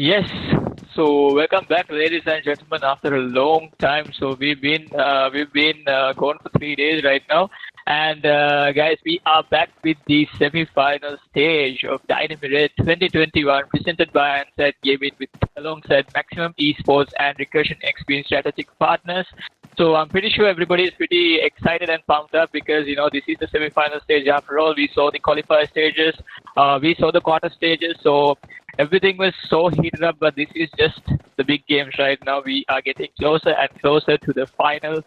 Yes. So welcome back, ladies and gentlemen. After a long time, so we've been gone for 3 days right now, and guys, we are back with the semi-final stage of Dynami 2021, presented by IronSide Gaming with alongside Maximum Esports and Recursion Experience Strategic Partners. So I'm pretty sure everybody is pretty excited and pumped up because this is the semi-final stage. After all, we saw the qualifier stages, we saw the quarter stages, so everything was so heated up, but this is just the big games right now. We are getting closer and closer to the final,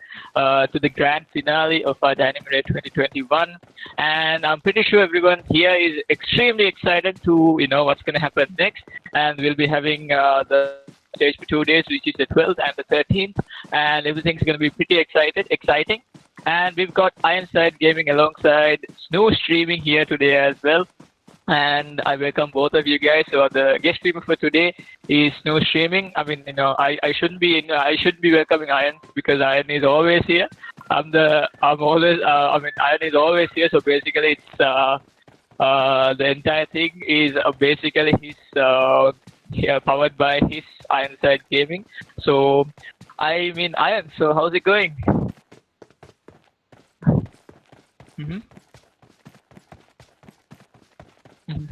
to the grand finale of our Dynami 2021. And I'm pretty sure everyone here is extremely excited to, what's going to happen next. And we'll be having the stage for 2 days, which is the 12th and the 13th. And everything's going to be pretty exciting. And we've got IronSide Gaming alongside Snow Streaming here today as well. And I welcome both of you guys. So the guest streamer for today is Snow Streaming. I mean, I shouldn't be welcoming Iron because Iron is always here. Iron is always here. So basically, it's the entire thing is basically his powered by his IronSide Gaming. So I mean, Iron. So how's it going? Mm-hmm. Mm-hmm.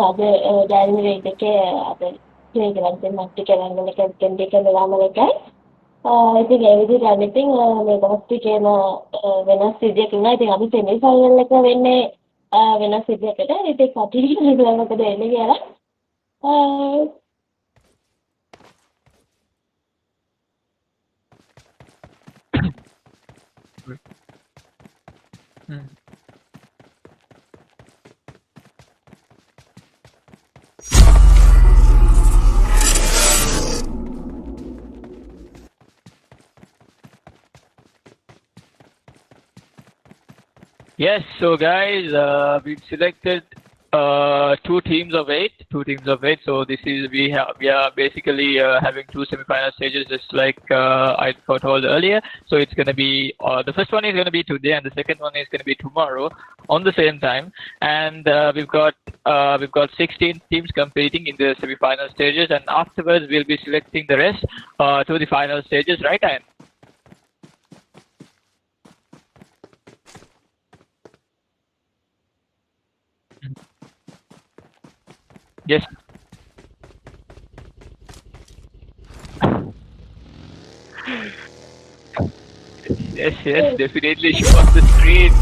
அது ඩැල්වෙඩ් එකේ අද ක්ලේගලන්තෙන් මට්ටි කරංගල කැන්ටි කරලා එකයි. ඉතින් ඒ විදිහට අනිතින් මේ කොස්ටි කියන වෙනස් විදියක ඉන්නවා. ඉතින් අපි සෙමි ෆයිනල් එක වෙන්නේ වෙනස් විදියකට. ඉතින් කටින් කියලා මොකද එන්නේ කියලා. Yes, so guys, we've selected two teams of eight. So this is we are basically having two semi-final stages, just like I told earlier. So it's going to be the first one is going to be today, and the second one is going to be tomorrow on the same time. And we've got 16 teams competing in the semi-final stages, and afterwards we'll be selecting the rest to the final stages, right, Ian? Yes. Yes, definitely show on the screen.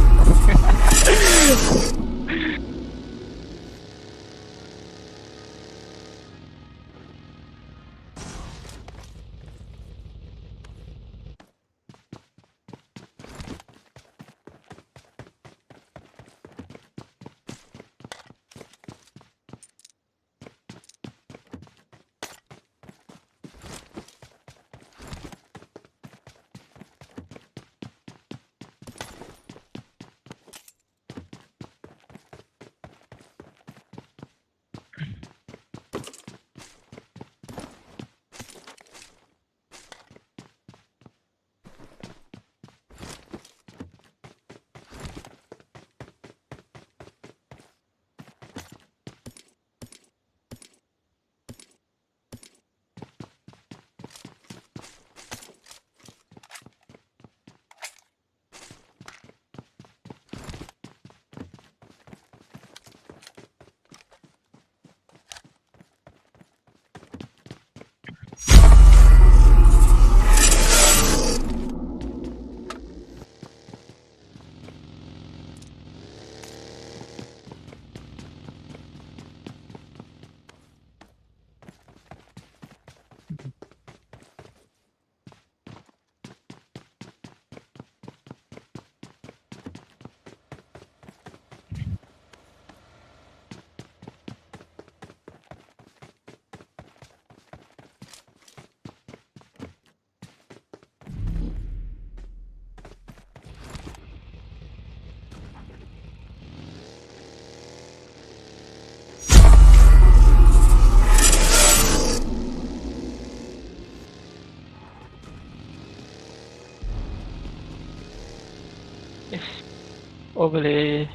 overlay.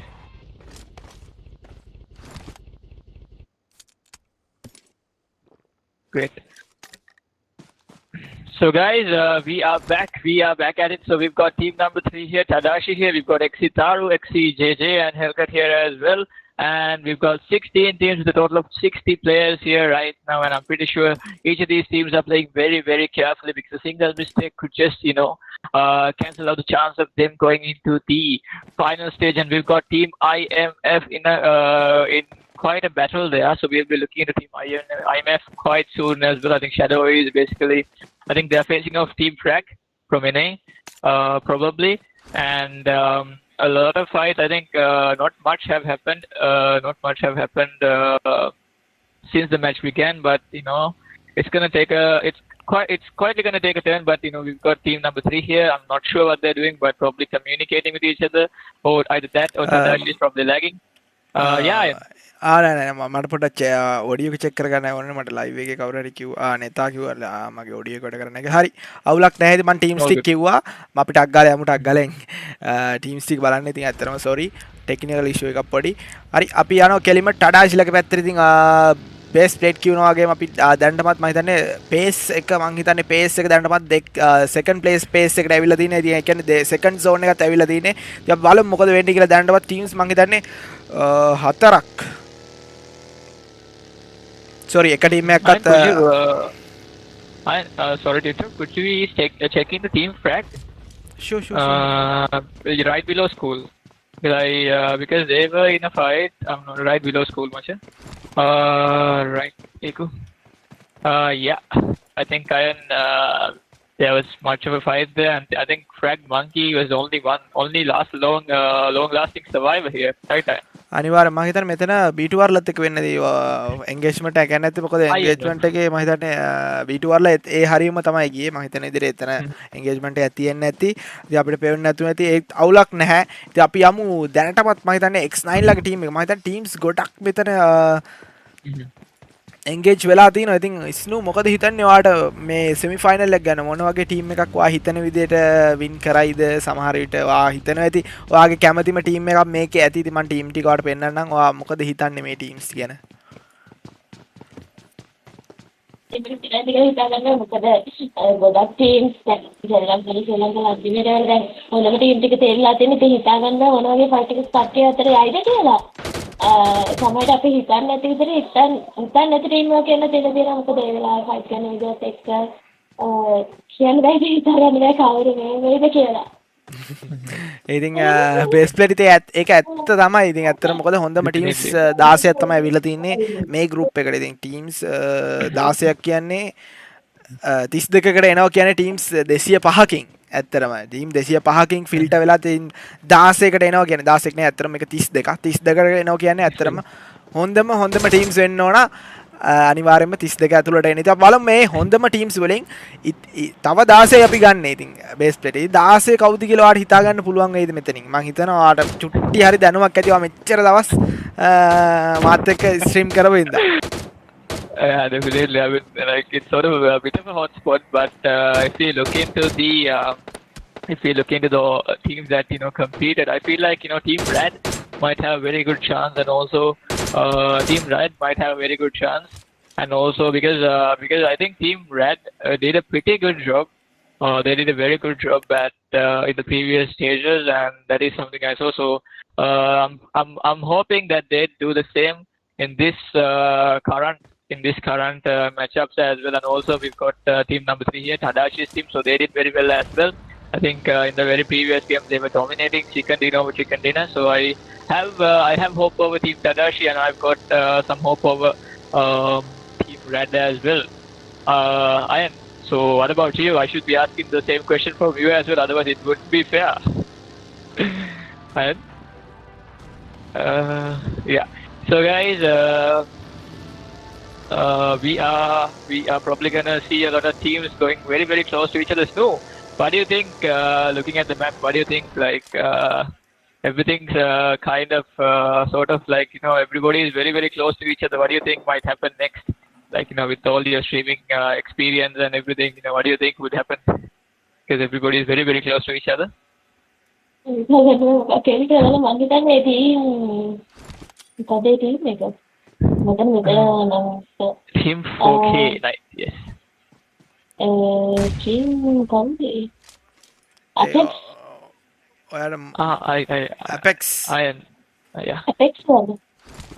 Great. So guys, we are back. We are back at it. So we've got team number 3 here, Tadashi here. We've got XC JJ, and Helkat here as well. And we've got 16 teams with a total of 60 players here right now. And I'm pretty sure each of these teams are playing very, very carefully because a single mistake could just, cancel out the chance of them going into the final stage. And we've got team IMF in quite a battle there. So we'll be looking into team IMF quite soon as well. I think Shadow is basically, I think they're facing off team Frag from NA, probably. And a lot of fights. I think not much have happened. Since the match began. But it's gonna take it's quietly gonna take a turn. But we've got team number 3 here. I'm not sure what they're doing, but probably communicating with each other, or either that or Tadashi is probably lagging. Yeah. නෑ මට පොඩ්ඩක් audio එක check කරගන්න ඕනේ මට live එකේ කවුරු හරි කිව්වා නෙතා කිව්වා මගේ ඔඩියෝ එකට කරන්න එක හරි අවුලක් නැහැ ඉතින් මම ටීම්ස් ටික කිව්වා අපි ටක් ගාලා යමු ටක් ගාලා ටීම්ස් ටික බලන්න ඉතින් ඇත්තටම සෝරි ටෙක්නිකල් ඉෂුව එකක් පොඩි හරි අපි යනවා කෙලිම ටඩාෂිලගේ පැත්තට ඉතින් බේස් ප්ලේට් කියනවා වගේම අපි දැනටමත් මම හිතන්නේ පේස් එක මම හිතන්නේ පේස් එක දැනටමත් සෙකන්ඩ් ප්ලේස් පේස් එකට ඇවිල්ලා තියෙනවා ඉතින් ඒ කියන්නේ සෙකන්ඩ් zone එකත් ඇවිල්ලා තියෙන්නේ ඉතින් අපි බලමු මොකද වෙන්නේ කියලා දැනටමත් ටීම්ස් මම හිතන්නේ 4ක් sorry එක ටීම් එකක්වත් sorry to interrupt. Could you check in the team frag? Sure. Right below school. Because they were in a fight. Right below school, Macha. Right, Eku. Yeah. I think there was much of a fight there, and I think Frag Monkey was only long-lasting survivor here. Right. අනිවාර්යයෙන් මම හිතන්නේ මෙතන B2R ලත් එක්ක වෙන්නේ engagement එක නැත්නම් මොකද එන්ගේජ්මන්ට් එකේ මම හිතන්නේ B2R ලා ඒ හරියම තමයි ගියේ මම හිතන්නේ ඉතින් එතන එන්ගේජ්මන්ට් එකක් තියෙන්නේ නැති ඉතින් අපිට පේන්නේ නැතුව ඇති ඒ අවුලක් නැහැ ඉතින් අපි යමු දැනටමත් මම හිතන්නේ X9 ලගේ ටීම් එක මම හිතන්නේ ටීම්ස් ගොඩක් මෙතන engage වෙලා තිනවා ඉතින් ඉස්නු මොකද හිතන්නේ ඔයාට මේ semi final එක ගැන මොන වගේ ටීම් එකක් ඔයා හිතන විදිහට win කරයිද සමහර විට ඔයා හිතනවා ඇති ඔයාගේ කැමැතිම ටීම් එකක් මේකේ ඇති ඉතින් මම ටීම් ටික ඔයාට පෙන්නන්නම් ඔයා මොකද හිතන්නේ මේ ටීම්ස් ගැන ගොඩක් ටීම්ස් දැන් ශ්‍රී ලංකාවේ අන්තිමේට දැන් මොනම ටීම් ටික තේරිලා තියෙන ඉතින් හිතාගන්න මොන වගේ ෆයිට් එකක් කට්ටිය අතර යයිද කියලා සමහරවිට අපි හිතන්නේ නැති විදිහට හිතන්නේ නැති ටීම් එකක් එන්න තියෙනවා මොකද ඒ වෙලාවේ ෆයිට් කරන විදිහත් එක්ක කියන්න බැහැ හිතාගන්න බැහැ කවුරු මේ වේද කියලා ඉතින් බේස් ප්ලේට් ඉතින් ඒක ඇත්ත තමයි ඉතින් ඇත්තට මොකද හොඳම ටීම්ස් 16ක් තමයි අවිල්ලා තින්නේ මේ ගෲප් එකට ඉතින් ටීම්ස් 16ක් කියන්නේ 32කට එනවා කියන්නේ ටීම්ස් 205කින් ඇත්තටම ටීම් 205කින් ෆිල්ටර් වෙලා තින් 16කට එනවා කියන්නේ 16ක් නේ ඇත්තටම මේක 32කට එනවා කියන්නේ ඇත්තටම හොඳම ටීම්ස් වෙන්න ඕන අනිවාර්යයෙන්ම 32 ඇතුළට එන. ඉතින් අපි බලමු මේ හොඳම ටීම්ස් වලින් තව 16 අපි ගන්න. ඉතින් බේස් ප්ලේට් 16 කවුද කියලා ඔයාලට හිතා ගන්න පුළුවන් වෙයිද මෙතනින්? මම හිතනවා ඔයාලට චුට්ටි හරි දැනුමක් ඇති. ඔයා මෙච්චර දවස් මාත් එක්ක ස්ට්‍රීම් කරපු ඉඳලා. Yeah, definitely. I mean, like it's sort of a bit of a hot spot, but if you look into the teams that competed, I feel like Team Red might have a very good chance, and also Team Red might have a very good chance, and also because I think Team Red did a pretty good job. They did a very good job at in the previous stages, and that is something I saw. So I'm hoping that they do the same in this current matchups as well. And also we've got team number 3 here, Tadashi's team, so they did very well as well. I think in the very previous games they were dominating chicken dinner over chicken dinner. So I have hope over Team Tadashi, and I've got some hope over Team Red as well. Ian, so what about you? I should be asking the same question from you as well, otherwise it wouldn't be fair. Ian? Yeah. So guys, we are probably gonna see a lot of teams going very, very close to each other. So, what do you think? Looking at the map, what do you think? Like everything's kind of sort of like everybody is very, very close to each other. What do you think might happen next? Like with all your streaming experience and everything, what do you think would happen? Because everybody is very, very close to each other. කෙල් කරලා මං හිතන්නේ team කඩේ team එක මට මෙතන නම් Team 4K, like yes. Team කවුද අපෙක්ස් ඔයාට I ඇපෙක්ස් yeah. අපෙක්ස් වල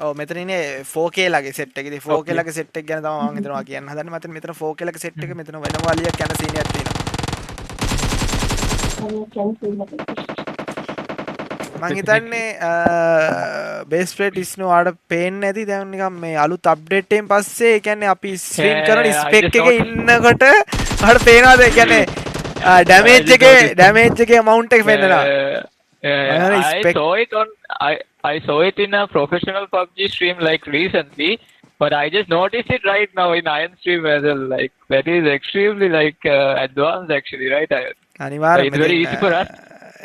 ඔව් මෙතන ඉන්නේ 4K ලගේ සෙට් එක. ඉතින් 4K ලගේ සෙට් එක ගැන තමයි මම හිතනවා කියන්න හදන්නේ. මට මෙතන 4K ලගේ සෙට් එක මෙතන වෙනම වලියක් යන සීනියක් තියෙනවා. මං හිතන්නේ බේස් ප්ලේට් ඉස්නු ආඩ පේන්නේ නැති දැන් නිකන් මේ අලුත් අප්ඩේට් එකෙන් පස්සේ ඒ කියන්නේ අපි ස්ට්‍රීම් කරන ස්පෙක් එකේ ඉන්නකොට අහට පේනවාද ඒ කියන්නේ ඩැමේජ් එකේ amount එක පෙන්නනවා. I saw it in a professional PUBG stream like recently, but I just noticed it right now in Iron stream as well. Like that is extremely like advanced actually, right? අනිවාර්යයෙන් it's very easy for us.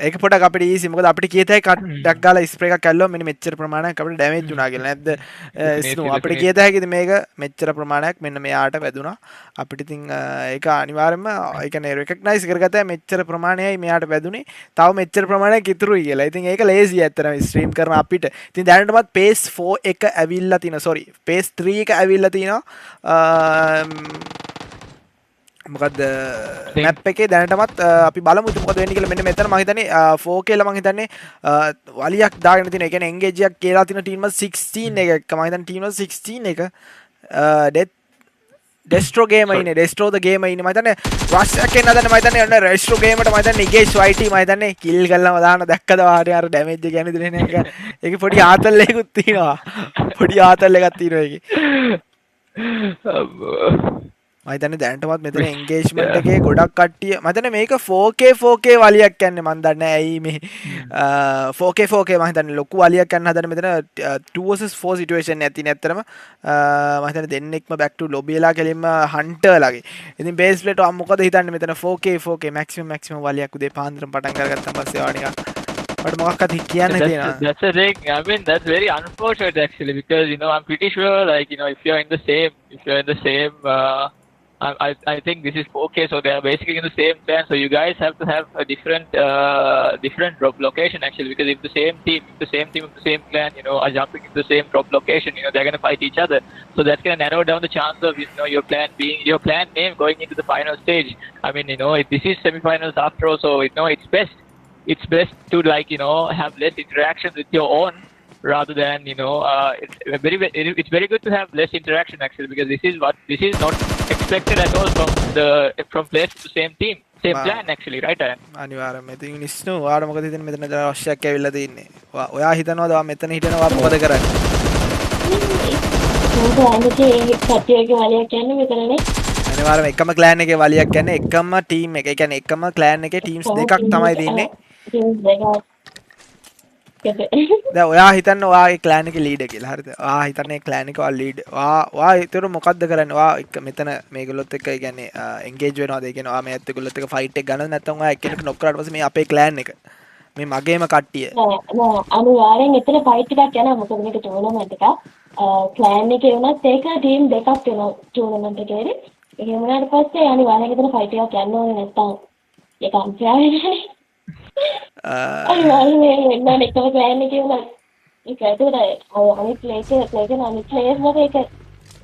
ඒක පොඩක් අපිට easy මොකද අපිට කීතයි කට්ටක් ගාලා spray එකක් ඇල්ලුවා මෙන්න මෙච්චර ප්‍රමාණයක් අපිට ඩැමේජ් වුණා කියලා නැද්ද ස්නෝ අපිට කීත හැකිද මේක මෙච්චර ප්‍රමාණයක් මෙන්න මෙයාට වැදුනා අපිට ඉතින් ඒක අනිවාර්යයෙන්ම ඒ කියන්නේ රෙකග්නයිස් කරගත්තා මෙච්චර ප්‍රමාණයයි මෙයාට වැදුනේ තව මෙච්චර ප්‍රමාණයක් ඉතුරුයි කියලා. ඉතින් ඒක ලේසි ඇත්තටම ස්ට්‍රීම් කරන අපිට. ඉතින් දැනටමත් PACE 4 එක ඇවිල්ලා තිනවා sorry PACE 3 එක ඇවිල්ලා තිනවා මොකද මැප් එකේ දැනටමත් අපි බලමු මොකද වෙන්නේ කියලා. මෙන්න මෙතන මම හිතන්නේ 4K ලා මම හිතන්නේ වලියක් දාගෙන තියෙනවා. ඒ කියන්නේ එන්ගේජ් එකක් කියලා තියෙන ටීම් 16 එක මම හිතන්නේ ටීම් 16 එක ඩෙස්ට්‍රෝ ගේම ඉන්නේ ඩෙස්ට්‍රෝ ද ගේම ඉන්නේ මම හිතන්නේ රෂ් එකක් එන්න හදන්නේ මම හිතන්නේ ඔන්න ඩෙස්ට්‍රෝ ගේමට මම හිතන්නේ ඉගේස් YT මම හිතන්නේ කිල් කරලාම දාන්න දැක්කද වාරේ අර ඩැමේජ් එක යන්නේ දෙන එක ඒකේ පොඩි ආතල්ලයකුත් තියෙනවා පොඩි ආතල් එකක් තියෙනවා ඒකේ මම හිතන්නේ දැනටමත් මෙතන එන්ගේජ්මන්ට් එකේ ගොඩක් කට්ටිය මම හිතන්නේ මේක 4K වලියක් යන්නේ මම දන්නේ නැහැ ඇයි මේ 4K මම හිතන්නේ ලොකු වලියක් යන්න හදන්නේ මෙතන 2 vs 4 සිටුේෂන් එකක් තියෙන ඇත්තටම මම හිතන්නේ දෙන්නෙක්ම බැක් ටු ලොබි එලා කෙලින්ම හන්ටර්ලාගේ ඉතින් බේස් ප්ලේට් මොකද හිතන්නේ මෙතන 4K මැක්සිමම් වලියක් උදේ පාන්දරම පටන් ගත්තාම පස්සේ ආව නිකන් මට මොකක්වත් කියන්න තියෙනවා that's a thing. I mean that's very unfortunate actually because you know I'm pretty sure like you know if you're in the same I think this is 4K, so they are basically in the same clan. So you guys have to have a different drop location actually, because if the same team of the same clan, you know, are jumping into the same drop location, you know, they're gonna fight each other. So that's gonna narrow down the chance of you know your clan name going into the final stage. I mean, you know, this is semi-finals after all, so you know it's best to like you know have less interaction with your own. Rather than you know, it's very good to have less interaction actually because this is not expected at all from players to the same team, same plan actually, right? අනිවාර්යයෙන්ම ඉතින් නිස්නු ඔයාලා මොකද හිතන්නේ මෙතන අවශ්‍යයක් ඇවිල්ලා තින්නේ. ඔයා හිතනවාද ඔයා මෙතන හිටනවා මොකද කරන්නේ? අනිවාර්යයෙන්ම එකම ක්ලෑන් එකේ වලියක් කියන්නේ එකම ටීම් එක. ඒ කියන්නේ එකම ක්ලෑන් එකේ ටීම්ස් දෙකක් තමයි තියෙන්නේ. දැන් ඔයා හිතන්නේ ඔයාගේ ක්ලෑන් එකේ ලීඩර් කියලා. හරිද? ඔයා හිතන්නේ ක්ලෑන් එකේ ඔයා ලීඩ්. ඔයා ඒතර මොකද්ද කරන්නේ? ඔයා එක මෙතන මේගොල්ලොත් එක්ක ඒ කියන්නේ එන්ගේජ් වෙනවද? ඒ කියන්නේ ඔයා මේත් එක්කලොත් එක්ක ෆයිට් එක ගන්නවද නැත්නම් ඔයා එක්කෙනෙක් නොක් කරාට පස්සේ මේ අපේ ක්ලෑන් එක මේ මගේම කට්ටිය. නෑ අනිවාර්යෙන් එතන ෆයිට් එකක් යනවා මොකද මේක ටූර්නමන්ට් එකක්. ක්ලෑන් එකේ වුණත් ඒක ටීම් දෙකක් වෙනවා ටූර්නමන්ට් එකේදී. ඒක වුණාට පස්සේ අනිවාර්යෙන් එතන ෆයිට් එකක් යන්න ඕනේ නැත්නම් ඒක අන්ෆෙයාර් වෙනවනේ. අනිවාර්යෙන් වෙන්න එකම ක්ලෑන් එකේ වුණත් ඒක ඇතුළට අනිත් ප්ලේස් අනිත් ප්ලේස් වල ඒක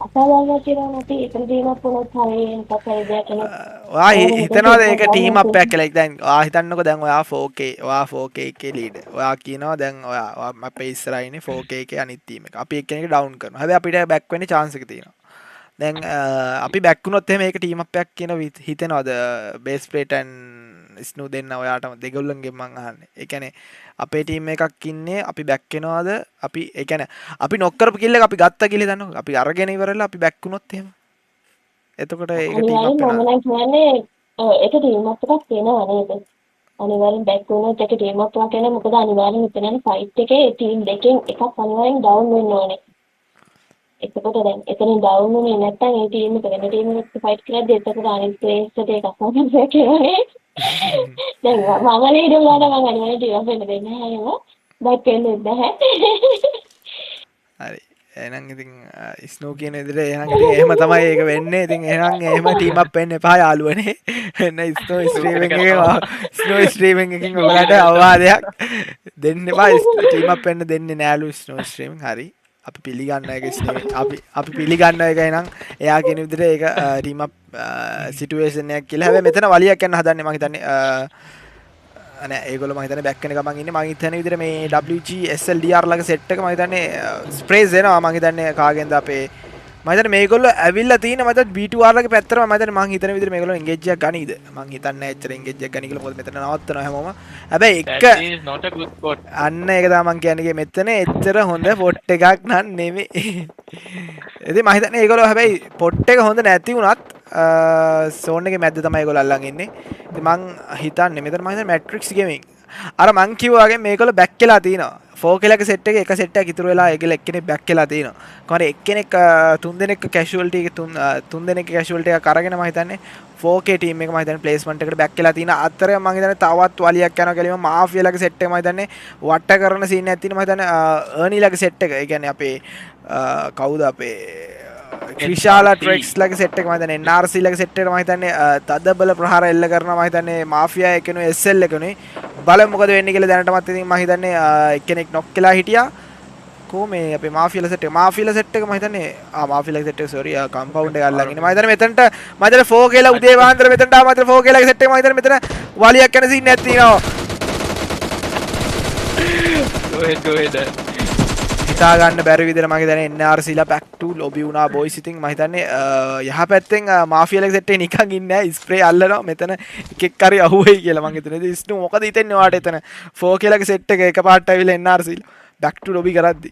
අසාධාරණ කියලා නැති එතන ටීමක් වුණොත් හරියට මොකක් හරි දෙයක් වෙනවා. ඔයා හිතනවාද ඒක ටීම් අප් එකක් කියලා? දැන් ඔයා හිතන්නකෝ දැන් ඔයා 4K එකේ ලීඩර්. ඔයා කියනවා දැන් ඔයා අපේ ඉස්සරහා ඉන්නේ 4K එකේ අනිත් ටීම් එක. අපි එක්කෙනෙක් ඩවුන් කරනවා. හැබැයි අපිට බැක් වෙන්න chance එක තියෙනවා. දැන් අපි බැක් වුණොත් එහෙම ඒක ටීම් අප් එකක් කියන හිතනවාද? බේස් ප්ලේට් ඇන් ස්නූ දෙන්න ඔයාටම දෙගොල්ලන්ගෙන් මං අහන්නේ. ඒ කියන්නේ අපේ ටීම් එකක් ඉන්නේ අපි බැක් වෙනවාද? අපි ඒ කියන්නේ අපි නොක් කරපු කිල් එක අපි ගත්තා කියලා දන්නවද? අපි අරගෙන ඉවරලා අපි බැක් වුණොත් එහෙම. එතකොට ඒක ටීම් අප් වෙනවා. මම කියන්නේ ඒක ටීම් අප් එකක් වෙනවා නේද? අනිවාර්යෙන් බැක් වුණොත් ඒක ටීම් අප් එකක් වෙනවා. මොකද අනිවාර්යෙන් මෙතන යන ෆයිට් එකේ ටීම් දෙකෙන් එකක් අනිවාර්යෙන් ඩවුන් වෙන්න ඕනේ. එතකොට දැන් එතනින් ඩවුන් වුණේ නැත්නම් ඒ ටීම් එක වෙන ටීම් එකකට ෆයිට් කරද්දී එතකොට අනිත් ප්ලේස් එකට එකක් අසන්න කියලානේ. දැන් මම ලීඩ් වුණාට මම අනිවාර්යෙන් ටීම් අප් වෙන්න දෙන්නේ නැහැ. බැක් වෙන්නේ නැහැ. හරි. එහෙනම් ඉතින් ස්නෝ කියන විදිහට එහෙනම් ඉතින් එහෙම තමයි ඒක වෙන්නේ. ඉතින් එහෙනම් එහෙම ටීම් අප් වෙන්න එපා යාළුවනේ. එන්න ස්නෝ ස්ට්‍රීමින් එකෙන් ස්නෝ ස්ට්‍රීමින් එකකින් ඔයගලට අවවාදයක් දෙන්න එපා. ටීම් අප් වෙන්න දෙන්නේ නෑලු ස්නෝ ස්ට්‍රීමින්. හරි. අපි පිළිගන්න එක අපි පිළිගන්න එක එහෙනම් එයා කියන විදිහට ඒක ටීම් අප් සිටුේෂන් එකක් කියලා. හැබැයි මෙතන වලියක් යන්න හදන්නේ මම හිතන්නේ නෑ ඒගොල්ලෝ මම හිතන්නේ බැක් වෙන ගමන් ඉන්නේ. මම හිතන්නේ විදිහට මේ WG SLDR ළඟ සෙට් එක මම හිතන්නේ ස්ප්‍රේස් එනවා. මම හිතන්නේ කාගෙන්ද අපේ මම හිතන්නේ මේගොල්ලෝ ඇවිල්ලා තියෙන මම හිතන්නේ B2R ළඟ පැත්තට මම හිතන්නේ මම හිතන විදිහට මේගොල්ලෝ එන්ගේජ් එකක් ගනීද මම හිතන්නේ ඇත්තට එන්ගේජ් එකක් ගනී කියලා. මොකද මෙතන නවත්තනවා හැමෝම. හැබැයි අන්න ඒක තමයි මම කියන්නේ මෙතන එච්චර හොඳ පොට් එකක් නන් නෙමෙයි. ඉතින් මම හිතන්නේ ඒගොල්ලෝ හැබැයි පොට් එක හොඳ නැති වුණත් සෝන් එකේ මැද්ද තමයි ඒගොල්ලෝ අල්ලන් ඉන්නේ. ඉතින් මං හිතන්නේ මෙතන මම හිතන්නේ මැට්‍රික්ස් ගේමින් අර මං කිව්වා වගේ මේගොල්ලෝ බැක් වෙලා තිනවා. 4K ලක සෙට් එකේ එක සෙට් එකක් ඉතුරු වෙලා ඒගොල්ලෝ එක්කෙනෙක් බැක් වෙලා තිනවා. කොහොමද එක්කෙනෙක් තුන් දෙනෙක් කැෂුවල්ටි එක තුන් දෙනෙක් කැෂුවල්ටි එකක් අරගෙන මම හිතන්නේ 4K ටීම් එක මම හිතන්නේ ප්ලේස්මන්ට් එකට බැක් වෙලා තින අතරේ මම හිතන්නේ තවත් වලියක් යනවා කියලා මම මාෆියා ලක සෙට් එක මම හිතන්නේ වට කරන සීන් එකක් තියෙනවා. මම හිතන්නේ අර්නි ලක සෙට් එක ඒ කියන්නේ අපේ කවුද අපේ ක්‍රිෂාලා ට්‍රෙක්ස් ලගේ සෙට් එක මම හිතන්නේ NRC ලගේ සෙට් එකට මම හිතන්නේ තද බල ප්‍රහාර එල්ල කරනවා. මම හිතන්නේ මාෆියා එකනේ SL එකනේ බලමු මොකද වෙන්නේ කියලා. දැනටමත් ඉතින් මම හිතන්නේ එක්කෙනෙක් නොක් වෙලා හිටියා. කො මේ අපේ මාෆියාලා සෙට් එක මම හිතන්නේ මාෆියාලා සෙට් එක සෝරි කම්පවුන්ඩ් එක අල්ලන් ඉන්නේ. මම හිතන්නේ මෙතනට මම හිතන්නේ 4K ලා උදේ වහන්දර මෙතනට ආව. මම හිතන්නේ 4K ලගේ සෙට් එක මම හිතන්නේ මෙතන වලියක් යන සීන් එකක් තියෙනවා. go ahead හිතා ගන්න බැරි විදිහට මම හිතන්නේ NRC ලා back to lobby වුණා boys. ඉතින් මම හිතන්නේ යහපැත්තෙන් මාෆියා ලගේ සෙට් එකේ නිකන් ඉන්නේ නැහැ. ස්ප්‍රේ අල්ලනවා මෙතන එකෙක් හරි අහුවෙයි කියලා මම හිතන්නේ. ඉතින් ඉස්නු මොකද හිතන්නේ ඔයාට එතන 4K ලගේ සෙට් එක එකපාරට ඇවිල්ලා NRC ලා back to lobby කරද්දි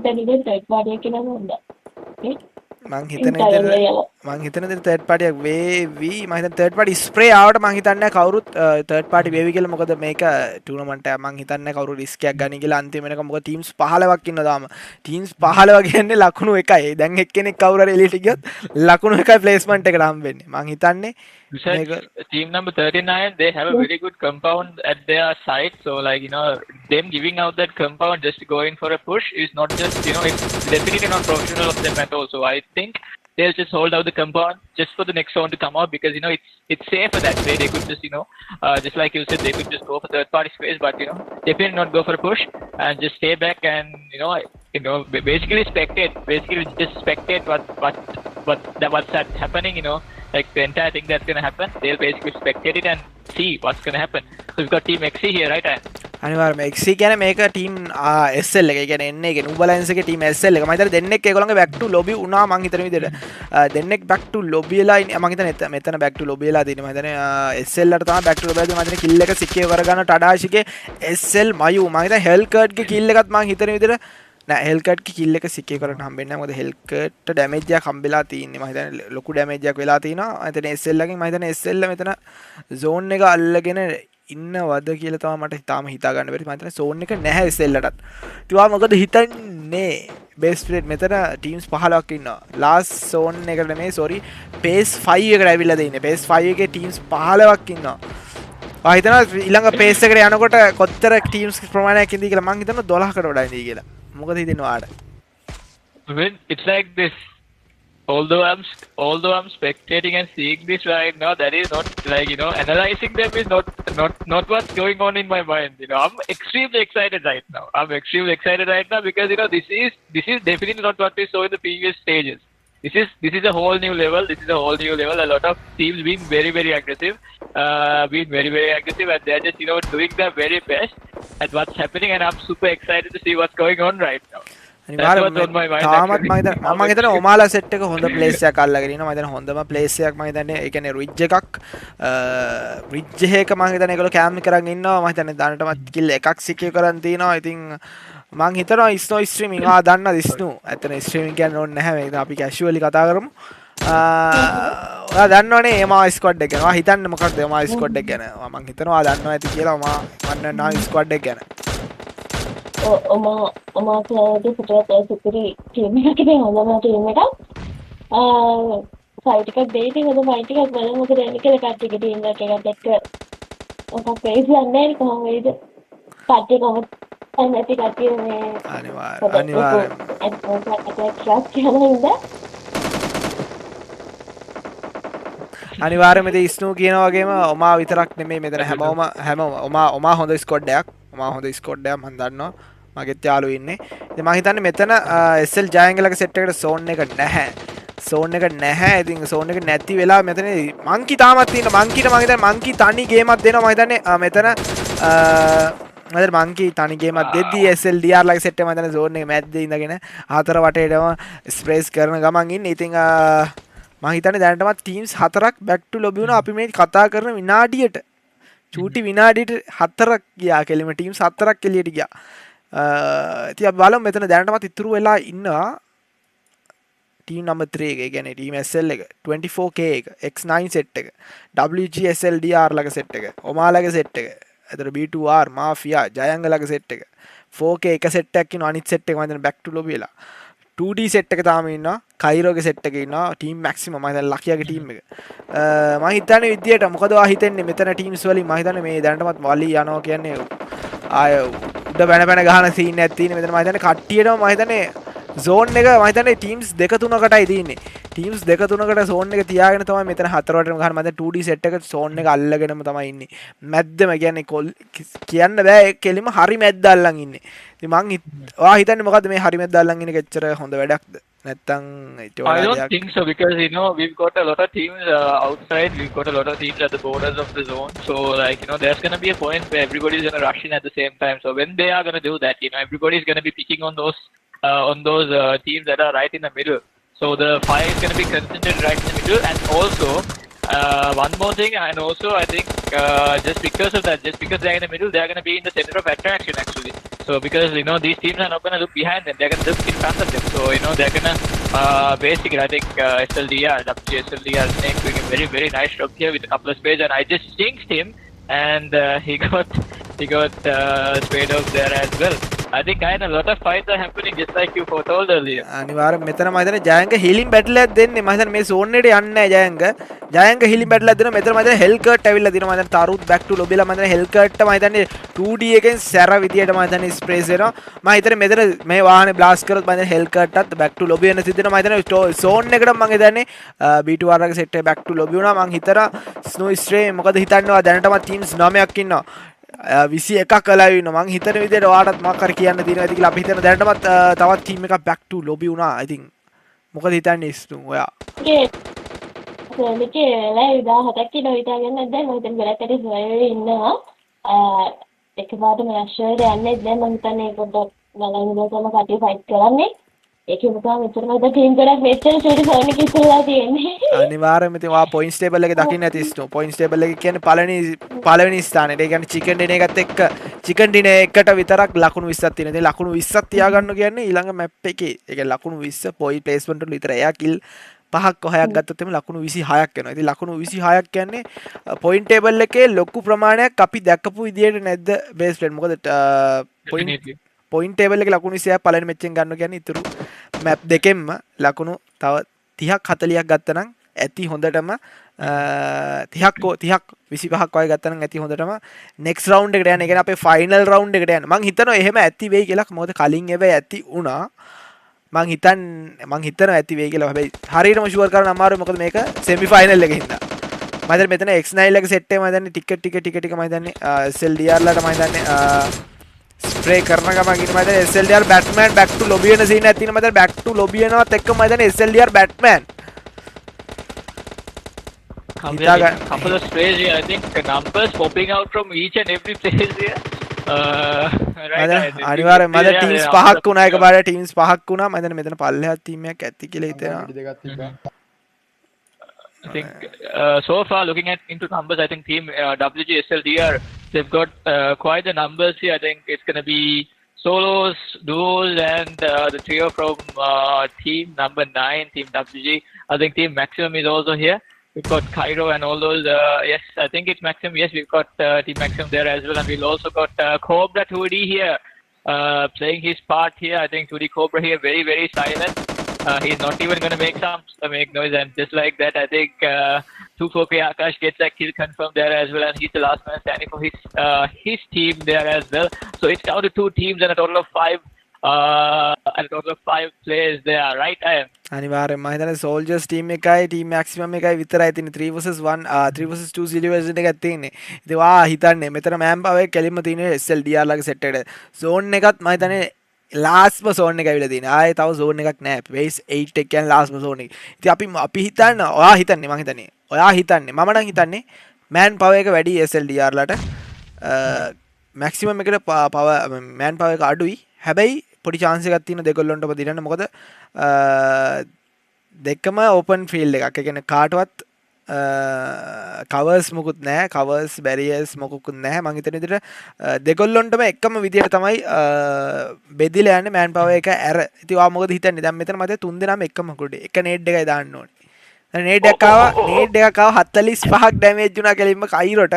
දැන් ඉතින් තර්ඩ් පාර්ටි එක කියනවා හොඳයි. මං හිතන විදිහට තර්ඩ් පාර්ටි එකක් වේවි. මම හිතන්නේ තර්ඩ් පාර්ටි ස්ප්‍රේ ආවට මං හිතන්නේ කවුරුත් තර්ඩ් පාර්ටි වේවි කියලා. මොකද මේක ටූර්නමන්ට් එක මං හිතන්නේ කවුරු රිස්ක් එකක් ගනි කියලා අන්තිම වෙනකම්. මොකද ටීම්ස් 15ක් ඉන්නවා තාම. ටීම්ස් 15 කියන්නේ ලකුණු 1යි. දැන් එක්කෙනෙක් කවුරු හරි එලියට ගියොත් ලකුණු 1යි ප්ලේස්මන්ට් එකට හම්බෙන්නේ. මං හිතන්නේ team number 39, they have a very good compound at their site. So like, them giving out that compound just going for a push is not just, it's definitely not professional of them at all. So I think they'll just hold out the compound just for the next zone to come out, because, it's safer that way. They could just, just like you said, they could just go for third party space, but, definitely not go for a push and just stay back and, basically just spectate what's happening, like the entire thing that's gonna happen. They'll basically spectate it and see what's gonna happen. So we've got Team XC here, right? අනිවාර්යයෙන්ම XC කියන්නේ මේක team SL එක. ඒ කියන්නේ එන්නේ ඒක නුබලන්ස් එකේ team SL එක. මම හිතන්නේ දෙන්නෙක් ඒගොල්ලන්ගේ back to lobby වුණා. මම හිතන විදිහට දෙන්නෙක් back to lobby වෙලා ඉන්නේ. මම හිතන්නේ මෙතන back to lobby වෙලා තියෙනවා. මම හිතන්නේ SL වලට තමයි back to lobby වෙලා තියෙන්නේ. මම හිතන්නේ kill එක secure කරගන්න ටඩාෂිගේ SL මයු. මම හිතන්නේ Hellcat ගේ kill එකත් මම හිතන විදිහට නෑ Hellcat ගේ kill එක secure කරන්න හම්බෙන්නේ නැහැ. මොකද Hellcat damage එකක් හම්බෙලා තියෙන්නේ. මම හිතන්නේ ලොකු damage එකක් වෙලා තිනවා. මම හිතන්නේ SL එකෙන් මම හිතන්නේ SL මෙතන zone එක අල්ලගෙන ඉන්නවද කියලා තමයි මට තාම හිතා ගන්න බැරි. මම හිතන්නේ zone එක නැහැ SL ලටත්. ඉතින් මොකද හිතන්නේ best plate මෙතන teams 15ක් ඉන්නවා. last zone එකට නෙමෙයි sorry pace 5 එකට ඇවිල්ලා දෙන්නේ. pace 5 එකේ teams 15ක් ඉන්නවා. මම හිතනවා ඊළඟ pace එකට යනකොට කොතර teams ප්‍රමාණයක් ඉඳී කියලා. මම හිතනවා 12කට වඩා ඉඳී කියලා. මොකද හිතෙන්නේ ඔයාට? Well, it's like this. Although I'm spectating and seeing this right now, that is not like, analyzing them is not what's going on in my mind. I'm extremely excited right now. Because, this is definitely not what we saw in the previous stages. This is a whole new level. A lot of teams being very, very aggressive, and they're just, doing their very best at what's happening, and I'm super excited to see what's going on right now. තාමත් මම හිතන්නේ ඔමාලා set එක හොඳ place එකක් අල්ලගෙන ඉනවා. මම හිතන්නේ හොඳම ප්ලේස් එකක් මම හිතන්නේ ඒ කියන්නේ රිජ් එකක් රිජ් එකක මම හිතන්නේ ඒගොල්ලෝ කැම් කරන් ඉන්නවා. මම හිතන්නේ දැනටමත් කිල් එකක් සිකියර් කරන් තිනවා. ඉතින් මම හිතනවා ස්නෝ ස්ට්‍රීමින් දන්නද ස්නෝ? ඇත්තට ස්ට්‍රීමින් කියන්නේ ඕනේ නැහැ. මේක අපි කැෂුවලි කතා කරමු. ඔයා දන්නවනේ එමා ස්ක්වොඩ් එක ගැන. ඔයා හිතන්නේ මොකක්ද එමා ස්ක්වොඩ් එක ගැන? මම හිතනවා ඔයා දන්නවා ඇති කියලා. මම දන්නවා ස්ක්වොඩ් එක ගැන. ඔමාගේ සුපිරි ටීම් එකකදී හොඳම ටීම් එකක්. ෆයිට් එකක් දෙයි ඉතින් හොඳ ෆයිට් එකක් බලමු මොකද එන්නේ කියලා කට්ටියගේ ටීම් එකක් එක්ක මොකක් වෙයිද නැහැ කොහොම වෙයිද? කට්ටිය කොහොමද නැති කතිය මේ අනිවාර්යයෙන්ම අනිවාර්යයෙන්ම ඉතින් ඉස්නු කියන වගේම ඔමා විතරක් නෙමෙයි මෙතන හැමෝම ඔමා හොඳ ස්ක්වොඩ් එකක්. ඔමා හොඳ ස්ක්වොඩ් එකක් මම දන්නවා. මගෙත් යාළුවෝ ඉන්නේ. ඉතින් මම හිතන්නේ මෙතන SL ජයංගලගේ සෙට් එකට සෝන් එක නැහැ. සෝන් එක නැහැ. ඉතින් සෝන් එක නැති වෙලා මෙතන මංකි තාමත් ඉන්න. මංකිට මම හිතන්නේ මංකි තනි ගේමක් දෙනවා මම හිතන්නේ මෙතන මම මංකි තනි ගේමක් දෙද්දී SLDR ලගේ සෙට් එක මම හිතන්නේ සෝන් එක මැද්දේ ඉඳගෙන හතර වටේටම ස්ප්‍රේස් කරන ගමන් ඉන්නේ. ඉතින් මම හිතන්නේ දැනටමත් ටීම්ස් හතරක් බැක් ටු ලොබි වුණා. අපි මේ කතා කරන විනාඩියට චූටි විනාඩියට හතරක් ගියා කෙලිම ටීම්ස් හතරක් එළියට ගියා. ඉතින් අපි බලමු මෙතන දැනටමත් ඉතුරු වෙලා ඉන්නවා ටීම් නම්බර් 3 එක. ඒ කියන්නේ ටීම් SL එක 24K එක X9 සෙට් එක WG SLDR ලගේ සෙට් එක ඔමා ලගේ සෙට් එක එතන B2R මාෆියා ජයංග ලගේ සෙට් එක 4K එක සෙට් එකක් ඉන්නවා. අනිත් සෙට් එක මම හිතන්නේ බැක් ටු ලොබි වෙලා 2D සෙට් එක තාම ඉන්නවා. කයිරෝගේ සෙට් එකේ ඉන්නවා. ටීම් මැක්සිමම් මම හිතන්නේ ලකියාගේ ටීම් එක. මම හිතන්නේ විදියට මොකද ඔයා හිතන්නේ මෙතන ටීම්ස් වලින් මම හිතන්නේ මේ දැනටමත් වලි යනවා කියන්නේ ආය උඩ බැන බැන ගහන සීන් එකක් තියෙන. මෙතන මම හිතන්නේ කට්ටියටම මම හිතන්නේ zone එක මම හිතන්නේ ටීම්ස් දෙක තුනකටයි තියෙන්නේ. ටීම්ස් දෙක තුනකට zone එක තියාගෙන තමයි මෙතන හතරවටම ගහන. මම දැන් 2D සෙට් එක zone එක අල්ලගෙනම තමයි ඉන්නේ. මැද්දම කියන්නේ කියන්න බෑ කෙලිම හරි මැද්ද අල්ලන් ඉන්නේ. ඉතින් මං ඔයා හිතන්නේ මොකද්ද මේ හරි මැද්ද අල්ලන් ඉන්නේ කෙච්චර හොඳ වැඩක්ද? නැත්තම් I don't think so because we've got a lot of teams outside. We've got a lot of teams at the borders of the zone. So like there's gonna be a point where everybody's gonna rush in at the same time. So when they are gonna do that, everybody's gonna be picking on those teams that are right in the middle. So the fire is gonna be concentrated right in the middle. And also one more thing, and also I think just because of that, just because they're in the middle, they're gonna be in the center of attraction actually. So because these teams are not gonna look behind them, they're gonna look in front of them. So they're gonna basically I think SLDR, SLDR Snake doing a very very nice job here with a couple of spades, and I just jinxed him, and he got spade off there as well. I think a lot of fights are happening just like you foretold earlier. අනිවාර්යෙන් මෙතන මම හිතන්නේ ජයංග healing battle එකක් දෙන්නේ. මම හිතන්නේ මේ zone එකට යන්නේ නැහැ ජයංග හීලින් බැටල් එකක් දෙනවා. මෙතන මම හිතන්නේ හෙල් කර්ට් ඇවිල්ලා දිනවා. මම හිතන්නේ තරුත් බැක් ටු ලොබිලා මම හිතන්නේ හෙල් කර්ට්ට මම හිතන්නේ 2D එකෙන් සැර විදියට මම හිතන්නේ ස්ප්‍රේස් වෙනවා. මම හිතන්නේ මෙතන මේ වාහනේ බ්ලාස්ට් කරොත් මම හිතන්නේ හෙල් කර්ට්ටත් බැක් ටු ලොබි වෙන සිද්ධ වෙනවා. මම හිතන්නේ zone එකට මම හිතන්නේ B2R ගේ සෙට් එක බැක් ටු ලොබි වුණා. මම හිතනවා ස්නෝ ස්ට්‍රේ මොකද හිතන්නවා දැනටමත් ටීම්ස් 9ක් ඉන්නවා. 21ක් කළා ඉන්නවා. මං හිතන විදිහට ඔයාටත් මොකක් හරි කියන්න තියෙනවා ඇති කියලා අපි හිතන දැනටමත් තවත් ටීම් එකක් බැක් ටු ලොබි වුණා. I think මොකද හිතන්නේ ඉස්තු ඔයා? මේකේ ලයිව් 17ක් ඉන්නවා හිතාගෙන දැන් මම හිතන්නේ බැලකට ඉන්නවා. එකපාරටම රෂ්වර යන්නේ දැන් මම හිතන්නේ පොඩ්ඩක් බලන්න තමයි කටි ෆයිට් කරන්නේ. ඒකේ මොකද මෙතන මම ටීම් ගොඩක් මෙච්චර චූටි සෝන් එකේ ඉස්සරලා තියෙන්නේ. අනිවාර්යයෙන්ම ඉතින් ඔයා පොයින්ට්ස් ටේබල් එකේ දකින්න ඇති ඉස්තු. පොයින්ට්ස් ටේබල් එක කියන්නේ පළවෙනි ස්ථානෙට. ඒ කියන්නේ චිකන් ඩිනර් එකත් එක්ක චිකන් ඩිනර් එකට විතරක් ලකුණු 20ක් තියෙනවා. ඉතින් ලකුණු 20ක් තියාගන්න කියන්නේ ඊළඟ මැප් එකේ. ඒ කියන්නේ ලකුණු 20 පොයි ප්ලේස්මන්ට් වල විතර එයා කිල් 5ක් 6ක් ගත්තොත් එimhe ලකුණු 26ක් වෙනවා. ඉතින් ලකුණු 26ක් කියන්නේ පොයින්ට් ටේබල් එකේ ලොකු ප්‍රමාණයක් අපි දැක්කපු විදියට නැද්ද බේස් ප්ලේන්? මොකද පොයින්ට් ටේබල් එකේ ලකුණු 26ක් පළවෙනි මැච් එකෙන් ගන්න කියන්නේ ඉතුරු මැප් දෙකෙන්ම ලකුණු තව 30ක් 40ක් ගත්තනම් ඇති හොඳටම 30ක් 25ක් වගේ ගත්තනම් ඇති හොඳටම නෙක්ස්ට් රවුන්ඩ් එකට යන්න. ඒ කියන්නේ අපේ ෆයිනල් රවුන්ඩ් එකට යන්න. මං හිතනවා එහෙම ඇති වෙයි කියලා. මොකද කලින් ඒවා ඇති වුණා. මං හිතනවා ඇති වෙයි කියලා. හැබැයි හරියටම ෂුවර් කරන්න අමාරුයි. මොකද මේක සෙමි ෆයිනල් එකේ හින්දා. මම හිතන්නේ මෙතන X9 ලගේ සෙට් එක මම හිතන්නේ ටික මම හිතන්නේ SLDR ලට මම හිතන්නේ ස්ප්‍රේ කරන ගමන් ඉන්න මම හිතන්නේ SLDR බැට්මෑන් බැක් ටු ලොබි වෙන සීන් එකක් තියෙනවා. මම හිතන්නේ බැක් ටු ලොබි වෙනවත් එක්ක මම හිතන්නේ SLDR Batman couple of sprays here. I think the numbers popping out from each and every place here. Right. අනිවාර්යෙන් මම ටීම්ස් පහක් වුණා එකපාරට ටීම්ස් පහක් වුණා. මම හිතන්නේ මෙතන පල්ලෙහාත් ටීම් එකක් ඇති කියලා හිතෙනවා. I think so far looking at into numbers, I think team WG SLDR, they've got quite the numbers here. I think it's going to be solos, duos, and the trio from team number 9, team WG. I think team Maximum is also here. We've got Cairo and all those. Yes, I think it's Maximum. Yes, we've got team Maximum there as well, and we've also got Cobra 2D here playing his part here. I think 2D Cobra here very very silent. he's not even going to make noise, and just like that, I think 2-4K Akash gets that kill confirmed there as well, and he's the last man standing for his team there as well. So it's down to 2 teams and a total of 5 players there, right? I am. අනිවාර්යෙන්ම මම හිතන්නේ සෝල්ජර්ස් team එකයි team maximum එකයි විතරයි තියෙන්නේ 3 vs 1 3 vs 2 situation එකක් තියෙන්නේ. ඉතින් වා හිතන්නේ මෙතන මෑන් පවර් එක කෙලින්ම තියෙන්නේ SLDR ලගේ සෙට් එකට. සෝන් එකත් මම හිතන්නේ ලාස්ට්ම සෝන් එක ඇවිල්ලා තියෙන්නේ. ආයේ තව සෝන් එකක් නැහැ. බේස් 8 එක කියන්නේ ලාස්ට්ම සෝන් එක. ඉතින් අපි හිතන්න ඔයා හිතන්නේ මම හිතන්නේ. ඔයා හිතන්නේ මම නම් හිතන්නේ මෑන් පවර් එක වැඩි SLDR ලට මැක්සිමම් එකට මෑන් පවර් එක අඩුයි. හැබැයි පොඩි chance එකක් තියෙන දෙකොල්ලොන්ටම දිනන්න. මොකද දෙකම ඕපන් ෆීල්ඩ් එකක්. ඒ කියන්නේ කාටවත් කවර්ස් මොකුත් නැහැ. කවර්ස් බැරියර්ස් මොකුත් නැහැ. මං හිතන විදිහට දෙකොල්ලොන්ටම එකම විදියට තමයි බෙදිලා යන්නේ මෑන් පවර් එක ඇර. ඉතින් ඔයා මොකද හිතන්නේ? දැන් මෙතන මට 3 දෙනාම එකම කුඩේ. එක නේඩ් එකයි දාන්න ඕනේ. නේඩ් එකක් ආවා 45ක් ඩැමේජ් වුණා කෙලින්ම කයිරෝට.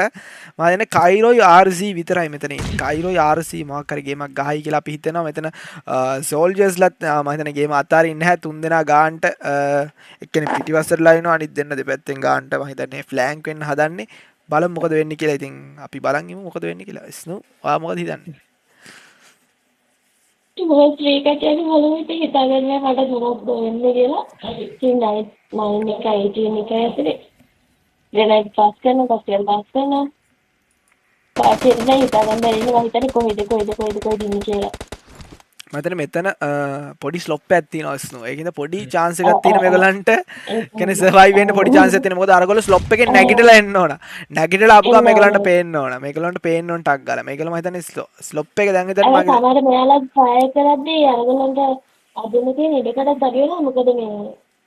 මම හිතන්නේ කයිරෝයි RC විතරයි මෙතන ඉන්නේ. කයිරෝයි RC මොකක් හරි ගේමක් ගහයි කියලා අපි හිතනවා. මෙතන සෝල්ජර්ස්ලත් මම හිතන්නේ ගේම අතාරින්නේ නැහැ. 3 දෙනා ගාන්ට එක්කෙනෙක් පිටිවස්සටලා ඉනවා. අනිත් දෙන්න දෙපැත්තෙන් ගාන්ට මම හිතන්නේ ෆ්ලෑන්ක් වෙන්න හදන්නේ. බලමු මොකද වෙන්නේ කියලා. ඉතින් අපි බලන් ඉමු මොකද වෙන්නේ කියලා. ස්නු ඔයා මොකද හිතන්නේ? මොකද ශ්‍රී කට්ටියගේ බලුවිට හිතාගන්නේ මට මොනවද වෙන්නේ කියලා. ඉතින් 9 එක 18 එක ඇතුලේ ග්‍රැනේඩ් පාස් කරනවා, කොස්ටියල් පාස් කරනවා. පාස් කරලා හිතාගන්න බැරිනේ මම හිතන්නේ කොහෙද ඉන්නේ කියලා. මම හිතන්නේ මෙතන පොඩි ස්ලොප් එකක් තියෙනවා ස්නෝ. ඒකින්ද පොඩි chance එකක් තියෙන මේගොල්ලන්ට කියන්නේ සර්වයිව් වෙන්න පොඩි chance එකක් තියෙන. මොකද අරගොල්ලෝ ස්ලොප් එකෙන් නැගිටලා එන්න ඕන. නැගිටලා ආපු ගමන් මේගොල්ලන්ට පේන්න ඕන. මේගොල්ලන්ට පේන්න ඕන ටක් ගාලා. මේගොල්ලෝ මම හිතන්නේ ස්ලොප් එක දැන් හිතන්නේ මගේ සමහර මෙයාලා ට්‍රයි කරද්දී අරගොල්ලන්ට අදින්න තියෙන ඉඩකඩක් බැරි වෙනවා. මොකද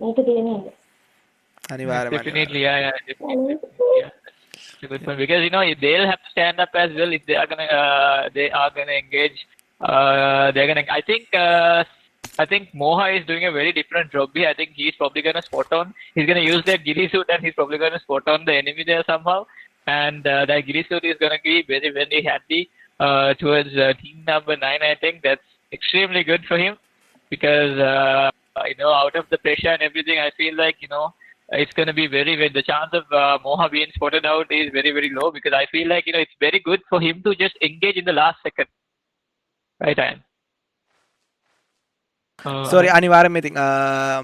මේක තියෙන්නේ. අනිවාර්යයෙන්ම Definitely, yeah. It's a good point because they'll have to stand up as well if they are gonna engage. They're gonna. I think Moha is doing a very different job here. I think he's probably gonna spot on. He's gonna use that ghillie suit and he's probably gonna spot on the enemy there somehow. And that ghillie suit is gonna be very very handy towards team number 9. I think that's extremely good for him because out of the pressure and everything, I feel like it's going to be the chance of Moha being spotted out is very, very low because I feel like, it's very good for him to just engage in the last second. Right, Ian? Sorry අනිවාර්යෙන්ම ඉතින්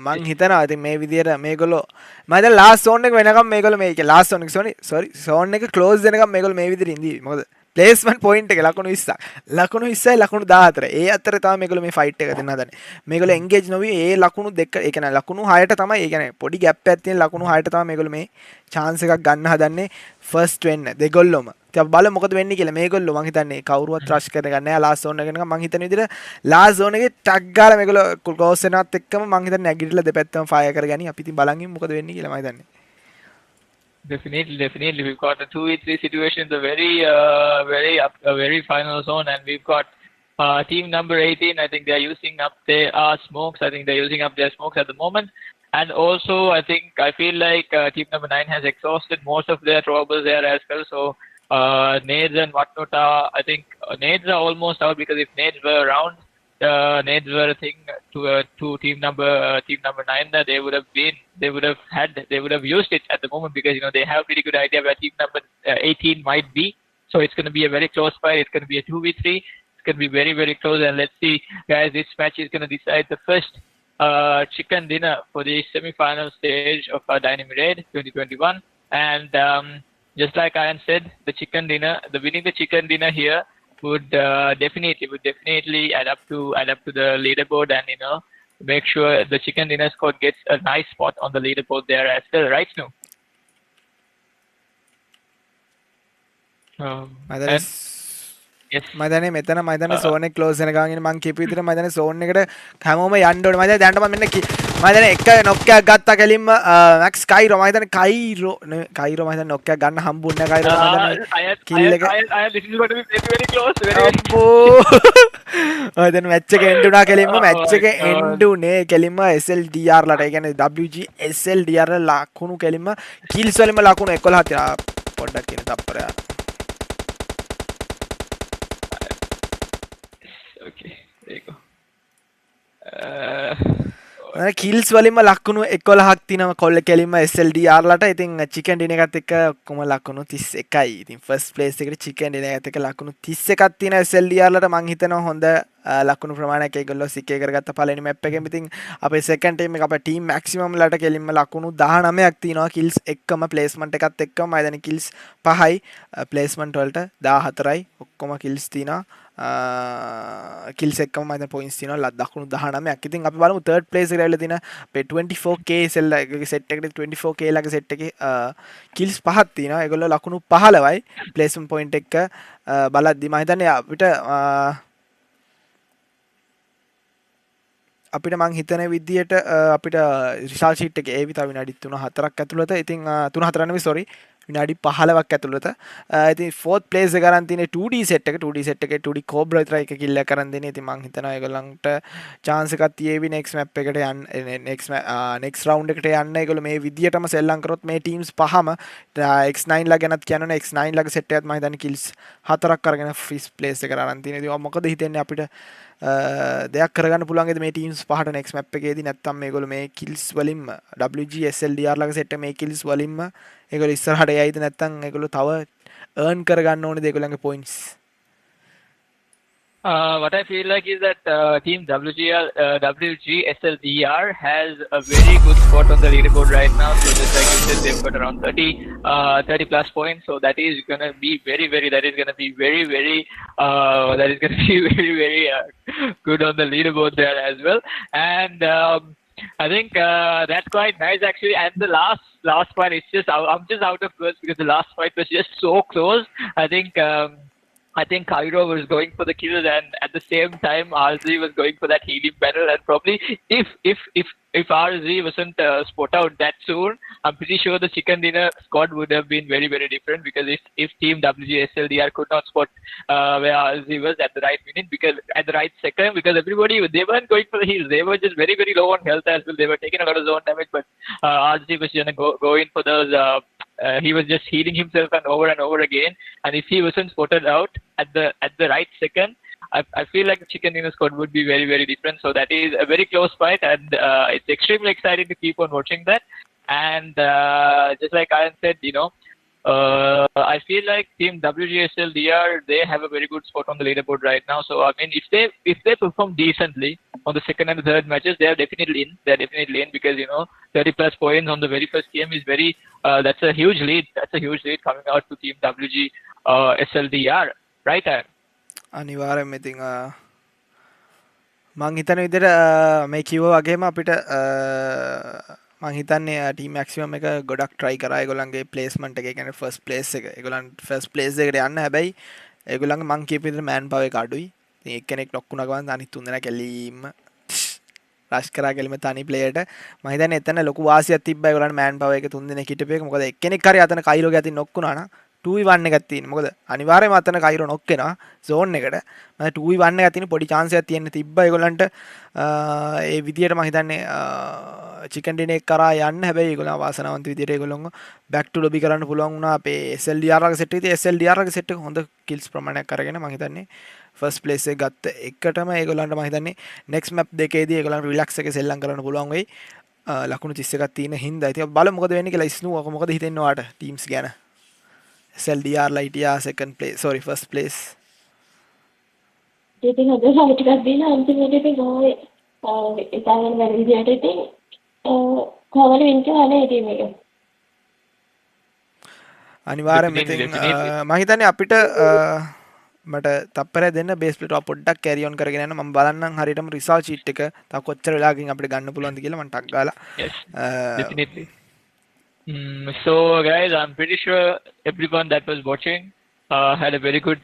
මං හිතනවා ඉතින් මේ විදියට මේගොල්ලෝ මම දැන් ලාස්ට් සෝන් එක වෙනකම් මේගොල්ලෝ මේක ලාස්ට් සෝන් එක සෝරි සෝන් එක ක්ලෝස් වෙනකම් මේගොල්ලෝ මේ විදියට ඉඳී. මොකද ප්ලේස්මන්ට් පොයින්ට් එක ලකුණු 20ක්. ලකුණු 20යි ලකුණු 14. ඒ අතර තමයි මේගොල්ලෝ මේ ෆයිට් එක දෙන්න හදන්නේ. මේගොල්ලෝ එන්ගේජ් නොවි ඒ ලකුණු දෙක ඒ කියන්නේ ලකුණු 6ට තමයි ඒ කියන්නේ පොඩි ગેප් එකක් තියෙන ලකුණු 6ට තමයි මේගොල්ලෝ මේ chance එකක් ගන්න හදන්නේ ෆස්ට් වෙන්න දෙගොල්ලොම. ඉතින් අපි බලමු මොකද වෙන්නේ කියලා. මේගොල්ලෝ මං හිතන්නේ කවුරුවත් රෂ් කරගෙන නැහැ ලාස්ට් සෝන් එක නිකන් මං හිතන විදිහට ලාස්ට් සෝන් එකේ ටක් ගාලා මේගොල්ලෝ ක්ලෝස් වෙනවත් එක්කම මං හිතන්නේ නැගිටලා දෙපැත්තම ෆයර් කරගනි. අපි ඉතින් බලන් ඉමු මොකද වෙන්නේ කියලා මම හිතන්නේ. Definitely. We've got a 2v3 situation, the very final zone, and we've got team number 18. I think they're using up their smokes. I think they're using up their smokes at the moment. And also, I feel like team number 9 has exhausted most of their throwables there as well. So, nades and whatnot I think nades are almost out because if nades were around, nades were a thing to team number 9 that they would have used it at the moment because they have a pretty good idea where team number 18 might be. So it's going to be a very close fight. It's going to be a 2v3. It's going to be very very close, and let's see, guys. This match is going to decide the first chicken dinner for the semi-final stage of Dynami Raid 2021. And just like Ian said, winning the chicken dinner here would definitely add up to the leaderboard and make sure the chicken dinner squad gets a nice spot on the leaderboard there as well, right, Snow? Yes. මම දන්නේ මෙතන මම දන්නේ zone එක close වෙනකන් ඉන්නේ මං කියපු විදිහට මම දන්නේ සෝන් එකට හැමෝම යන්න ඕනේ. මම දැන් මම මෙන්න මම දන්නේ එක නොක් එකක් ගත්තා කෙලින්ම මැක්ස් කයිරෝ මම දන්නේ කයිරෝ මම දන්නේ නොක් එකක් ගන්න හම්බුන්නේ නැහැ කයිරෝ මම දන්නේ කිල් එක this is going to be very close අම්බෝ මම දන්නේ මැච් එක එන්ඩ් වුණා කෙලින්ම මැච් එක එන්ඩ් උනේ කෙලින්ම SLDR ලට. ඒ කියන්නේ WG SLDR ලකුණු කෙලින්ම කිල්ස් වලින්ම ලකුණු 11 තියා පොඩ්ඩක් කියන තප්පරය. Okay, there you go. Kills වලින්ම ලක්කුණු 11ක් තියෙනවා කොල්ල කෙලින්ම SLDR ලට. ඉතින් චිකන් ඩිනර් එකත් එක්ක ඔක්කොම ලකුණු 31යි. ඉතින් ෆස්ට් ප්ලේස් එකට චිකන් ඩිනර් එකත් එක්ක ලකුණු 31ක් තියෙනවා SLDR ලට. මං හිතනවා හොඳ ලකුණු ප්‍රමාණයක් ඒගොල්ලෝ සිකේ කරගත්ත පළවෙනි මැප් එකෙම. ඉතින් අපේ සෙකන්ඩ් ටීම් එක අපේ ටීම් මැක්සිමම් ලට කෙලින්ම ලකුණු 19ක් තියෙනවා කිල්ස් එක්කම ප්ලේස්මන්ට් එකත් එක්කම. මම හිතන්නේ කිල්ස් 5යි ප්ලේස්මන්ට් වලට 14යි ඔක්කොම කිල්ස් තියෙනවා. කිල්ස් එක්කම මම පොයින්ට්ස් තියෙනවා දකුණු 19ක්. ඉතින් අපි බලමු තර්ඩ් ප්ලේස් එකට ඇවිල්ලා තියෙන අපේ 24k සෙල් එකේ සෙට් එකට 24k ලගේ සෙට් එකේ කිල්ස් 5ක් තියෙනවා. ඒගොල්ලෝ ලකුණු 15යි ප්ලේස්මන්ට් පොයින්ට් එක බලද්දි මම හිතන්නේ අපිට මං හිතන විදියට අපිට රිසල්ට් ෂීට් එකේ ඒවි තව විනාඩි 3-4ක් ඇතුළත. ඉතින් 3-4 නෙවෙයි සෝරි විනාඩි 15ක් ඇතුළත. ඉතින් ෆෝර්ත් ප්ලේස් එක ගන්න තියෙන්නේ 2D සෙට් එක. 2D සෙට් එකේ 2D කෝබ්‍රා විතරයි එක කිල් එක කරන් දෙන්නේ. ඉතින් මං හිතනවා ඒගොල්ලන්ට chance එකක් තියේවි next map එකට යන්න next round එකට යන්න. ඒගොල්ලෝ මේ විදියටම සෙල්ලම් කරොත් මේ teams පහම X9 ලා ගැනත් කියනවනේ X9 ලාගේ සෙට් එකත් මම හිතන්නේ kills 4ක් අරගෙන ෆිස් ප්ලේස් එකට අරන් තියෙනවා. ඉතින් මොකද හිතන්නේ අපිට දෙයක් කරගන්න පුළුවන්ගේද මේ ටීම්ස් පහට නෙක්ස්ට් මැප් එකේදී? නැත්නම් මේගොල්ලෝ මේ කිල්ස් වලින්ම WG SLDR ලාගේ සෙට් එක මේ කිල්ස් වලින්ම ඒගොල්ලෝ ඉස්සරහට යයිද? නැත්නම් ඒගොල්ලෝ තව earn කරගන්න ඕනේද ඒගොල්ලන්ගේ points? What I feel like is that Team WG SLDR has a very good spot on the leaderboard right now. So just like you said, they've got around 30 plus points. So that is gonna be very, very good on the leaderboard there as well. And I think that's quite nice actually. And the last fight, I'm just out of words because the last fight was just so close. I think Cairo was going for the kills, and at the same time, RZ was going for that healing battle. And probably, if RZ wasn't spot out that soon, I'm pretty sure the chicken dinner squad would have been very, very different. Because if Team WGSLDR could not spot where RZ was at the right minute, because at the right second, because they weren't going for the heals, they were just very, very low on health as well. They were taking a lot of zone damage, but RZ was gonna go in for those. He was just healing himself and over again. And if he wasn't spotted out at the right second, I feel like the chicken dinner squad would be very, very different. So that is a very close fight, and it's extremely exciting to keep on watching that. And just like Iron said, I feel like Team WGSLDR, they have a very good spot on the leaderboard right now. So I mean, if they perform decently on the second and the third matches, they are definitely in. They're definitely in because 30 plus points on the very first game is very. That's a huge lead. That's a huge lead coming out to Team WGSLDR, right? අනිවාර්යයෙන්ම ඉතින් මං හිතන විදිහට මේ කිව්වා වගේම අපිට මං හිතන්නේ ටීම් මැක්සිමම් එක ගොඩක් try කරා ඒගොල්ලන්ගේ ප්ලේස්මන්ට් එක. ඒ කියන්නේ ෆස්ට් ප්ලේස් එක. ඒගොල්ලන් ෆස්ට් ප්ලේස් එකට යන්න. හැබැයි ඒගොල්ලන්ගේ මං කියපු විදිහට මෑන් පවර් එක අඩුයි. ඉතින් එක්කෙනෙක් නොක් වුණා ගමන් අනිත් තුන් දෙනා කැලීම රෂ් කරා කෙලිම තනි ප්ලේයර්ට. මම හිතන්නේ එතන ලොකු වාසියක් තිබ්බා ඒගොල්ලන් මෑන් පවර් එක තුන් දෙනෙක් හිටපු එක. මොකද එක්කෙනෙක් හරි අතන කයිරෝගේ අතින් නොක් වුණා නම් 2v1 එකක් තියෙන. මොකද අනිවාර්යයෙන්ම අතන කයිරෝ නොක් වෙනවා zone එකට. මම 2v1 එකක් තියෙන පොඩි chance එකක් තියෙන තිබ්බා ඒගොල්ලන්ට. ඒ විදියට මම හිතන්නේ chicken dinner එක කරා යන්න. හැබැයි ඒගොල්ලන් වාසනාවන්ත විදියට ඒගොල්ලොන්ව back to lobby කරන්න පුළුවන් වුණා. අපේ SLDR ගේ සෙට් එකේ SLDR ගේ සෙට් එක හොඳ kills ප්‍රමාණයක් අරගෙන මම හිතන්නේ ෆස්ට් ප්ලේස් එක ගත්ත එකටම ඒගොල්ලන්ට මම හිතන්නේ next map දෙකේදී ඒගොල්ලන් රිලැක්ස් එකේ සෙල්ලම් කරන්න පුළුවන් වෙයි. ලකුණු 31ක් තියෙන හින්දා. ඉතින් බලමු මොකද වෙන්නේ කියලා. ඉස්නු මොකද හිතෙන්නේ ඔයාට ටීම්ස් ගැන? SLDR ලයිටියා second place, sorry first place. ඉතින් අද සමහර ටිකක් දීලා අන්තිමට ඉතින් ගෝවේ ඉතාලි වැඩි විදියට ඉතින් කොහොමද වින් කරන්නේ ටීම් එක? අනිවාර්යයෙන්ම ඉතින් මම හිතන්නේ අපිට මට තප්පරය දෙන්න බේස් ප්ලේට් එක පොඩ්ඩක් කැරි ඔන් කරගෙන යන්න. මම බලන්නම් හරියටම රිසල්ට් ෂීට් එක තව කොච්චර වෙලාවකින් අපිට ගන්න පුළුවන්ද කියලා මම ටක් ගාලා. Yes, definitely. So guys, I'm pretty sure everyone that was watching had a very good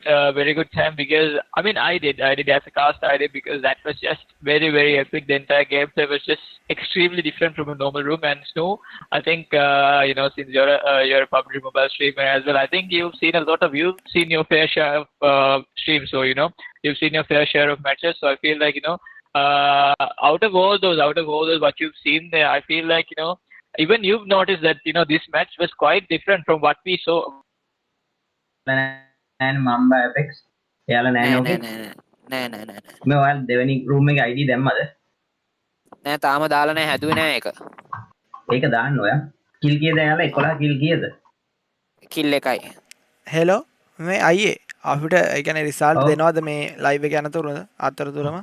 time, because I mean I did as a cast, I did, because that was just very, very epic. The entire gameplay was just extremely different from a normal room. And Snow, I think since you're a PUBG mobile streamer as well, I think you've seen your fair share of streams, so you've seen your fair share of matches. So I feel like out of all those what you've seen there, I feel like even you've noticed that this match was quite different from what we saw. And Mamba Apex. එයාලා නෑ නෝකේ. නෑ. මේ ඔයාලා දෙවෙනි room එකේ ID දැම්මද? නෑ තාම දාලා නෑ හැදුවේ නෑ ඒක. ඒක දාන්න ඔයා. කිල් කීයද යාලා 11 කිල් කීයද? කිල් එකයි. හෙලෝ මේ අයියේ අපිට ඒ කියන්නේ රිසල්ට් ඔව්. දෙනවද මේ ලයිව් එක යනතුරුද අතරතුරම?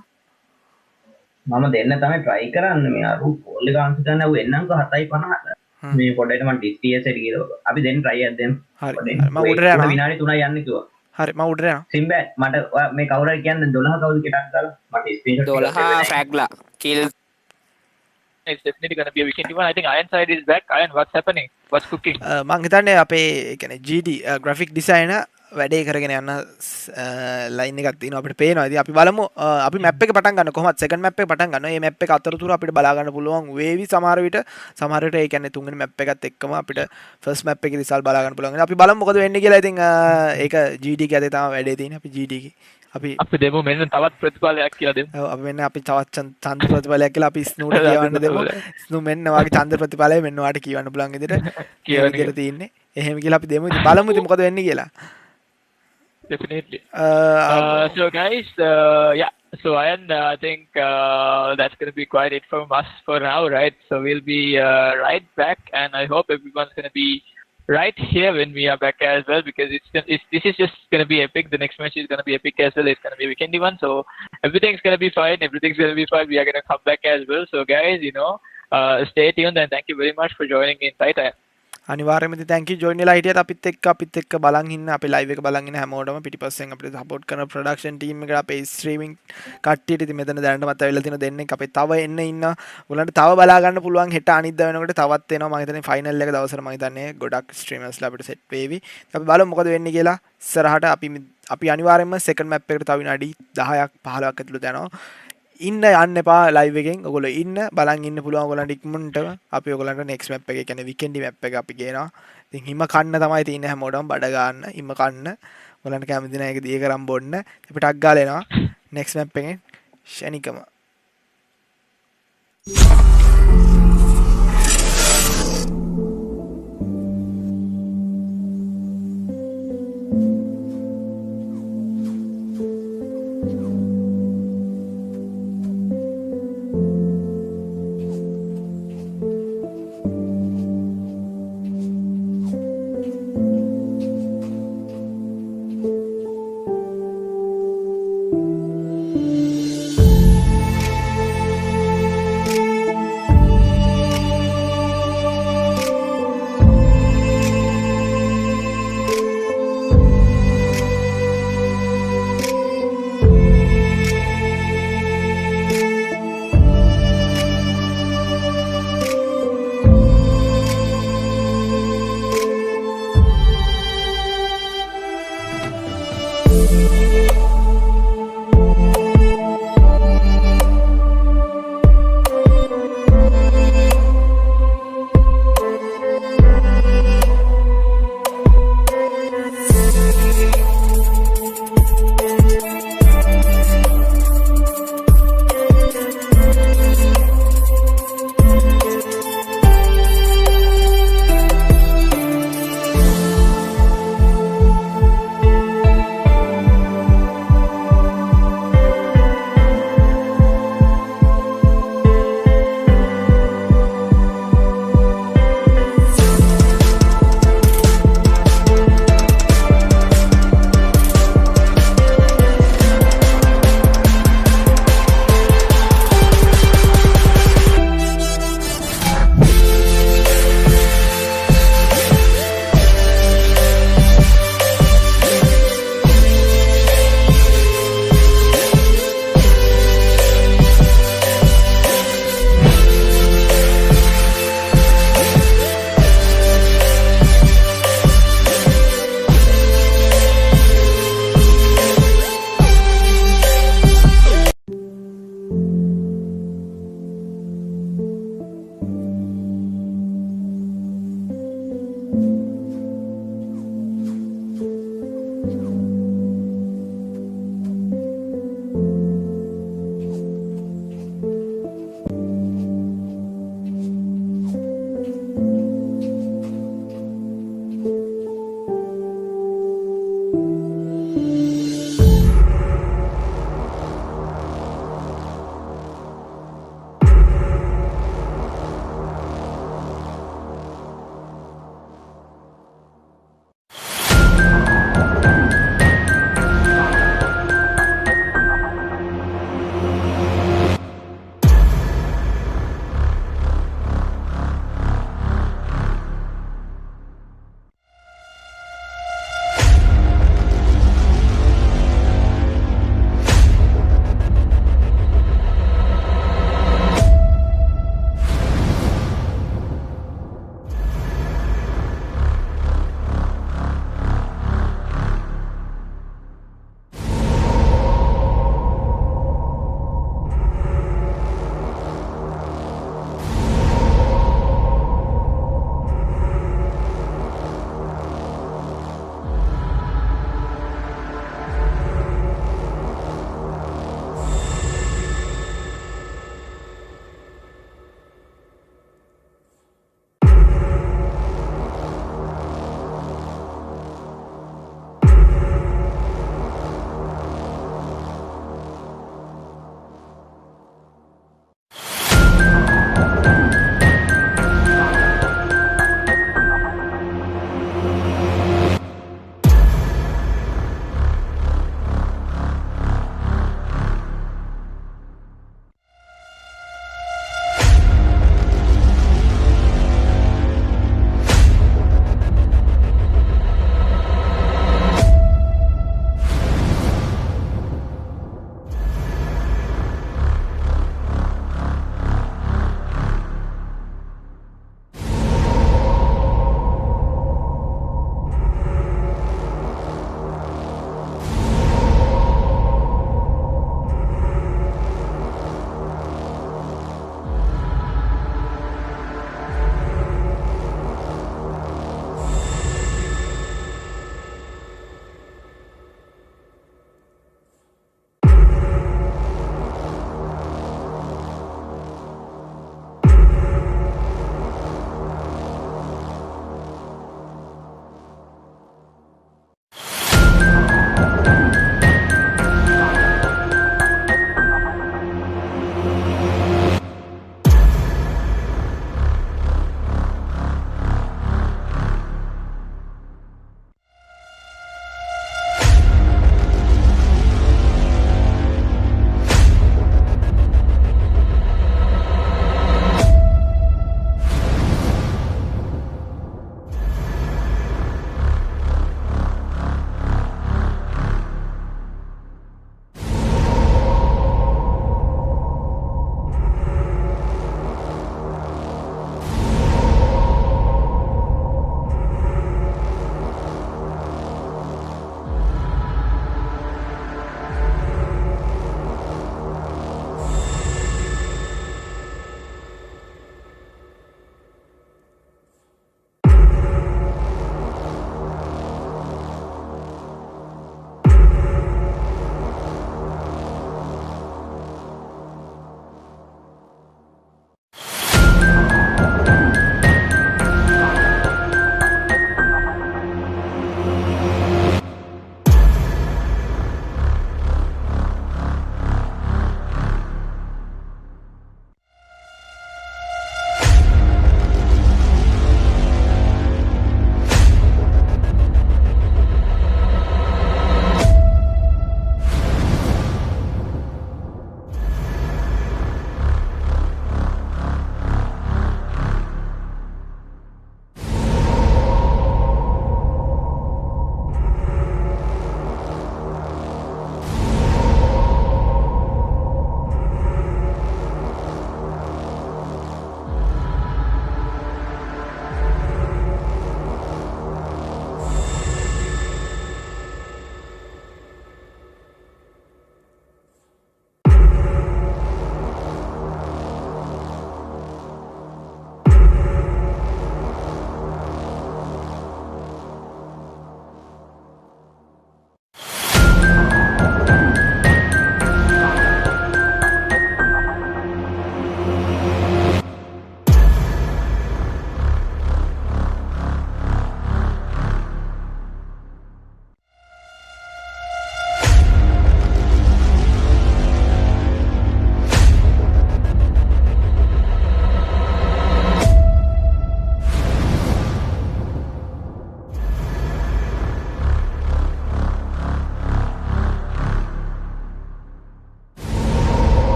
මම දෙන්න තමයි try කරන්නේ මේ අර කෝල් එක ආන්සර් කරන්න ඌ එන්නම්ක 7:50ට. මේ පොඩ්ඩට මම DPS එකට ගිහලා අපි දෙන්න try එකක් දෙමු. හරි මම උඩට යනවා. විනාඩි 3යි යන්නේ කිව්වා. හරි මම උඩට යනවා. සිම්බෑ මට ඔයා මේ කවුරු හරි කියන්නේ 12 කවුද කෙටක් දාලා මට ස්ක්‍රීන්ෂොට් 12 ෆැග්ලා kill. It's definitely going to be a weekend one. I think IronSide is back. Iron, what's happening? What's cooking? මං හිතන්නේ අපේ ඒ කියන්නේ GD graphic designer වැඩේ කරගෙන යන ලයින් එකක් තියෙනවා අපිට පේනවා. ඉතින් අපි බලමු අපි මැප් එක පටන් ගන්න කොහොමද සෙකන්ඩ් මැප් එක පටන් ගන්නවා. මේ මැප් එක අතරතුර අපිට බලා ගන්න පුළුවන් වේවි සමහර විට ඒ කියන්නේ තුන්වෙනි මැප් එකත් එක්කම අපිට ෆස්ට් මැප් එකේ රිසල්ට් බලා ගන්න පුළුවන්. අපි බලමු මොකද වෙන්නේ කියලා. ඉතින් ඒක GD එකේ අතේ තමයි වැඩේ තියෙන්නේ. අපි GD එකේ අපි දෙමු මෙන්න තවත් ප්‍රතිඵලයක් කියලා දෙමු. ඔව් අපි මෙන්න අපි තවත් ඡන්ද ප්‍රතිඵලයක් කියලා අපි ස්නූට කියවන්න දෙමු. ස්නූ මෙන්න වාගේ ඡන්ද ප්‍රතිඵලය මෙන්න වාට කියවන්න පුළුවන් විදිහට තියෙන්නේ. එහෙම කියලා අපි දෙමු. ඉතින් බලමු ඉතින් මොකද වෙන්නේ කියලා. Definitely. So guys, yeah. So I think that's going to be quite it from us for now, right? So we'll be right back, and I hope everyone's going to be right here when we are back as well, because this is just going to be epic. The next match is going to be epic as well. It's going to be a weekendy one, so everything's going to be fine. Everything's going to be fine. We are going to come back as well. So guys, stay tuned, and thank you very much for joining in tight. අනිවාර්යයෙන්ම thank you join වෙලා හිටියත් අපිත් එක්ක බලන් ඉන්න අපේ live එක බලන් ඉන්න හැමෝටම පිටිපස්සෙන් අපිට support කරන production team එකට අපේ streaming කට්ටියට ඉතින් මෙතන දැනටමත් ඇවිල්ලා තියෙන දෙන්නෙක් අපේ තව එන්න ඉන්න උගලන්ට තව බලා ගන්න පුළුවන් හෙට අනිද්දා වෙනකොට තවත් එනවා මම හිතන්නේ final එක දවසට මම හිතන්නේ ගොඩක් streamersලා අපිට set වේවි අපි බලමු මොකද වෙන්නේ කියලා ඉස්සරහට අපි අනිවාර්යයෙන්ම second map එකට තව විනාඩි 10ක් 15ක් ඇතුළත යනවා යන්න එපා ලයිව් එකෙන් ඔයගොල්ලෝ ඉන්න බලන් ඉන්න පුළුවන් ඔයගොල්ලන්ට ඉක්මනට අපි ඔයගොල්ලන්ට next map එක කියන්නේ weekend map එක අපි ගේනවා ඉතින් හිම කන්න තමයි තියෙන්නේ හැමෝටම බඩ ගන්න හිම කන්න ඔයගොල්ලන්ට කැමති නැහැ ඒක දිය කරන් බොන්න අපි ටක් ගාලා එනවා next map එකෙන් ෂණිකම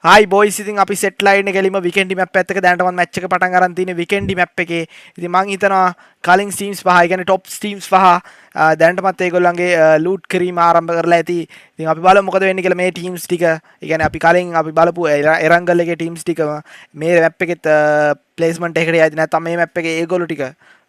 hi boys ඉතින් අපි set line එක එලිම weekend map එකක දැනටමත් match එක පටන් අරන් තියෙන්නේ weekend map එකේ. ඉතින් මං හිතනවා කලින් teams පහ, ඒ කියන්නේ top teams පහ දැනටමත් ඒගොල්ලන්ගේ loot කිරීම ආරම්භ කරලා ඇති. ඉතින් අපි බලමු මොකද වෙන්නේ කියලා මේ teams ටික. ඒ කියන්නේ අපි කලින් අපි බලපු එරංගල් එකේ teams ටිකම මේ map එකෙත් placement එකට යයිද නැත්නම් මේ map එකේ ඒගොල්ලෝ ටික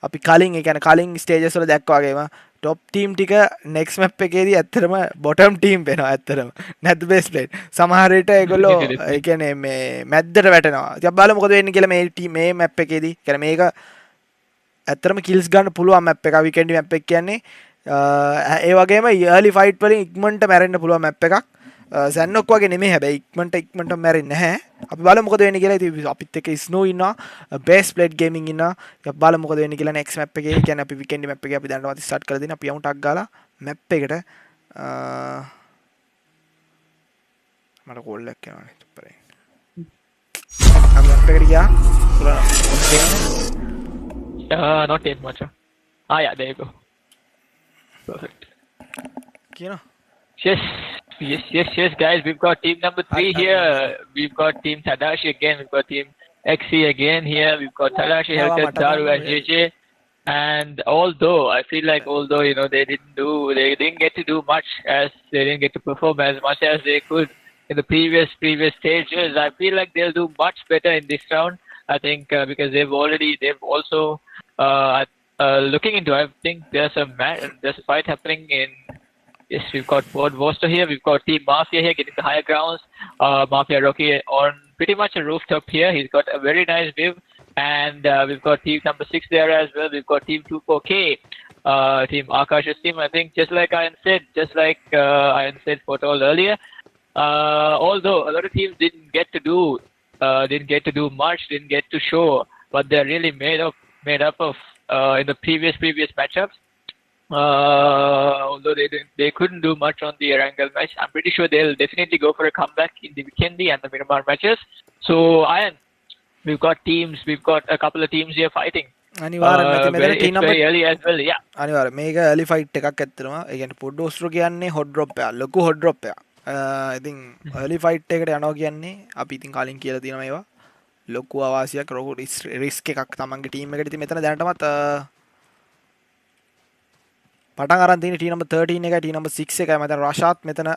අපි කලින් ඒ කියන්නේ කලින් stages වල දැක්වා වගේම top team ටික next map එකේදී ඇත්තටම bottom team වෙනවා ඇත්තටම. නැත්ද base plate. සමහර විට ඒගොල්ලෝ ඒ කියන්නේ මේ මැද්දට වැටෙනවා. ඉතින් අපි බලමු මොකද වෙන්නේ කියලා මේ team මේ map එකේදී. කියන්නේ මේක ඇත්තටම kills ගන්න පුළුවන් map එකක්. weekend map එක කියන්නේ ඒ වගේම early fight වලින් ඉක්මනට මැරෙන්න පුළුවන් map එකක්. සැන්නොක් වගේ නෙමෙයි හැබැයි ඉක්මනට මැරෙන්නේ නැහැ. අපි බලමු මොකද වෙන්නේ කියලා. ඉතින් අපිත් එක්ක ස්නෝ ඉන්නවා, බේස් ප්ලේට් ගේමින් ඉන්නවා. අපි බලමු මොකද වෙන්නේ කියලා next map එකේ. කියන්නේ අපි weekend map එකේ අපි දැනටමත් start කරලා දෙන. අපි යමු ටක් ගාලා map එකට. මට කෝල් එකක් එනවානේ සුපරේ. අපි map එකට ගියා. Not yet much. Yeah, there you go. Perfect. කියනවා. Yes, guys. We've got team number 3 here. We've got team Tadashi again. We've got team XC again here. We've got Tadashi, Hellcat, Daru, and JJ. And although I feel like you know they didn't get to do much, as they didn't get to perform as much as they could in the previous stages, I feel like they'll do much better in this round. I think because they've also looking into. I think there's a fight happening in. Yes, we've got Ford Worcester here. We've got Team Mafia here getting the higher grounds. Mafia Rocky on pretty much a rooftop here. He's got a very nice view. And we've got team number 6 there as well. We've got team 24K. Team Akash's team, I think, just like Iron said for all earlier. Although a lot of teams didn't get to do much, didn't get to show what they're really made up of in the previous matchups. Although they couldn't do much on the Erangel match, I'm pretty sure they'll definitely go for a comeback in the Vikendi and the Miramar matches. So we've got a couple of teams here fighting. අනිවාර්යෙන් it's very early as well, yeah. අනිවාර්යෙන් මේක early fight එකක් ඇත්තටම. ඒ කියන්නේ පොඩ්ඩෝස්ට්‍රෝ කියන්නේ hot drop එක. ලොකු hot drop එක. ඉතින් early fight එකට යනවා කියන්නේ අපි ඉතින් කලින් කියලා තියෙනවා මේවා. ලොකු අවාසියක් risk එකක් තමන්ගේ team එකට. ඉතින් මෙතන දැනටමත් පටන් අරන් තියෙන team number 13 එකයි team number 6 එකයි. මම දැන් රෂාත් මෙතන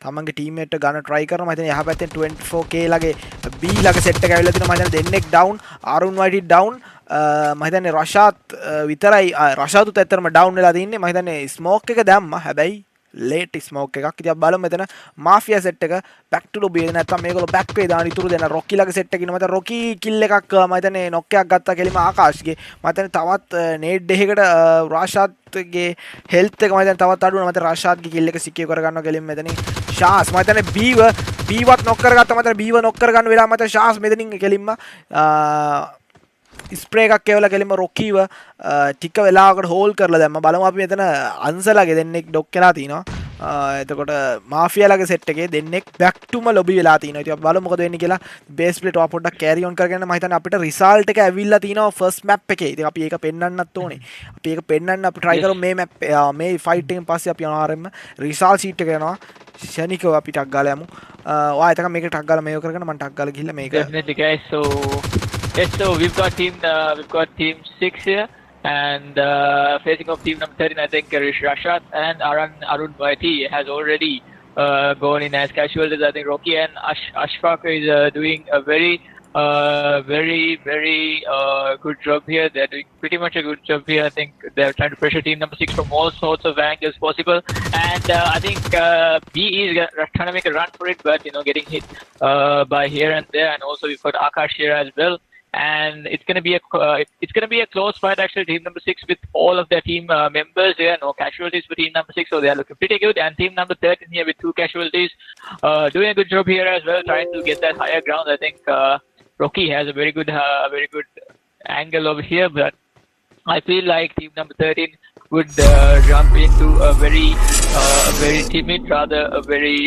තමන්ගේ ටීම්මේට් එක ගන්න try කරනවා. මම හිතන්නේ යහ පැත්තෙන් 24k ලගේ B ලගේ සෙට් එක ඇවිල්ලා තිනවා. මම හිතන්නේ දෙන්නෙක් down, අරුන් වයිටි down. මම හිතන්නේ රෂාත් විතරයි රෂාතුත් ඇත්තටම down වෙලා තින්නේ. මම හිතන්නේ smoke එක දැම්මා. හැබැයි late smoke එකක්. ඉතින් අපි බලමු මෙතන මාෆියා සෙට් එක back to lobby එක නැත්තම් මේගොල්ලෝ back way දාන ඉතුරු දෙන රොකි ලගේ සෙට් එක ඉන්න. මම හිතන්නේ රොකි kill එකක් මම හිතන්නේ knock එකක් ගත්තා කෙලිම ආකාශ්ගේ. මම හිතන්නේ තවත් nade එකකට රෂාත්ගේ health එක මම හිතන්නේ තවත් අඩු වෙනවා. මම හිතන්නේ රෂාත්ගේ kill එක secure කරගන්නවා කෙලිම මෙතනින්. ශාස් මම හිතන්නේ බීවත් නොක් කරගත්තා. මම හිතන්නේ බීව නොක් කරගන්න වෙලාව මම හිතන්නේ ශාස් මෙතනින් කෙලින්ම ස්ප්‍රේ එකක් කෙවලා කෙලින්ම රොකීව ටික වෙලාවකට හෝල් කරලා දැම්ම. බලමු අපි මෙතන අන්සලාගේ දෙන්නෙක් ඩොක් වෙලා තිනවා. එතකොට මාෆියාලාගේ සෙට් එකේ දෙන්නෙක් බැක් ටුම ලොබි වෙලා තිනවා. ඉතින් අපි බලමු මොකද වෙන්නේ කියලා. බේස් ප්ලේට් ඔයා පොඩ්ඩක් කැරි ඔන් කරගෙන මම හිතන්නේ අපිට රිසල්ට් එක ඇවිල්ලා තිනවා ෆස්ට් මැප් එකේ. ඉතින් අපි ඒක පෙන්වන්නත් ඕනේ. අපි ඒක පෙන්වන්න අපි try කරමු මේ මැප් මේ ෆයිට් එකෙන් පස්සේ අපි අනිවාර්යෙන්ම රිසල්ට් ෂීට් එක යනවා. ෂණිකව අපි ටක් ගාලා යමු. ඔයා එතක මේක ටක් ගාලා මේව කරගෙන මම ටක් ගාලා ගිහිල්ලා මේක definitely guys. So we've got team 6 here, and facing off team number 13, I think Rashad and Arun Vaiti has already gone in as casualties. I think Rocky and Ashfaq is doing a very good job here. They're doing pretty much a good job here. I think they're trying to pressure team number 6 from all sorts of angles possible. And I think B is trying to make a run for it, but getting hit by here and there. And also we've got Akash here as well. And it's gonna be a close fight actually. Team number 6 with all of their team members here. No casualties for team number 6, so they are looking pretty good. And team number 13 here with 2 casualties, doing a good job here as well, trying to get that higher ground. I think Rocky has a very good angle over here, but I feel like team number 13 would jump into a very timid, rather a very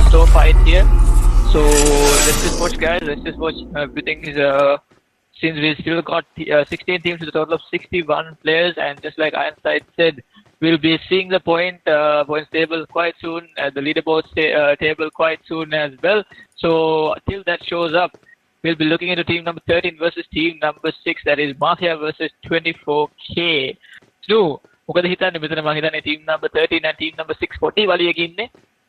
slow fight here. So let's just watch, guys. Let's just watch. Everything is since we still got 16 teams with a total of 61 players, and just like IronSide said, we'll be seeing the points table quite soon, the leaderboard table quite soon as well. So till that shows up, we'll be looking into team number 13 versus team number 6. That is Mafia versus 24K. So, මොකද හිතන්නේ මෙතන මම හිතන්නේ team number 13 and team number 6 40 වලියක ඉන්නේ.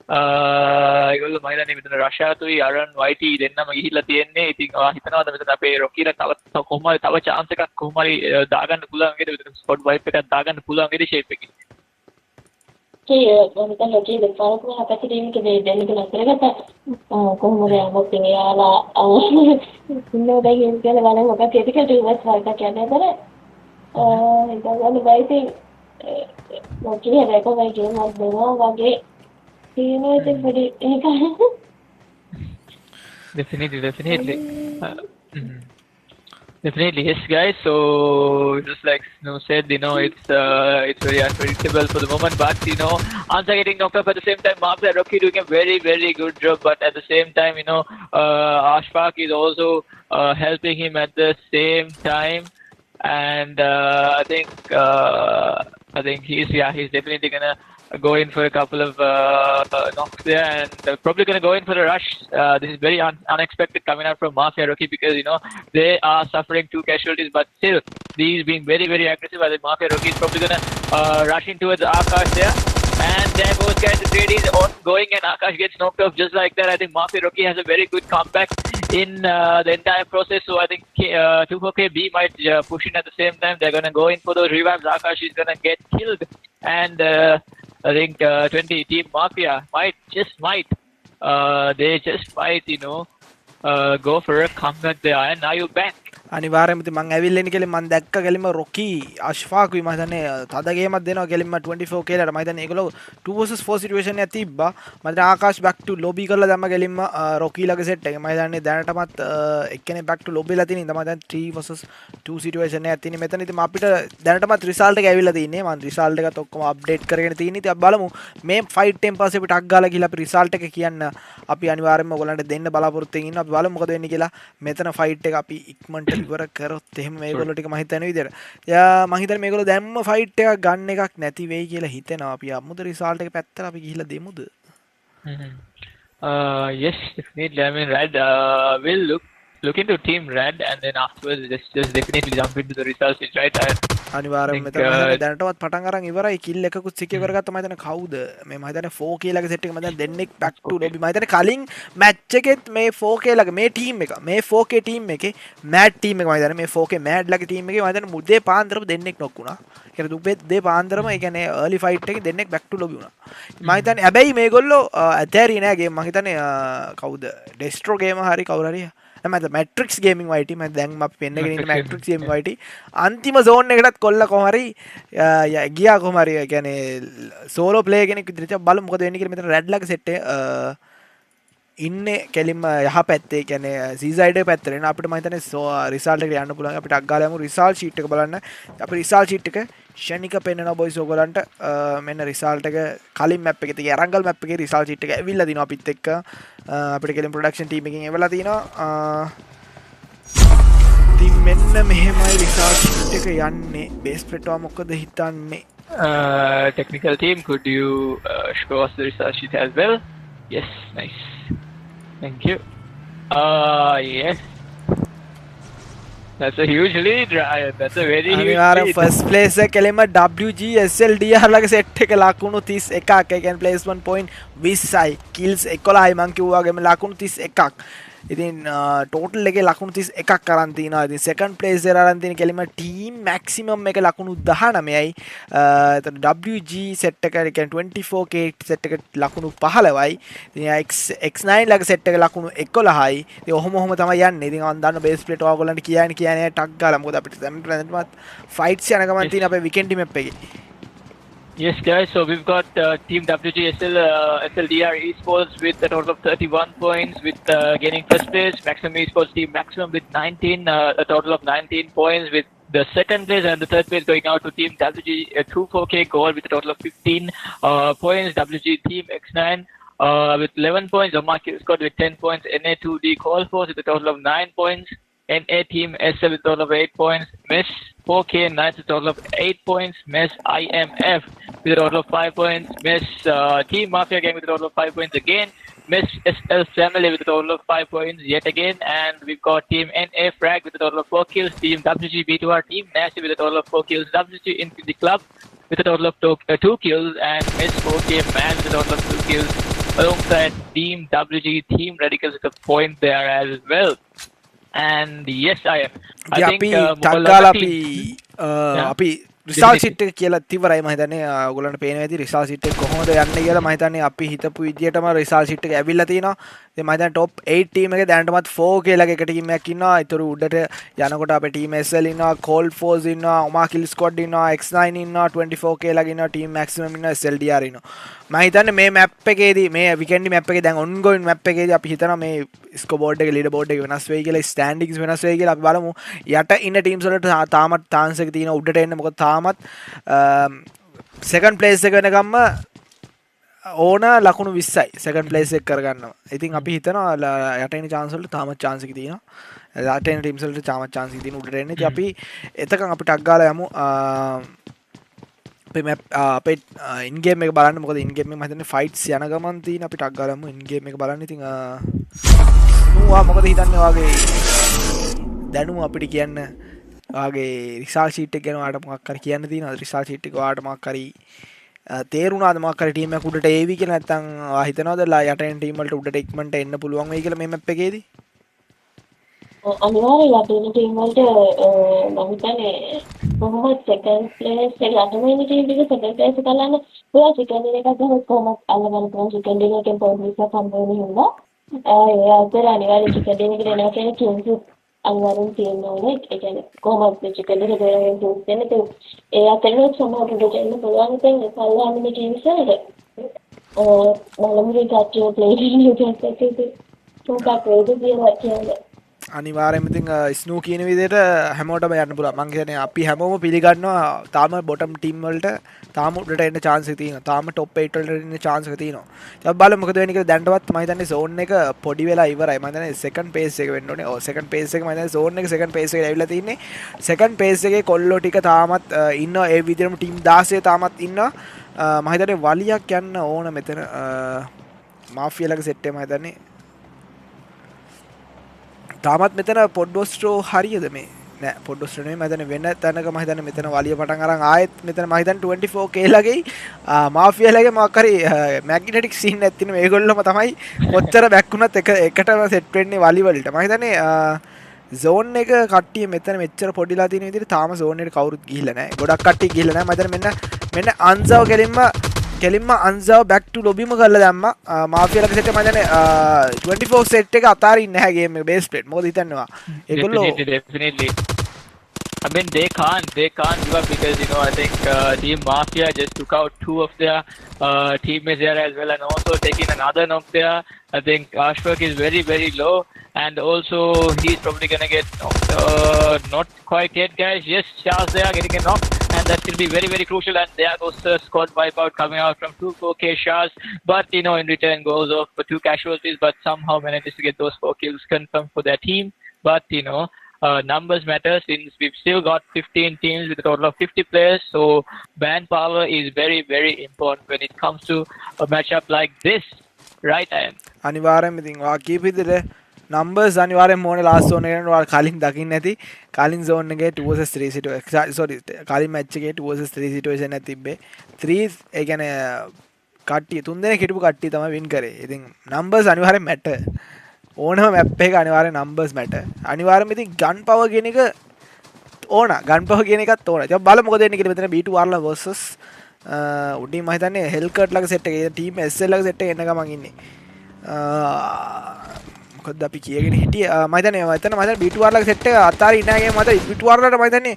ඒගොල්ලෝ මම හිතන්නේ මෙතන රෂාතුයි අරන් YT දෙන්නම ගිහිල්ලා තියෙන්නේ. ඉතින් ඔයා හිතනවාද මෙතන අපේ රොකීලා තව කොහොමද තව chance එකක් කොහොම හරි දාගන්න පුළුවන් වේද මෙතන ස්පොට් වයිප් එකක් දාගන්න පුළුවන් වේද shape එකේ. මෙතන ලොකී දෙපාරක් මම අපේ ටීම් එකේ දෙන්න කියලා කරගත්තා. කොහොමද යමුත් එයාලා ඉන්නෝ දැන් කියලා බලන්න මොකක්ද ක්‍රිටිකල් ටීම්ස් වලට කියන්නේ දර ඒගොල්ලෝ බයිටි ලොකී හැබැයි කොහේ ගේම් එකක් දෙනවා වගේ තියෙනවා ඉතින් පොඩි ඒක Definitely. Definitely, yes, guys. So just like Snow said, it's very unpredictable for the moment. But Ansa getting knocked up at the same time. Mafia Rocky doing a very, very good job. But at the same time, Ashfaq is also helping him at the same time. And I think he's definitely gonna go in for a couple of knocks there, and probably going to go in for a rush. This is very unexpected coming out from Mafia Rocky because they are suffering 2 casualties, but still these being very, very aggressive. I think Mafia Rocky is probably going to rush in towards Akash there, and there goes guys. The trade is ongoing, and Akash gets knocked off just like that. I think Mafia Rocky has a very good comeback in the entire process, so I think 24KB might push in at the same time. They're going to go in for those revamps. Akash is going to get killed, and I think 20 Team Mafia might they just might go for a comeback there, and now you're back. අනිවාර්යයෙන්ම ඉතින් මම ඇවිල්ලා ඉන්නේ කියලා මම දැක්ක කෙලින්ම රොකි අෂ්ෆාක් මම හිතන්නේ තද ගේමක් දෙනවා කෙලින්ම 24 කියලා මම හිතන්නේ ඒගොල්ලෝ 2 vs 4 සිටුේෂන් එකක් තිබ්බා මම හිතන්නේ ආකාශ් බැක් ටු ලොබි කරලා දැම්ම කෙලින්ම රොකි ලගේ සෙට් එක මම හිතන්නේ දැනටමත් එක්කෙනෙක් බැක් ටු ලොබිලා තියෙන ඉතින් මම හිතන්නේ 3 vs 2 සිටුේෂන් එකක් තියෙන මෙතන ඉතින් අපිට දැනටමත් රිසල්ට් එක ඇවිල්ලා තින්නේ මම රිසල්ට් එකත් ඔක්කොම අප්ඩේට් කරගෙන තියෙන ඉතින් අපි බලමු මේ ෆයිට් එකෙන් පස්සේ අපි ටක් ගාලා ගිහලා අපි රිසල්ට් එක කියන්න අපි අනිවාර්යයෙන්ම ඔයගොල්ලන්ට දෙන්න බලාපොරොත්තු වෙමින් ඉන්නවා අපි බලමු මොකද වෙන්නේ කියලා මෙතන ෆයිට් එක අපි ඉක්මනට ඉවර කරොත් එහෙම මේගොල්ලෝ ටික මම හිතන විදිහට මම හිතන්නේ මේගොල්ලෝ දැම්ම ෆයිට් එකක් ගන්න එකක් නැති වෙයි කියලා හිතෙනවා අපි අමුද රිසල්ට් එක පැත්තට අපි ගිහිල්ලා දෙමුද Yes, definitely. I mean, Red will look into Team Red, and then afterwards just definitely jump into the results. It's right. අනිවාර්යයෙන්ම මෙතන දැනටවත් පටන් අරන් ඉවරයි කිල් එකකුත් සිකියර් කරගත්ත මම හිතන්නේ කවුද මේ මම හිතන්නේ 4K ලගේ සෙට් එක මම දැන් දෙන්නෙක් බැක් ටු ලොබි මම හිතන්නේ කලින් මැච් එකෙත් මේ 4K ලගේ මේ ටීම් එක මේ 4K ටීම් එකේ මැඩ් ටීම් එක මම හිතන්නේ මේ 4K මැඩ් ලගේ ටීම් එකේ මම හිතන්නේ මුදේ පාන්දරම දෙන්නෙක් නොක් වුණා ඒක දුපේ දේ පාන්දරම ඒ කියන්නේ early fight එකේ දෙන්නෙක් බැක් ටු ලොබි වුණා මම හිතන්නේ හැබැයි මේගොල්ලෝ ඇතෑරි නෑ ගේම් මම හිතන්නේ කවුද ඩෙස්ට්‍රෝ ගේම හරි කවුරු හරි මැට්‍රික්ස් ගේමින් වයිටි මම දැන් අපි පෙන්නගෙන ඉන්නේ මැට්‍රික්ස් ගේමින් වයිටි අන්තිම zone එකටත් කොල්ල කොහොම හරි ගියා කොහොම හරි ඒ කියන්නේ සෝලෝ ප්ලේ කෙනෙක් විදිහට බලමු මොකද වෙන්නේ කියලා මෙතන රෙඩ් ලගේ සෙට් එක ඉන්නේ කෙලින්ම යහ පැත්තේ කියන්නේ සීසයිඩ් එක පැත්තට එන අපිට මම හිතන්නේ රිසල්ට් එකට යන්න පුළුවන් අපිට අග්ගාලා යමු රිසල්ට් ෂීට් එක බලන්න අපි රිසල්ට් ෂීට් එක ෂණික පෙන්නනවා බොයිස් ඔයගලන්ට මෙන්න රිසල්ට් එක කලින් මැප් එකේ තියෙන අරංගල් මැප් එකේ රිසල්ට් ෂීට් එක ඇවිල්ලා දිනවා අපිත් එක්ක අපිට කෙලින් ප්‍රොඩක්ෂන් ටීම් එකෙන් එවලා තිනවා ඉතින් මෙන්න මෙහෙමයි රිසල්ට් ෂීට් එක යන්නේ බේස් ප්ලේට්වා මොකද හිතන්නේ Technical team, could you show us the result sheet as well? Yes, nice. Thank you. Yes. That's a huge lead, Ryan. That's a very huge lead. First place කෙලෙම WG SLDR ලගේ set එක ලකුණු 31ක්. ඒ කියන්නේ placement point 20යි. kills 11යි මං කිව්වා වගේම ලකුණු 31ක්. ඉතින් ටෝටල් එකේ ලකුණු 31ක් අරන් තිනවා. ඉතින් second place එක අරන් තියෙන කෙලිම team maximum එක ලකුණු 19යි. එතන WG set එක කියන්නේ 24K set එක ලකුණු 15යි. ඉතින් X9 ලගේ set එක ලකුණු 11යි. ඉතින් ඔහොම තමයි යන්නේ. ඉතින් මම දන්න base plate ඔයගොල්ලන්ට කියන්නේ ටක් ගාලා. මොකද අපිට දැනටමත් fights යන ගමන් තියෙන අපේ weekend map එකේ. Yes, guys, so we've got Team WGSL SLDR Esports with a total of 31 points, with gaining first place. Maximum Esports Team Maximum with 19, a total of 19 points, with the second place and the third place going out to Team WG 24K Gold with a total of 15 points. WG Team X9 with 11 points. Omar Scott with 10 points. NA2D Call Force with a total of 9 points. NA Team SL with a total of 8 points. MES 4K Knights with a total of 8 points. MES IMF with a total of 5 points. Miss Team Mafia Gang with a total of 5 points again. Miss SL Family with a total of 5 points yet again. And we've got Team NA Frag with a total of 4 kills. Team WGB2R Team Nasty with a total of 4 kills. WG Infinity Club with a total of 2 kills. And Miss 4K Man with a total of 2 kills. Alongside Team WG Team Radicals with a point there as well. And yes, I think අපි රිසල් seat එක කියලා ඉවරයි මම හිතන්නේ ඔයගොල්ලන්ට පේන විදිහ රිසල් seat එක කොහොමද යන්නේ කියලා මම හිතන්නේ අපි හිතපු විදිහටම රිසල් සිට් එක ඇවිල්ලා තිනවා. ඉතින් මම හිතන්නේ টොප් 8 ටීම් එකේ දැනටමත් 4K ලගේ එක ටීම් එකක් ඉන්නවා. ඊටු උඩට යනකොට අපේ ටීම් SL ඉන්නවා, Cold Force ඉන්නවා, Oma Kill Squad ඉන්නවා, X9 ඉන්නවා, 24K ලගේ ඉන්නවා, ටීම් Maximum ඉන්නවා, SLDR ඉන්නවා. මම හිතන්නේ මේ මැප් එකේදී මේ weekend මැප් එකේ දැන් ongoing මැප් එකේදී අපි හිතනවා මේ ස්කෝබෝඩ් එකේ leaderboard එක වෙනස් වෙයි කියලා, ස්ටෑන්ඩින්ග්ස් වෙනස් වෙයි කියලා අපි බලමු. යට ඉන්න ටීම්ස් වලට තාමත් chance එක තියෙනවා උඩට එන්න. මොකද තාමත් second place එක වෙනකම්ම ඕන ලකුණු 20යි second place එක කරගන්නවා. ඉතින් අපි හිතනවා යට ඉන්න chance වලට තාමත් chance එක තියෙනවා. යට ඉන්න ටීම්ස් වලට තාමත් chance එක තියෙනවා උඩට එන්න. ඉතින් අපි එතකන් අපි ටක් ගාලා යමු. අපේ මැප් අපේ ඉන් ගේම් එක බලන්න. මොකද ඉන් ගේම් එක මම හිතන්නේ ෆයිට්ස් යන ගමන් තියෙන. අපි ටක් ගාලා යමු ඉන් ගේම් එක බලන්න. ඉතින් නූවා මොකද හිතන්නේ වාගේ දැනුම අපිට කියන්න වාගේ රිසල්ට් ෂීට් එක ගැන ඔයාලට මොකක් හරි කියන්න තියෙනවද? රිසල්ට් ෂීට් එක ඔයාලට මොකක් හරි තේරුණාද? මොකක් හරි ටීම් එකක් උඩට ඒවි කියලා නැත්නම් ඔයා හිතනවද යට එන ටීම් වලට උඩට ඉක්මනට එන්න පුළුවන් වෙයි කියලා මේ මැප් එකේදී? අනිවාර්යයෙන් යට එන ටීම් වලට මම හිතන්නේ කොහොමද second place එක යටම ඉන්න ටීම් එක second place එක ගන්න පුළුවන්. second එකක් ගහුවොත් කොහොමද අල්ලගන්න පුළුවන්? second එකෙන් පොඩි එකක් හම්බ වෙන හින්දා ඒ අතර අනිවාර්යයෙන් second එකට එනවා කියන ටීම්ස් අනිවාර්යෙන් තියෙනවා නේ. ඒ කියන්නේ කොහොමද second එකට දෙන්නේ කියන්නේ ඒ අතරේ සමහරවිට දෙන්න පුළුවන් ඉතින් පල්ලාමින ටීම්ස් වලට බලමුනේ කට්ටිය ප්ලේ කරන එකත් තුන්කක් වේද කියලා කියන්නේ. අනිවාර්යයෙන්ම ඉතින් ස්නූ කියන විදිහට හැමෝටම යන්න පුළුවන්. මම කියන්නේ අපි හැමෝම පිළිගන්නවා තාම බොටම් ටීම් වලට තාම උඩට එන්න chance එක තියෙනවා. තාම top 8 වලට එන්න chance එක තියෙනවා. අපි බලමු මොකද වෙන්නේ කියලා. දැනටවත් මම හිතන්නේ zone එක පොඩි වෙලා ඉවරයි. මම හිතන්නේ second pace එක වෙන්න ඕනේ. ඔව් second pace එක මම හිතන්නේ zone එක second pace එකට ඇවිල්ලා තින්නේ. second pace එකේ කොල්ලෝ ටික තාමත් ඉන්නවා. ඒ විදිහටම ටීම් 16 තාමත් ඉන්නවා. මම හිතන්නේ වලියක් යන්න ඕන මෙතන මාෆියා ලගේ සෙට් එක මම හිතන්නේ තාමත් මෙතන පොඩ්ඩොස්ට්‍රෝ හරියද මේ නෑ පොඩ්ඩොස්ට්‍රෝ නෙමෙයි මම හිතන්නේ වෙන තැනක මම හිතන්නේ මෙතන වලිය පටන් අරන් ආයෙත් මෙතන මම හිතන්නේ 24K ලගේ මාෆියා ලගේ මොකක් හරි මැග්නටික් සීන් එකක් තියෙන මේගොල්ලෝම තමයි කොච්චර බැක්කුණත් එකටම සෙට් වෙන්නේ වලි වලට. මම හිතන්නේ zone එක කට්ටිය මෙතන මෙච්චර පොඩිලා තියෙන විදිහට තාම zone එකට කවුරුත් ගිහිල්ලා නෑ. ගොඩක් කට්ටිය ගිහිල්ලා නෑ. මම හිතන්නේ මෙන්න අන්සාව කෙලින්ම අන්සාව back to lobby ම කරලා දැම්මා. මාෆියා ලගේ සෙට් එක මම හිතන්නේ 24 සෙට් එක අතාරින්නේ නැහැ ගේම් එක බේස් ප්ලේට්. මොකද හිතන්නේ ඒගොල්ලෝ definitely I mean they can't give up because I think Team Mafia just took out 2 of their teammates there as well and also taking another knock there. I think Ashfaq is very very low and also he's probably gonna get not quite yet guys. Yes, Shaz there getting a knock and that will be very very crucial and there goes the squad wipeout coming out from 4K Shaz but in return goes off for 2 casualties but somehow manages to get those 4 kills confirmed for their team. But numbers matter since we've still got 15 teams with a total of 50 players, so manpower is very very important when it comes to a matchup like this, right? අනිවාර්යයෙන්ම ඉතින් වා කීප විදිහට numbers අනිවාර්යයෙන්ම ඕනේ last zone එකට ඔයාලා කලින් දකින්න ඇති. කලින් zone එකේ 2 vs 3 situation sorry කලින් match එකේ 2 vs 3 situation එකක් තිබ්බේ. 3 ඒ කියන්නේ කට්ටිය 3 දෙනෙක් හිටපු කට්ටිය තමයි win කරේ. ඉතින් numbers අනිවාර්යෙන් matter. ඕනම මැප් එක අනිවාර්යෙන් numbers matter. අනිවාර්යෙන්ම ඉතින් gun power කියන එක ඕන. gun power කියන එකත් ඕන. ඉතින් බලමු මොකද වෙන්නේ කියලා. මෙතන B2 Arla versus උඩින් මම හිතන්නේ Hellcat ලගේ set එක. ඒ team SL ලගේ set එක එන්න ගමන් ඉන්නේ. මොකද අපි කියගෙන හිටියේ මම හිතන්නේ B2 Arla ලගේ set එක අතාරින්න නැහැ මම හිතන්නේ B2 Arla ට මම හිතන්නේ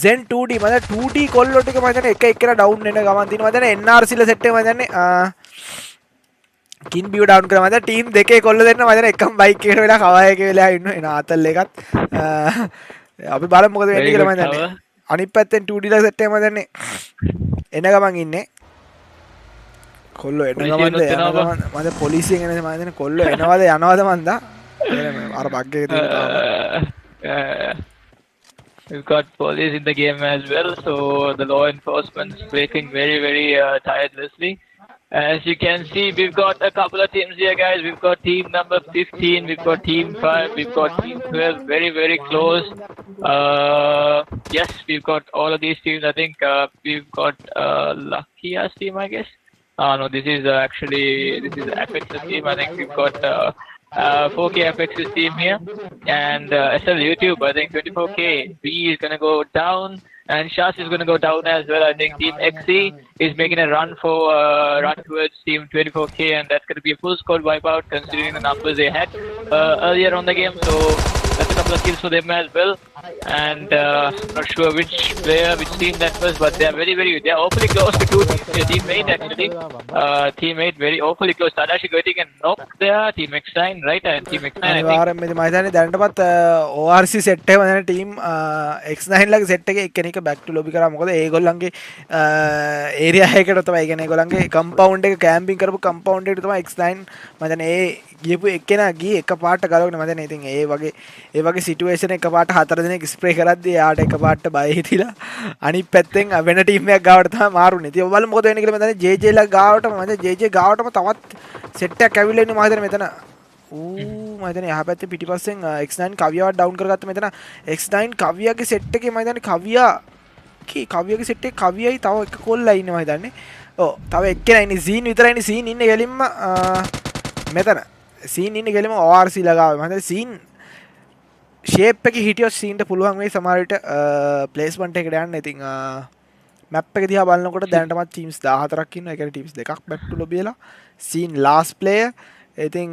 Zen 2D මම හිතන්නේ 2D කොල්ලෝ ටික මම හිතන්නේ එක එකලා down වෙන ගමන් තියෙනවා. මම හිතන්නේ NRC ල set එක මම හිතන්නේ කින් බියු ඩවුන් කරා මම ටීම් දෙකේ කොල්ල දෙන්න මම දැන් එකම බයික් එකට වෙලා කවය එක වෙලා ඉන්නවා එන ආතල් එකත් අපි බලමු මොකද වෙන්නේ කියලා මම දන්නේ අනිත් පැත්තෙන් 2D ලා සෙට් එක මම දන්නේ එන ගමන් ඉන්නේ කොල්ලෝ එන ගමන්ද මම පොලිසියෙන් එන මම දන්නේ කොල්ලෝ එනවද යනවද මන්ද අර බග් එක තියෙන තාම We've got police in the game as well, so the law enforcement is working very, very tirelessly. As you can see, we've got a couple of teams here, guys. We've got team number 15, we've got team 5, we've got team 12, very, very close. Yes, we've got all of these teams. I think we've got Lucky's team, I guess. No, this is Apex's team. I think we've got 4K Apex's team here. And SL YouTube, I think 24K. B is going to go down. And Shas is going to go down as well. I think Team XE is making a run towards Team 24K, and that's going to be a full squad wipeout considering the numbers they had earlier on the game. So that's a couple of kills for them as well. And not sure which team that was, but they're they're awfully close to their teammate actually. Teammate very awfully close. Tadashi getting a knock there. Team X9, right? And Team X9. අනිවාර්යෙන් මේ මයිදානේ දැනටමත් ORC set එක වදින team X9 ලගේ set එකේ එක්කෙනෙක් back ටු lobby කරා. මොකද ඒගොල්ලන්ගේ ඒරියා එකකට තමයි, ඒ කියන්නේ ඒගොල්ලන්ගේ කම්පවුන්ඩ් එක කැම්පින් කරපු කම්පවුන්ඩ් එකට තමයි X9 මම දැන් ඒ ගියපු එක්කෙනා ගියේ එකපාරට ගලවගෙන. මම දැන් ඉතින් ඒ වගේ සිටුේෂන් එකපාරට හතර දිනක් ස්ප්‍රේ කරද්දී එයාට එකපාරට බය හිතිලා අනිත් පැත්තෙන් වෙන ටීම් එකක් ගාවට තමයි මාරුනේ. ඉතින් ඔයාලා මොකද වෙන්නේ කියලා මම දැන් JJ ලා ගාවට මම දැන් JJ ගාවටම තවත් සෙට් එකක් ඇවිල්ලා ඉන්නේ. මම හිතන්නේ මෙතන මම හිතන්නේ එහා පැත්තේ පිටිපස්සෙන් X9 කවියාව ඩවුන් කරගත්ත. මෙතන X9 කවියාගේ සෙට් එකේ මම හිතන්නේ කවියාගේ සෙට් එකේ කවියයි තව එක කොල්ලයි ඉන්නේ මම හිතන්නේ. ඔව් තව එක්කෙනා ඉන්නේ සීන් විතරයිනේ. සීන් ඉන්නේ ගෙලින්ම මෙතන සීන් ඉන්නේ ගෙලින්ම ORC ලගාවේ. මම හිතන්නේ සීන් ෂේප් එකේ හිටියොත් සීන්ට පුළුවන් වෙයි සමහර විට ප්ලේස්මන්ට් එකට යන්න. ඉතින් මැප් එක දිහා බලනකොට දැනටමත් ටීම්ස් 14ක් ඉන්නවා. ඒ කියන්නේ ටීම්ස් දෙකක් බැක් ටු ලොබි වෙලා. Scene last player. I think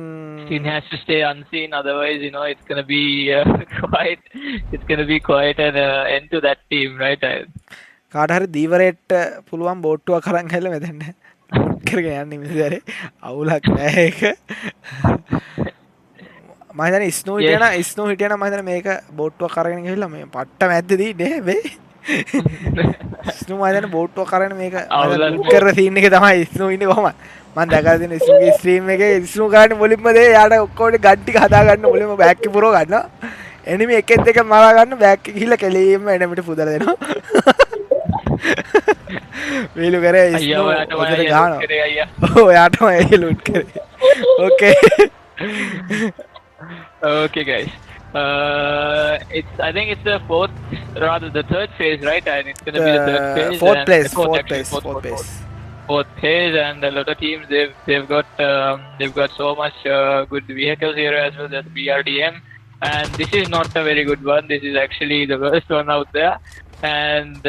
Seen has to stay unseen, otherwise, it's gonna be quite an end to that team, right? කාට හරි දීවරේට පුළුවන් බෝට්ටුවක් අරන් ගහලා මෙතන කරගෙන යන්නේ මිසරේ අවුලක් නැහැ ඒක. මම හිතන්නේ ස්නෝ හිටියන මම හිතන්නේ මේක බෝට්ටුවක් අරගෙන ගිහිල්ලා මේ පට්ට මැද්දේදී නේ මේ ස්නෝ මම හිතන්නේ බෝට්ටුවක් අරගෙන මේක ලුට් කරන සීන් එකේ තමයි ස්නෝ ඉන්නේ කොහමද. මම දැකලා තියෙන ස්නෝගේ ස්ට්‍රීම් එකේ ස්නෝ ගන්න මුලින්ම දේ යාට ඔක්කොම ගන් ටික හදා ගන්න මුලින්ම බෑක් එක පුරව ගන්නවා. එනිමි එකෙන් දෙක මරා ගන්න බෑක් එක ගිහිල්ලා කෙලීම එනමිට පුදලා දෙනවා. වීලු කරේ ස්නෝ උදේ ගහනවා. ඔව් යාට තමයි ලුට් කරේ. Okay. Okay, guys. I think it's the third phase, right? And it's gonna be the third phase. Fourth place. Fourth phase, and a lot of teams they've got so much good vehicles here as well. There's BRDM, and this is not a very good one. This is actually the worst one out there. And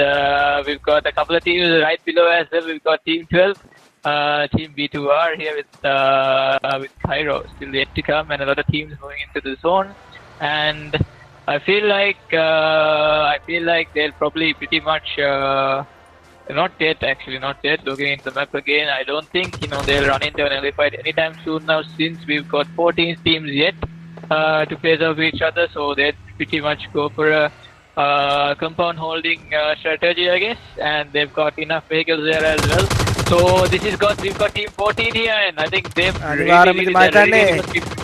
we've got a couple of teams right below as well. We've got Team 12, Team B2R here with Cairo still yet to come, and a lot of teams going into the zone. And I feel like they'll probably pretty much. Not yet. Looking into the map again, I don't think they'll run into an early fight anytime soon now, since we've got 14 teams yet to face off each other. So they'd pretty much go for a compound holding strategy, I guess, and they've got enough vehicles there as well. So we've got team 14 here, and I think they've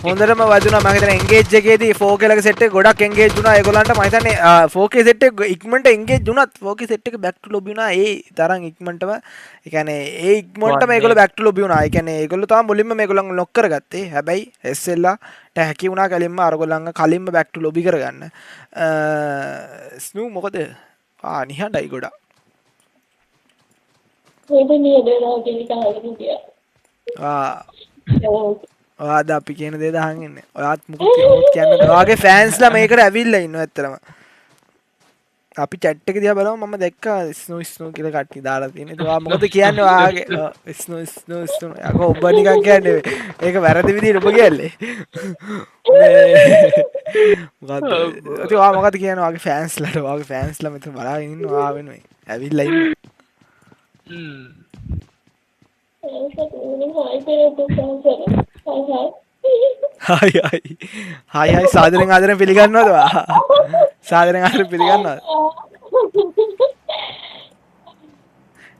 හොඳටම වදුනා. මම හිතන්නේ engage එකේදී 4K ලගේ set එක ගොඩක් engage වුණා. ඒගොල්ලන්ට මම හිතන්නේ 4K සෙට් එක ඉක්මනට එන්ගේජ් වුණත් 4K සෙට් එක බෑක් ටු ලොබි වුණා. ඒ තරම් ඉක්මනටම ඒ කියන්නේ ඒ ඉක්මනටම ඒගොල්ලෝ බෑක් ටු ලොබි වුණා. ඒ කියන්නේ ඒගොල්ලෝ තමයි මුලින්ම මේගොල්ලන් ලොක් කරගත්තේ. හැබැයි SLට හැකි වුණා කලින්ම අරගොල්ලන්ගේ කලින්ම බෑක් ටු ලොබි කරගන්න. ස්නූ මොකද? නිහඬයි ගොඩක්. ඔයාද අපි කියන දේ දහන් ඉන්නේ. ඔයාත් මොකද කියන්නේ? ඔයාගේ ෆෑන්ස්ලා මේකට ඇවිල්ලා ඉන්නවා ඇත්තටම. අපි chat එක දිහා බලමු. මම දැක්කා ස්නෝ කියලා කට්ටිය දාලා තියෙන. ඒක ඔයා මොකද කියන්නේ? ඔයාගේ ස්නෝ යකෝ ඔබ නිකන් කියන්නේ. ඒක වැරදි විදිහට ඔබ කියන්නේ. මොකද? ඒක ඔයා මොකද කියන්නේ? ඔයාගේ ෆෑන්ස්ලා මෙතන බලාගෙන ඉන්නවා. ඔයා වෙනුවෙන් ඇවිල්ලා ඉන්නේ. හයි සාදරෙන් ආදරෙන් පිළිගන්නවද? සාදරෙන් ආදරෙන් පිළිගන්නවද?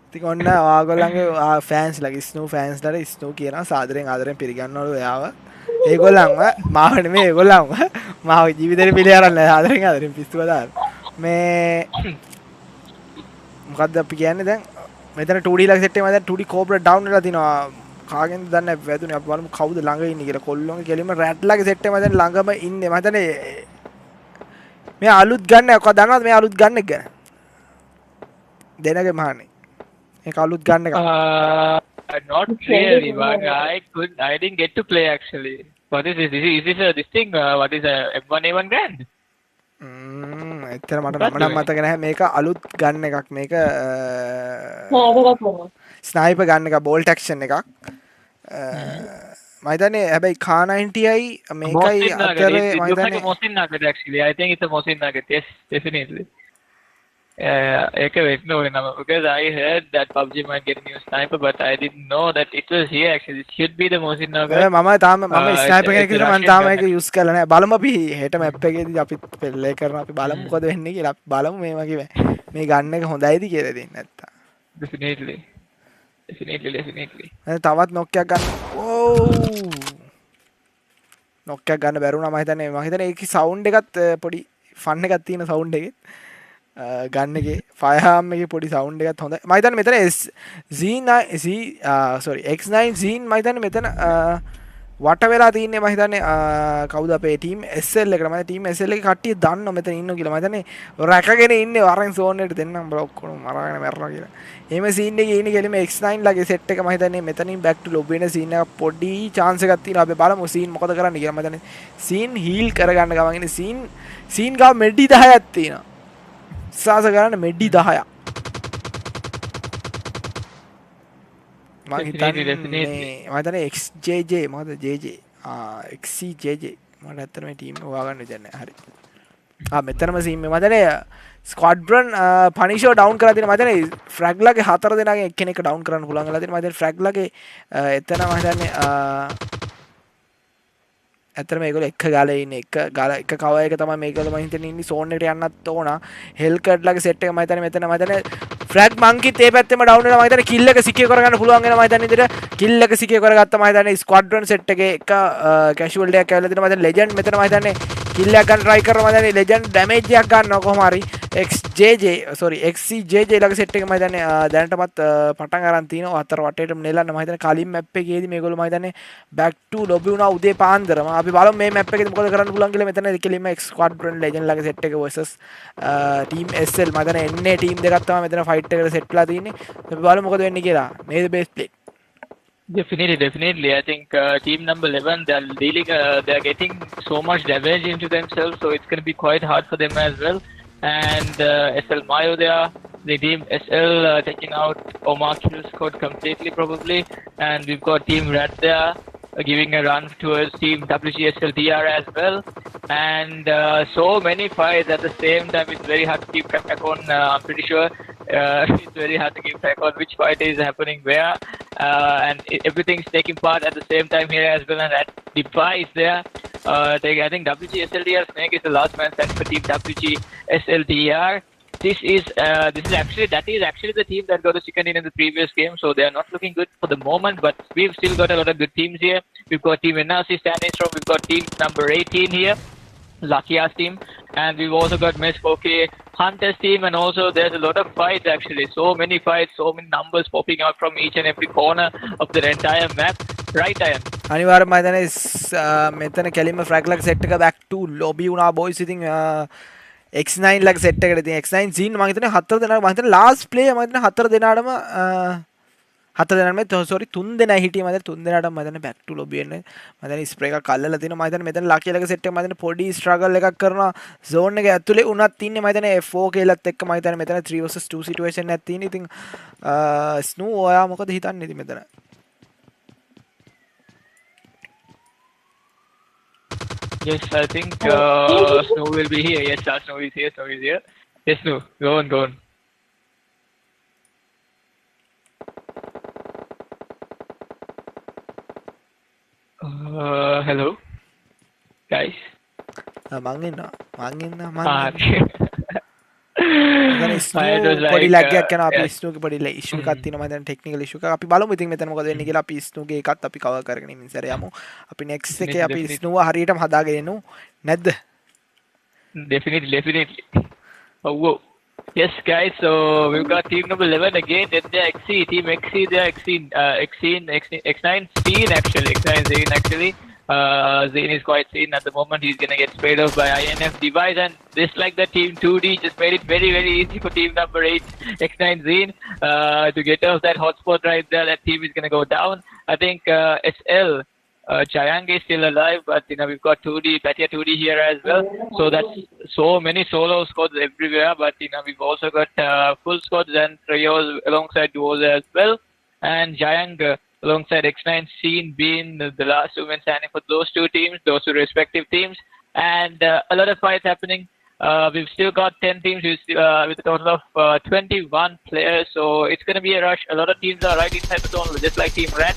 ඉතින් ඔන්න ඔයාගොල්ලන්ගේ ෆෑන්ස්ලාගේ ස්නෝ ෆෑන්ස්ලාට ස්නෝ කියනවා සාදරෙන් ආදරෙන් පිළිගන්නවලු එයාව. ඒගොල්ලන්ව මාව නෙමෙයි ඒගොල්ලන්ව මාව ජීවිතේට පිළි අරන් නැහැ. ආදරෙන් පිස්සුව දාන. මේ මොකක්ද අපි කියන්නේ දැන් මෙතන 2D ලක් සෙට් එකේ මම දැන් 2D කෝබ්‍රා ඩවුන් වෙලා තිනවා කාගෙන්ද දන්නේ නැහැ වැදුනේ අපි බලමු කවුද ළඟ ඉන්නේ කියලා කොල්ලොන්ගේ කෙලින්ම රැට්ලාගේ සෙට් එක මම දැන් ළඟම ඉන්නේ මම හිතන්නේ මේ අලුත් ගන්න එක දන්නවද මේ අලුත් ගන්න එක ගැන දෙනගේ මහන්නේ මේක අලුත් ගන්න එක Not really, but I didn't get to play actually. What is this? Is this this thing? What is a M1A1 Grand? එච්චර මට නම් මතක නැහැ මේක අලුත් ගන්න එකක් මේක ස්නයිපර් ගන්න එක බෝල්ට් ඇක්ෂන් එකක් මම හිතන්නේ හැබැයි කා 90යි මේකයි අතරේ මම හිතන්නේ Mosin Nugget actually. I think it's a Mosin Nugget. Yes, definitely. ඒක වෙන්න ඕනේ නම because I heard that PUBG might get a new sniper but I didn't know that it was here actually. It should be the Mosin Nugget. මම sniper කෙනෙක් විදිහට මම තාම ඒක යූස් කරලා නැහැ. බලමු අපි හෙට මැප් එකේදී අපි ප්ලේ කරනවා අපි බලමු මොකද වෙන්නේ කියලා. අපි බලමු මේ වගේ මේ ගන්න එක හොඳයිද කියලා දෙන්න නැත්තම්. Definitely. තවත් නොක්කයක් ගන්න. ඕ නොක්කයක් ගන්න බැරුණා මම හිතන්නේ ඒකේ සවුන්ඩ් එකත් පොඩි ෆන් එකක් තියෙන සවුන්ඩ් එකේ ගන්න එකේ ෆයර්හාම් එකේ පොඩි සවුන්ඩ් එකත් හොඳයි මම හිතන්නේ මෙතන X9 Zine මම හිතන්නේ මෙතන වට වෙලා තින්නේ මම හිතන්නේ කවුද අපේ ටීම් SL එකට මම ටීම් SL එකේ කට්ටිය දන්නවා මෙතන ඉන්නවා කියලා මම හිතන්නේ රැකගෙන ඉන්නේ වරෙන් සෝන් එකට දෙන්නම් බල ඔක්කොම මරාගෙන මැරලා කියලා එහෙම සීන් එකේ ඉන්නේ කියලා මේ X9 ලගේ සෙට් එක මම හිතන්නේ මෙතනින් බෑක් ටු ලොබ් වෙන සීන් එක පොඩි chance එකක් තියෙනවා අපි බලමු සීන් මොකද කරන්න කියලා මම හිතන්නේ සීන් හීල් කරගන්න ගමන් ඉන්නේ සීන් ගාව මෙඩි 10ක් තියෙනවා සාස කරන්න මෙඩි 10ක් මම හිතන්නේ XJJ මොකද JJ XCJJ මට ඇත්තට මේ ටීම් එක හොයාගන්න විදියක් නැහැ හරි මෙතනම සීන් මේ මම හිතන්නේ ස්ක්වැඩ්‍රන් පනිෂෝ ඩවුන් කරලා තියෙනවා මම හිතන්නේ ෆ්‍රැග්ලාගේ 4 දෙනාගෙන් එක්කෙනෙක් ඩවුන් කරන්න පුළුවන් වෙලා තියෙනවා මම හිතන්නේ ෆ්‍රැග්ලාගේ එතන මම හිතන්නේ ඇත්තටම මේගොල්ලෝ එක ගාලා ඉන්නේ එක කවර් එක තමයි මේගොල්ලෝ මම හිතන්නේ ඉන්නේ සෝන් එකට යන්නත් ඕන හෙල්කඩ්ලාගේ සෙට් එක මම හිතන්නේ මෙතන මම හිතන්නේ ෆ්‍රැග් මංකිත් ඒ පැත්තෙම ඩවුන් වෙනවා මම හිතන්නේ කිල් එක සිකියර් කරගන්න පුළුවන් වෙනවා මම හිතන්නේ ඉතින් කිල් එක සිකියර් කරගත්තා මම හිතන්නේ ස්ක්වැඩ්‍රන් සෙට් එකේ එක කැෂුවල් එකක් ඇවිල්ලා තියෙනවා මම හිතන්නේ ලෙජන්ඩ් මෙතන මම හිතන්නේ කිල් එකක් ගන්න try කරනවා මම හිතන්නේ ලෙජන්ඩ් ඩැමේජ් එකක් ගන්නවා කොහොම හරි XCJJ ලගේ සෙට් එක මම හිතන්නේ දැනටමත් පටන් අරන් තිනවා අතර වටේටම නෙලන්න මම හිතන්නේ කලින් මැප් එකේදී මේගොල්ලෝ මම හිතන්නේ බෑක් ටු ලොබි වුණා උදේ පාන්දරම අපි බලමු මේ මැප් එකේදී මොකද කරන්න පුළුවන් කියලා මෙතන කෙලින්ම ස්ක්වැඩ්‍රන් ලෙජන්ඩ් ලගේ සෙට් එක versus ටීම් SL මම හිතන්නේ එන්නේ ටීම් දෙකක් තමයි මෙතන ෆයිට් එකට සෙට් වෙලා තියෙන්නේ අපි බලමු මොකද වෙන්නේ කියලා මේ base plate Definitely. I think team number 11, they're getting so much damage into themselves, so it's going to be quite hard for them as well. And SL Mayo there, the team SL taking out Omar kill squad completely probably, and we've got team Rat there giving a run towards team WGSL DR as well. And so many fights at the same time. It's very hard to keep track on. I'm pretty sure it's very hard to keep track on which fight is happening where, and everything's taking part at the same time here as well. And that device there, I think WGSLDR Snake is the last man stand for team WGSLDR. That is actually the team that got the second in the previous game, so they are not looking good for the moment, but we've still got a lot of good teams here. We've got team NRC standing strong, we've got team number 18 here, Lucky's team, and we've also got Miss Poke Hunter's team, and also there's a lot of fights actually, so many fights, so many numbers popping out from each and every corner of the entire map. Right, Ian? අනිවාර්යයෙන්ම හිතන්නේ මෙතන කෙලින්ම ෆ්‍රැග්ලක් set එක back to lobby වුණා boys ඉතින් X9 ලගේ set එකට ඉතින් X9 Zine මම හිතන්නේ 4 දෙනා මම හිතන්නේ ලාස්ට් ප්ලේ මම හිතන්නේ 4 දෙනාටම 4 දෙනා නෙමෙයි සෝරි 3 දෙනා හිටියේ මම හිතන්නේ 3 දෙනාටම මම හිතන්නේ back to lobby එන්නේ මම හිතන්නේ ස්ප්‍රේ එකක් අල්ලලා තිනවා මම හිතන්නේ මෙතන ලකි ලගේ සෙට් එක මම හිතන්නේ පොඩි ස්ට්‍රගල් එකක් කරනවා zone එක ඇතුලේ උනත් ඉන්නේ මම හිතන්නේ F4 කියලාත් එක්ක මම හිතන්නේ මෙතන 3 vs 2 situation එකක් තියෙන ඉතින් ස්නූ ඔයා මොකද හිතන්නේ ඉතින් මෙතන Yes, I think Snow will be here. Yes, Snow is here. Yes, Snow, go on. Hello, guys. මං ඉන්නවා පොඩි ලැග්ගයක් යනවා අපි ස්නූගේ පොඩි ඉෂුව එකක් තියෙනවා මම දැන් ටෙක්නිකල් ඉෂුව එකක් අපි බලමු ඉතින් මෙතන මොකද වෙන්නේ කියලා අපි ස්නූගේ එකත් අපි කවර් කරගෙන ඉන්න ඉස්සර යමු අපි නෙක්ස්ට් එකේ අපි ස්නූව හරියටම හදාගෙන එනු නැද්ද Definitely. Oh, whoa. Yes, guys. So we've got team number 11 again. Then they're XC, team XC. They're X9 Scene actually. X9 Scene actually. Zane is quite seen at the moment. He's gonna get sprayed off by INF device, and just like the team 2D just made it very very easy for team number 8 X9 Zane to get off that hotspot right there. That team is gonna go down. I think SL. Chayang is still alive, but we've got 2D, Patia 2D here as well. So that's so many solo squads everywhere. But we've also got full squads and trios alongside duos as well. And Chayang alongside X9 Scene being the last two men standing for those two teams, those two respective teams, and a lot of fights happening. We've still got 10 teams with a total of 21 players. So it's going to be a rush. A lot of teams are right inside the zone, just like Team Red.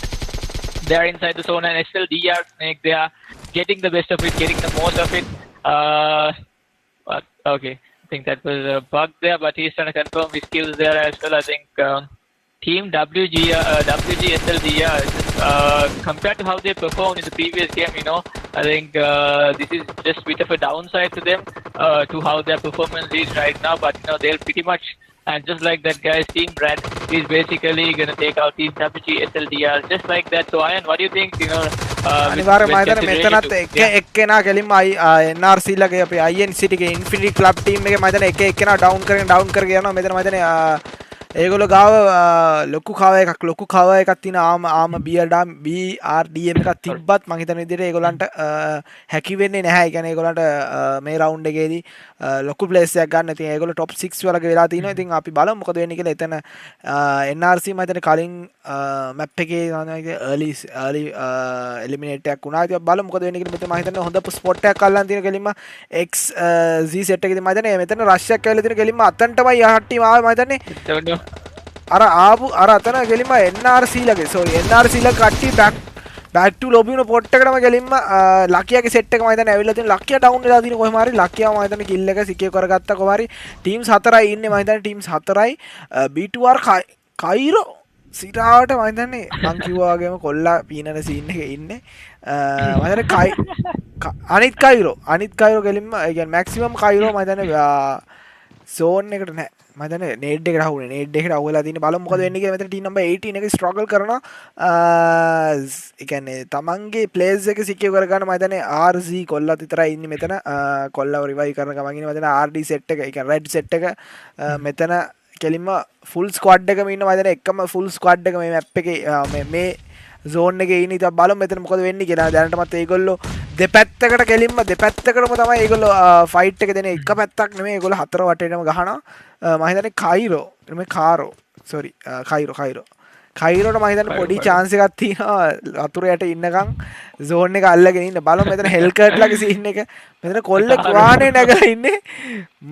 They're inside the zone, and SLDR Snake, they are getting the best of it, getting the most of it. But, okay, I think that was a bug there, but he's trying to confirm his skills there as well. I think Team WG SLDR, compared to how they performed in the previous game, I think this is just a bit of a downside to them, to how their performance is right now. But they'll pretty much. And just like that, guys, Team Red is basically going to take out Team WG SLDR just like that. So, Ayan, what do you think? අනිවාර්යයෙන්ම මම මෙතනත් එක්කෙනා කෙලින්ම NRC ලගේ අපේ INC ගේ Infinity Club team එකේ මම හිතන්නේ එක්කෙනා ඩවුන් කරගෙන යනවා. මෙතන මම හිතන්නේ ඒගොල්ලෝ ගාව ලොකු කව එකක් තියෙන ආම BRDM එකක් තිබ්බත් මම හිතන විදිහට ඒගොල්ලන්ට හැකි වෙන්නේ නැහැ. ඒ කියන්නේ ඒගොල්ලන්ට මේ රවුන්ඩ් එකේදී ලොකු ප්ලේස් එකක් ගන්න. ඉතින් ඒගොල්ලෝ top 6 වලක වෙලා තිනවා. ඉතින් අපි බලමු මොකද වෙන්නේ කියලා. එතන NRC මම හිතන්නේ කලින් මැප් එකේ early eliminate එකක් වුණා. ඉතින් බලමු මොකද වෙන්නේ කියලා. මෙතන මම හිතන්නේ හොඳ ස්පොට් එකක් අල්ලන් තියෙන කෙලින්ම XZ set එකේදී මම හිතන්නේ මෙතන රෂ් එකක් ඇවිල්ලා තියෙන කෙලින්ම අතන්ටමයි යහට ටීම් ආවේ මම හිතන්නේ අර අතන කෙලින්ම NRC ලගේ sorry NRC ල කට්ටිය back to lobby වුණ පොට් එකටම කෙලින්ම ලකියාගේ සෙට් එක මම හිතන්නේ ඇවිල්ලා තියෙන ලකියා ඩවුන් වෙලා තියෙන කොහොම හරි ලකියා මම හිතන්නේ කිල් එක සිකේ කරගත්තා කොහොම හරි ටීම්ස් 4යි ඉන්නේ මම හිතන්නේ ටීම්ස් 4යි B2R කයිරෝ සිරාවට මම හිතන්නේ මං කිව්වා වගේම කොල්ලා පීනන සීන් එකේ ඉන්නේ මම හිතන්නේ අනිත් කයිරෝ කෙලින්ම ඒ කියන්නේ මැක්සිමම් කයිරෝ මම හිතන්නේ zone එකට නැහැ මම හිතන්නේ නේඩ් එකට අහුනේ නේඩ් එකට අහුවෙලා තියෙන බලමු මොකද වෙන්නේ කියලා මෙතන ටීම් නම්බර් 18 එක ස්ට්‍රගල් කරනවා ඒ කියන්නේ තමන්ගේ ප්ලේස් එක සිකියර් කරගන්න මම හිතන්නේ RZ කොල්ලත් විතරයි ඉන්නේ මෙතන කොල්ලව රිවයිව් කරන ගමන් ඉන්නේ මම හිතන්නේ RD සෙට් එක ඒ කියන්නේ රෙඩ් සෙට් එක මෙතන කෙලින්ම ෆුල් ස්ක්වොඩ් එකම ඉන්න මම හිතන්නේ එකම ෆුල් ස්ක්වොඩ් එක මේ මැප් එකේ මේ zone එකේ ඉන්නේ ඉතින් බලමු මෙතන මොකද වෙන්නේ කියලා දැනටමත් ඒගොල්ලෝ දෙපැත්තකට කෙලින්ම දෙපැත්තකටම තමයි ඒගොල්ලෝ ෆයිට් එක දෙන්නේ එක පැත්තක් නෙමෙයි ඒගොල්ලෝ හතර වටේටම ගහනවා මම හිතන්නේ කයිරෝ නෙමෙයි කාරෝ sorry කයිරෝට මම හිතන්නේ පොඩි chance එකක් තියෙනවා වතුරයට ඉන්නකම් zone එක අල්ලගෙන ඉන්න බලමු මෙතන හෙල්කර්ට් ලගේ සීන් එක මෙතන කොල්ලෙක් වාහනේ නැගලා ඉන්නේ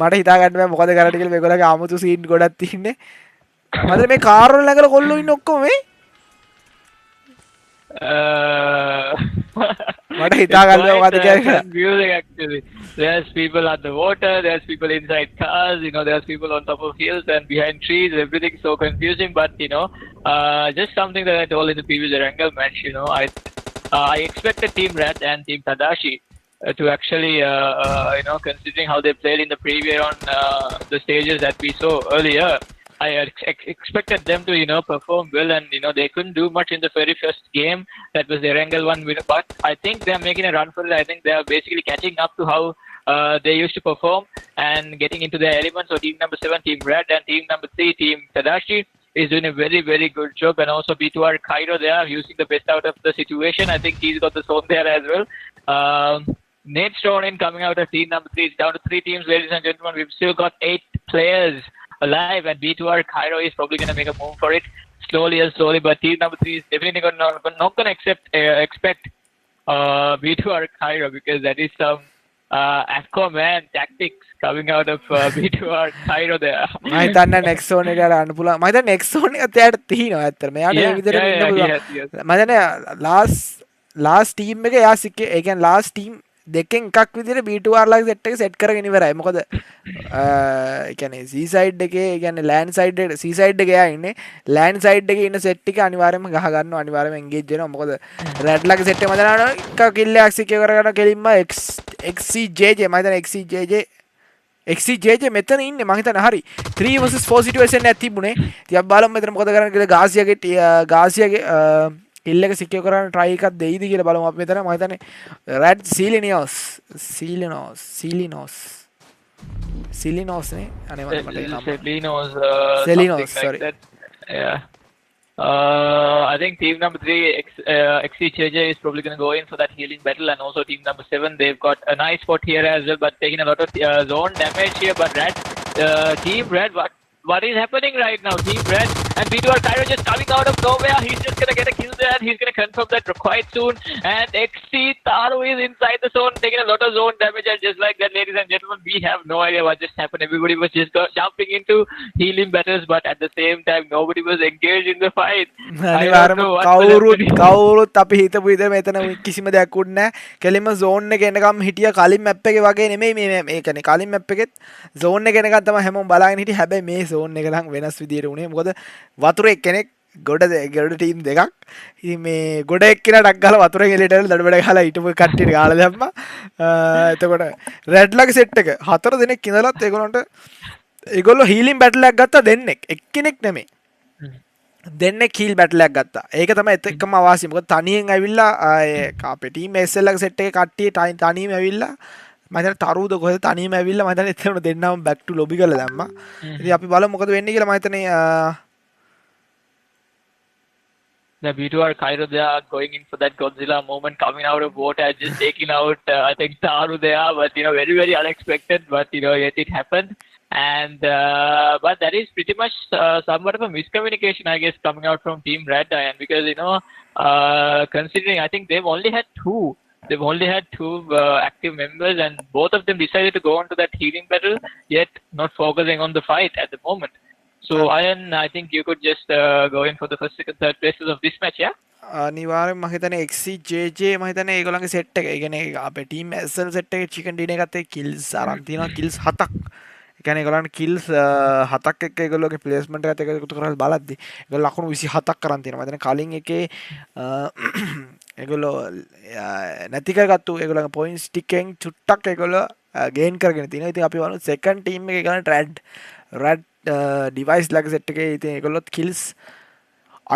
මට හිතා ගන්න බෑ මොකද කරන්නේ කියලා මේගොල්ලෝගේ 아무තු සීන් ගොඩක් තියෙන්නේ මම මේ කාර් වල නැගලා කොල්ලෝ ඉන්නේ ඔක්කොම මේ මට හිතා ගන්න මොකද කියන්නේ confusing actually. There's people at the water, there's people inside cars, there's people on top of hills and behind trees. Everything's so confusing, but just something that I told in the previous Erangel match. I expected Team Red and Team Tadashi to actually, considering how they played in the previous on the stages that we saw earlier. I expected them to, perform well, and they couldn't do much in the very first game. That was the Erangel one, but I think they're making a run for it. I think they are basically catching up to how they used to perform and getting into their elements. So team number 7, Team Red, and team number 3, Team Tadashi, is doing a very, very good job. And also B2R Cairo, they are using the best out of the situation. I think he's got the zone there as well. Nate Stone coming out of team number 3. It's down to 3 teams, ladies and gentlemen. We've still got 8 players alive, and B2R Cairo is probably going to make a move for it slowly, but team number 3 is definitely not going to expect B2R Cairo, because that is some Aquaman tactics coming out of B2R Cairo there. මම හිතන්නේ next zone එකට යන්න පුළුවන්. මම හිතන්නේ next zone එක එයාට තියෙනවා ඇත්තට. මෙයාට මේ විදිහට ඉන්න පුළුවන්. මම හිතන්නේ last team එක එයා ඒ කියන්නේ last team දෙකෙන් එකක් විදිහට B2R ලගේ සෙට් එක සෙට් කරගෙන ඉවරයි. මොකද ඒ කියන්නේ C side එකේ ඒ කියන්නේ land side එක C side එකේ එයා ඉන්නේ. land side එකේ ඉන්න සෙට් එක අනිවාර්යයෙන්ම ගහ ගන්නවා, අනිවාර්යයෙන්ම engage වෙනවා. මොකද red ලගේ සෙට් එක මතනවා එක kill එකක් secure කරගන්න කෙලින්ම XCJJ මම හිතන්නේ XCJJ XCJJ මෙතන ඉන්නේ මං හිතන්නේ හරි 3 vs 4 situation එකක් තිබුණේ. ඉතින් අපි බලමු මෙතන මොකද කරන්නේ කියලා ගාසියාගේ කිල් එක සිකියර් කරන්න try එකක් දෙයිද කියලා බලමු අපි මෙතන මම හිතන්නේ රැඩ් සීලිනෝස් නේ අනේ මට Selinos, Selinos, something like sorry. that. Yeah. I think team number 3, XCJJ, is probably going to go in for that healing battle, and also team number 7, they've got a nice spot here as well, but taking a lot of zone damage here. But Team Red, what is happening right now? Team Red and B2R Cairo just coming out of nowhere. He's just going to get a kill there, and he's going to confirm that quite soon. And XC Taru is inside the zone, taking a lot of zone damage, and just like that, ladies and gentlemen, we have no idea what just happened. Everybody was just jumping into healing battles, but at the same time, nobody was engaged in the fight. අනිවාර්යයෙන්ම කවුරුත් අපි හිතපු විදිහට මෙතන කිසිම දෙයක් උන්නේ නැහැ. කෙලින්ම zone එක එනකම් හිටියා කලින් map එකේ වගේ නෙමෙයි මේ කියන්නේ කලින් map එකෙත් zone එක එනකම් තමයි හැමෝම බලාගෙන හිටියේ. හැබැයි මේ zone එක නම් වෙනස් විදියට උනේ. මොකද වතුරේ කෙනෙක් ගොඩ ටීම් දෙකක්. ඉතින් මේ ගොඩ එක්කිනා ඩක් ගහලා වතුරෙන් එළියට ඇවිල්ලා දඩබඩ ගහලා හිටපු කට්ටියට ගාලා දැම්මා. එතකොට රෙඩ් ලගේ සෙට් එක 4 දෙනෙක් ඉඳලත් ඒගොල්ලෝ හීලින් බැටල් එකක් ගත්තා දෙන්නෙක්. එක්කෙනෙක් නෙමෙයි. දෙන්නෙක් හීල් බැටල් එකක් ගත්තා. ඒක තමයි එකම අවාසිය. මොකද තනියෙන් ඇවිල්ලා අපේ ටීම් SL ලගේ සෙට් එකේ කට්ටිය තනියම ඇවිල්ලා මම හිතන්නේ තරුද කොහෙද තනියම ඇවිල්ලා මම හිතන්නේ එතන දෙන්නම බැක් ටු ලොබි කරලා දැම්මා. ඉතින් අපි බලමු මොකද වෙන්නේ කියලා. මම හිතන්නේ the B2R Cairo, they are going in for that Godzilla moment, coming out of water and just taking out, I think, Taru there, but, very, very unexpected, but, yet it happened. And, but that is pretty much somewhat of a miscommunication, I guess, coming out from Team Red Diamond, because, considering, I think they've only had two active members, and both of them decided to go on to that healing battle, yet not focusing on the fight at the moment. So, Iron, I think you could just go in for the first, second, third places of this match, yeah? අනිවාර්යෙන්ම මම හිතන්නේ XCJJ මම හිතන්නේ ඒගොල්ලන්ගේ set එක. ඒ කියන්නේ අපේ team SL set එකේ චිකන් ඩිනර් එකත් ඒ කිල්ස් අරන් තියෙනවා කිල්ස් 7ක්. ඒ කියන්නේ ඒගොල්ලන්ට කිල්ස් 7ක් එක්ක ඒගොල්ලෝගේ ප්ලේස්මන්ට් එකත් එක්ක එකතු කරලා බලද්දි ඒගොල්ලෝ ලකුණු 27ක් කරන් තියෙනවා. මම හිතන්නේ කලින් එකේ ඒගොල්ලෝ නැති කරගත්තු ඒගොල්ලන්ගේ පොයින්ට්ස් ටිකෙන් චුට්ටක් ඒගොල්ලෝ ගේන් කරගෙන තියෙනවා. ඉතින් අපි බලමු සෙකන්ඩ් ටීම් එකේ ගන්න රැඩ් ඩිවයිස් ලගේ සෙට් එකේ ඉතින් ඒගොල්ලොත් කිල්ස්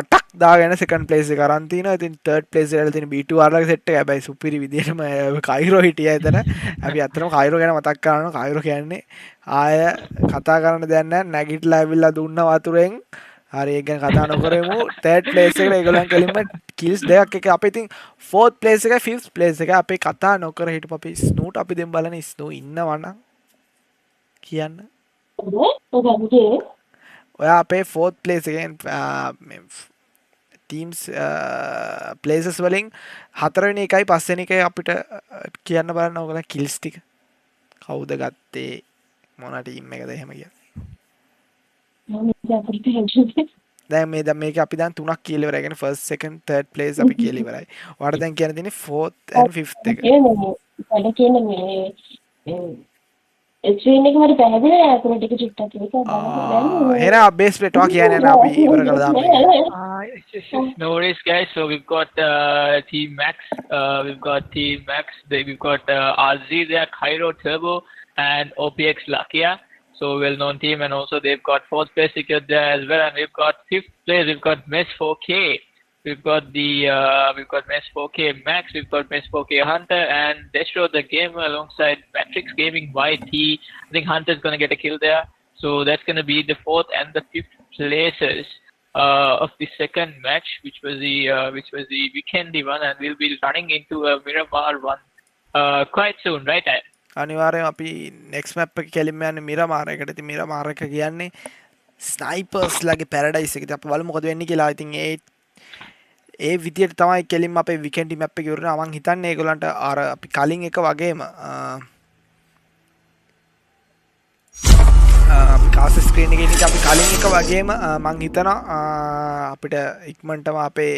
8ක් දාගෙන සෙකන්ඩ් ප්ලේස් එක අරන් තිනවා. ඉතින් තර්ඩ් ප්ලේස් එකට තියෙන B2R ලගේ සෙට් එක හැබැයි සුපිරි විදියටම කයිරෝ හිටියා එතන. අපි අත්‍තරම කයිරෝ ගැන මතක් කරනවා. කයිරෝ කියන්නේ ආය කතා කරන්න දෙයක් නැහැ. නැගිටලා ඇවිල්ලා දුන්න වතුරෙන්. හරි ඒක ගැන කතා නොකරමු. තර්ඩ් ප්ලේස් එකට ඒගොල්ලන් කෙලින්ම කිල්ස් දෙකක් එක අපි ඉතින් ෆෝර්ත් ප්ලේස් එක ෆිෆ්ත් ප්ලේස් එක අපි කතා නොකර හිටපු අපි ස්නූට් අපි දෙමු බලන්න ස්නූ ඉන්නවා නම් කියන්න. ඔයා අපේ ෆෝර්ත් ප්ලේස් එකෙන් ටීම්ස් ප්ලේසස් වලින් 4 වෙනි එකයි 5 වෙනි එකයි අපිට කියන්න බලන්න ඕගොල්ලෝ කිල්ස් ටික කවුද ගත්තේ මොන ටීම් එකද එහෙම කියන්නේ. දැන් මේක අපි දැන් 3ක් කියලා ඉවරයි. කියන්නේ ෆස්ට් සෙකන්ඩ් තර්ඩ් ප්ලේස් අපි කියලා ඉවරයි. ඔයාලට දැන් කියන්න තියෙන්නේ ෆෝර්ත් ඇන්ඩ් ෆිෆ්ත් එක. ස්ක්‍රීන් එක හරි පැහැදිලි නෑ අතන ටික චුට්ටක් ඒක බලන්න. එහෙනම් බේස් ප්ලේට් වා කියන්නේ නැහැ අපි ඉවර කළා දාමු. No worries, guys. So we've got Team Max, we've got RZ there, Cairo Turbo, and OPX Lakia. So well-known team, and also they've got 4th place secured there as well. And we've got 5th place. We've got Mess 4K. We've got Mess 4K Max. We've got Mess 4K Hunter, and Destro the Gamer alongside Matrix Gaming YT. I think Hunter's gonna get a kill there. So that's gonna be the 4th and the 5th places of the second match, which was the weekendy one, and we'll be running into a Miramar one quite soon, right? අනිවාර්යයෙන් අපි next map එක කෙලින්ම යන්නේ මිරමාර එකට. ඉතින් මිරමාර එක කියන්නේ ස්නයිපර්ස් ලගේ පැරඩයිස් එක. ඉතින් අපි බලමු මොකද වෙන්නේ කියලා. ඉතින් ඒ විදියට තමයි කෙලින්ම අපේ weekendy map එක ඉවරනවා. මම හිතන්නේ ඒගොල්ලන්ට අර අපි කලින් එක වගේම කාස් ස්ක්‍රීන් එකේ ඉන්න අපි කලින් එක වගේම මම හිතනවා අපිට ඉක්මනටම අපේ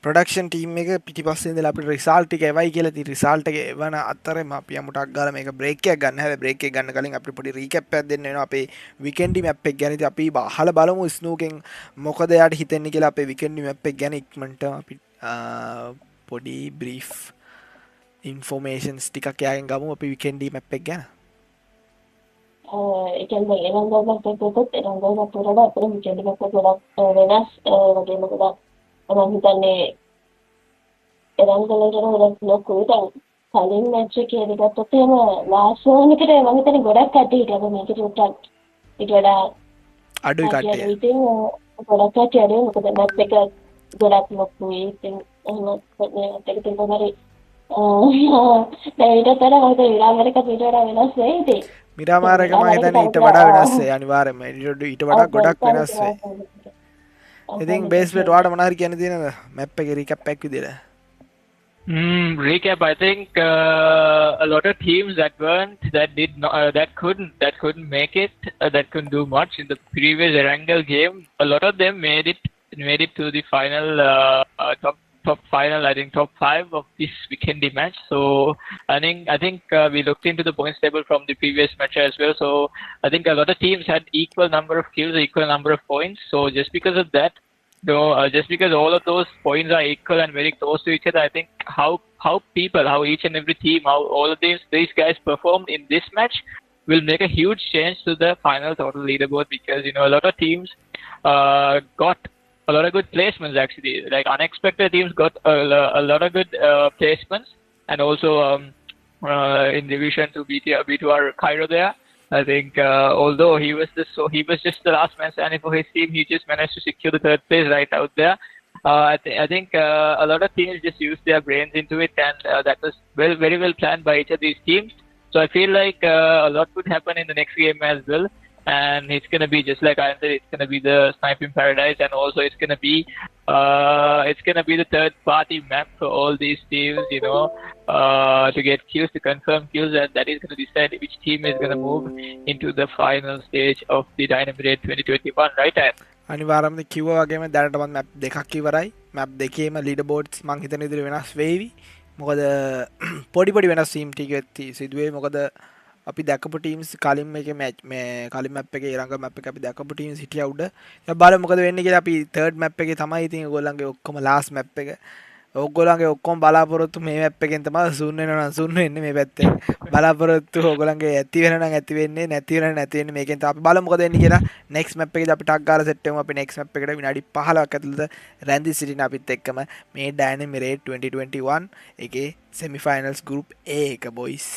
ප්‍රොඩක්ෂන් ටීම් එක පිටිපස්සේ ඉඳලා අපිට රිසල්ට් ටික එවයි කියලා. ඉතින් රිසල්ට් එක එවන අතරෙම අපි යමුටක් ගාලා මේක බ්‍රේක් එකක් ගන්න. හැබැයි බ්‍රේක් එක ගන්න කලින් අපිට පොඩි රීකැප් එකක් දෙන්න වෙනවා අපේ weekendy map එක ගැන. ඉතින් අපි අහලා බලමු ස්නූකෙන් මොකද යාට හිතෙන්නේ කියලා අපේ weekendy map එක ගැන. ඉක්මනටම අපි පොඩි බ්‍රීෆ් ඉන්ෆෝමේෂන්ස් ටිකක් යාගෙන් ගමු අපි weekendy map එක ගැන. ඒ කියන්නේ එරංගලකට ගොතොත් එරංගලකට වඩා අපේ විකෙන්ඩ් එකක් ගොඩක් වෙනස් වගේම ගොඩක් මම හිතන්නේ එරංගලකට ගොඩක් ලොකුයි. දැන් කලින් මැච් එකේ ගත්තොත් එහෙම ලාස්ට් රවුන්ඩ් එකට මම හිතන්නේ ගොඩක් කට්ටිය හිටියා. මේක ටොටල් ඊට වඩා අඩුයි කට්ටිය. ඉතින් ගොඩක් කට්ටිය අඩුයි. මොකද මැච් එක ගොඩක් ලොකුයි. ඉතින් එහෙම මේකට තිබුණා හරි ඊට වඩා මම හිතන්නේ විරාමයකට ඊට වඩා වෙනස් වෙයි ඉතින්. මිරාමාර් එක මම හිතන්නේ ඊට වඩා වෙනස් වෙයි අනිවාර්යයෙන්ම. ඊට වඩා ගොඩක් වෙනස් වෙයි. ඉතින් බේස් ප්ලේට් ඔයාලට මොනවා හරි කියන්න තියෙනවද? මැප් එකේ රීකැප් එකක් විදියට. Recap. I think a lot of teams that couldn't make it, that couldn't do much in the previous Erangel game. A lot of them made it to the final, top final. I think top 5 of this weekend match. So I think we looked into the points table from the previous match as well. So I think a lot of teams had equal number of kills, equal number of points. So just because of that. Just because all of those points are equal and very close to each other, I think how each and every team, how all of these guys performed in this match will make a huge change to the final total leaderboard because, a lot of teams got a lot of good placements actually. Like unexpected teams got a lot of good placements and also in division to B2R Cairo there. I think although he was just the last man standing for his team, he just managed to secure the third place right out there. I think a lot of teams just used their brains into it, and that was very well planned by each of these teams. So I feel like a lot could happen in the next game as well. And it's gonna be just like I said, it's gonna be the sniping paradise, and also it's gonna be the third party map for all these teams, to get kills, to confirm kills, and that is gonna decide which team is gonna move into the final stage of the Dynami Raid 2021, right? අනිවාර්යයෙන්ම කිව්වා වගේම දැනටමත් map දෙකක් ඉවරයි. Map දෙකේම ලීඩර්බෝඩ්ස් මං හිතන විදිහට වෙනස් වෙවි. මොකද පොඩි වෙනස් වීම් ටික සිදුවේ. මොකද අපි දැකපු ටීම්ස් කලින් මේකේ මැච් මේ කලින් මැප් එකේ ඊළඟ මැප් එකේ අපි දැකපු ටීම්ස් හිටියා උඩ. දැන් බලමු මොකද වෙන්නේ කියලා. අපි තර්ඩ් මැප් එකේ තමයි ඉතින් ඕගොල්ලන්ගේ ඔක්කොම ලාස්ට් මැප් එක. ඕගොල්ලන්ගේ ඔක්කොම බලාපොරොත්තු මේ මැප් එකෙන් තමයි සූන් වෙනවා නම් සූන් වෙන්නේ මේ පැත්තෙන්. බලාපොරොත්තු ඕගොල්ලන්ගේ ඇති වෙනවා නම් ඇති වෙන්නේ නැති වෙනවා නම් නැති වෙන්නේ මේකෙන් තමයි අපි බලමු මොකද වෙන්නේ කියලා. නෙක්ස්ට් මැප් එකේදී අපි ටක් ගාලා සෙට් වෙමු. අපි නෙක්ස්ට් මැප් එකට විනාඩි 15ක් ඇතුළත රැඳි සිටින අපිත් එක්කම මේ Dynami Raid 2021 එකේ semi finals group A එක boys.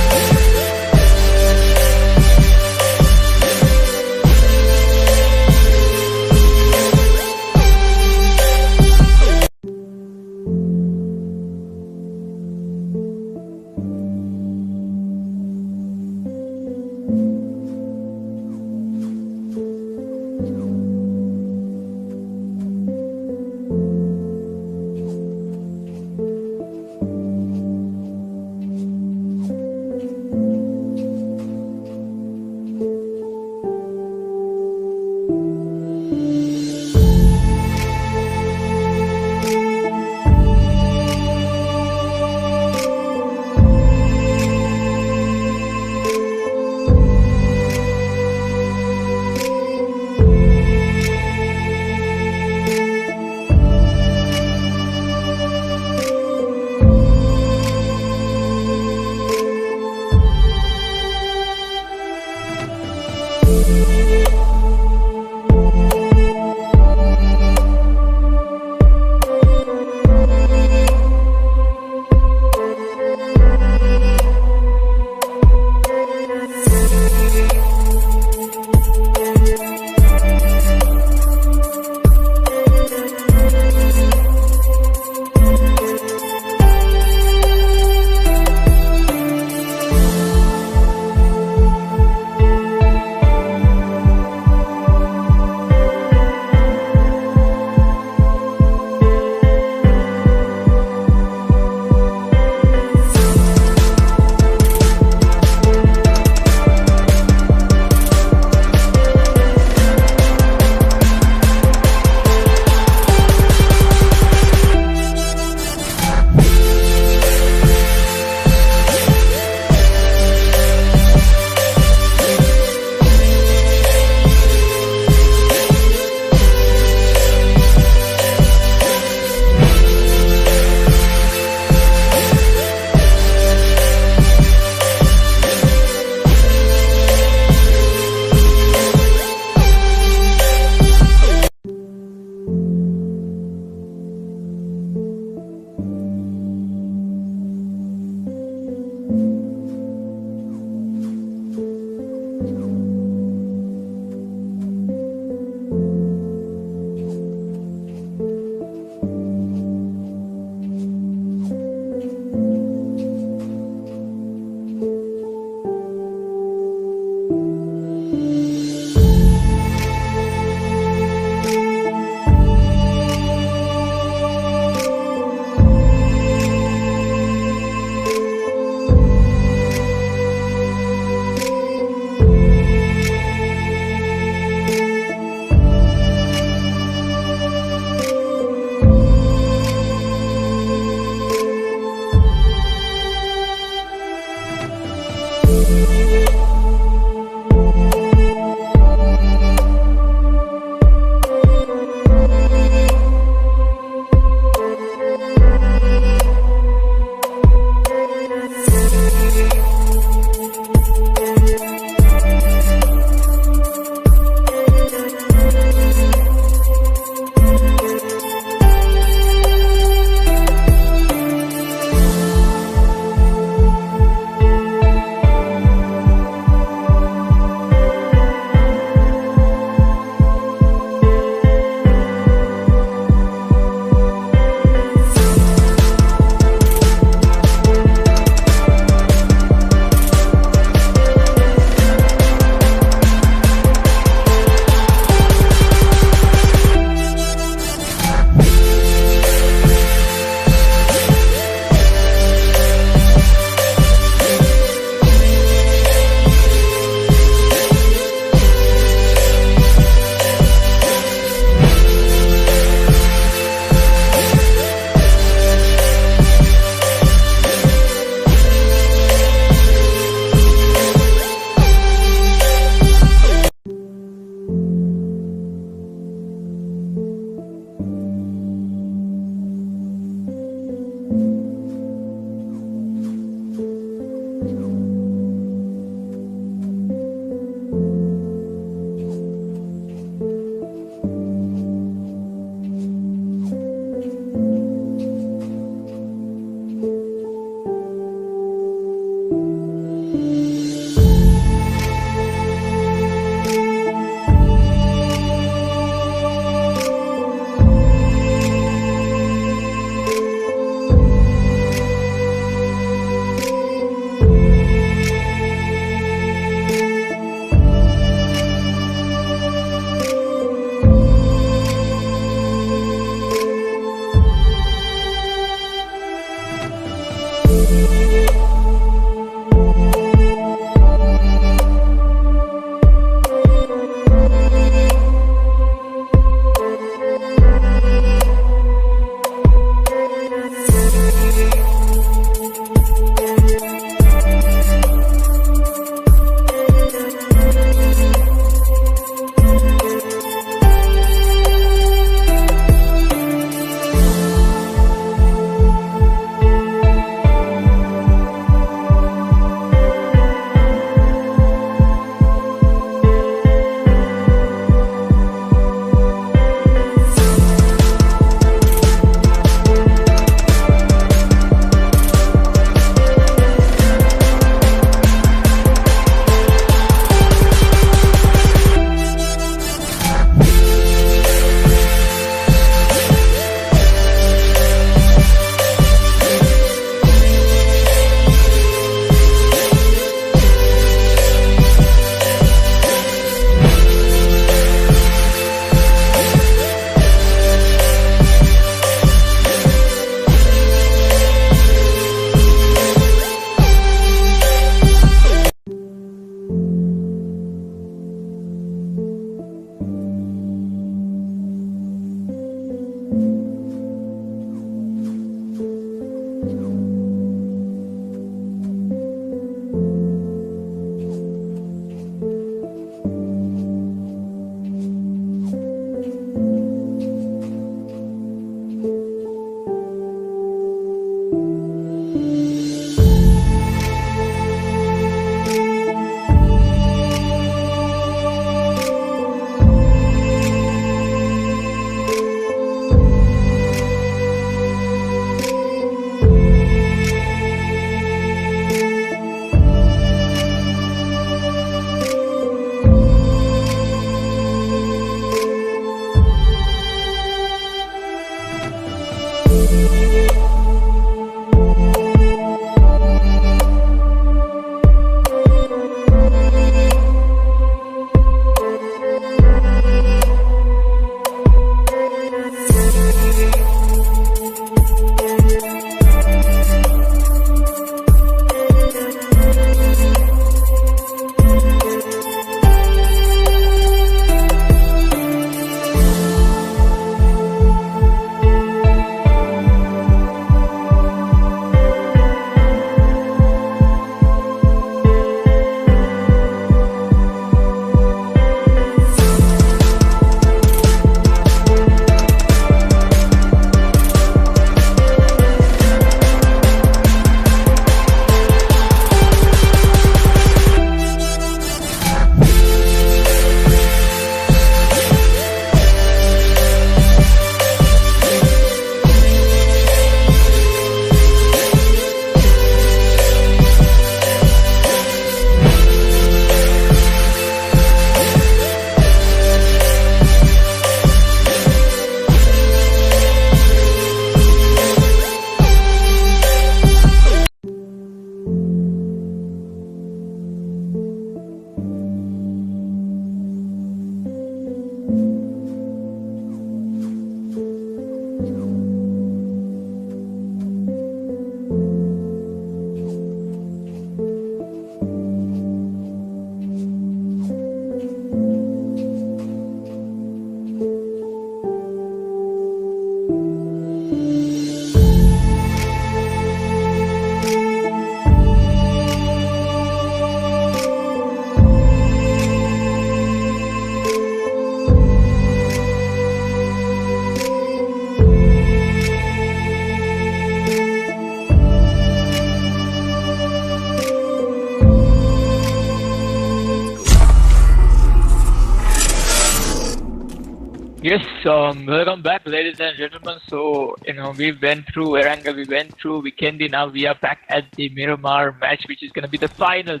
Yes, welcome back, ladies and gentlemen. So, we went through Eranga, we went through Weekendi. Now we are back at the Miramar match, which is going to be the final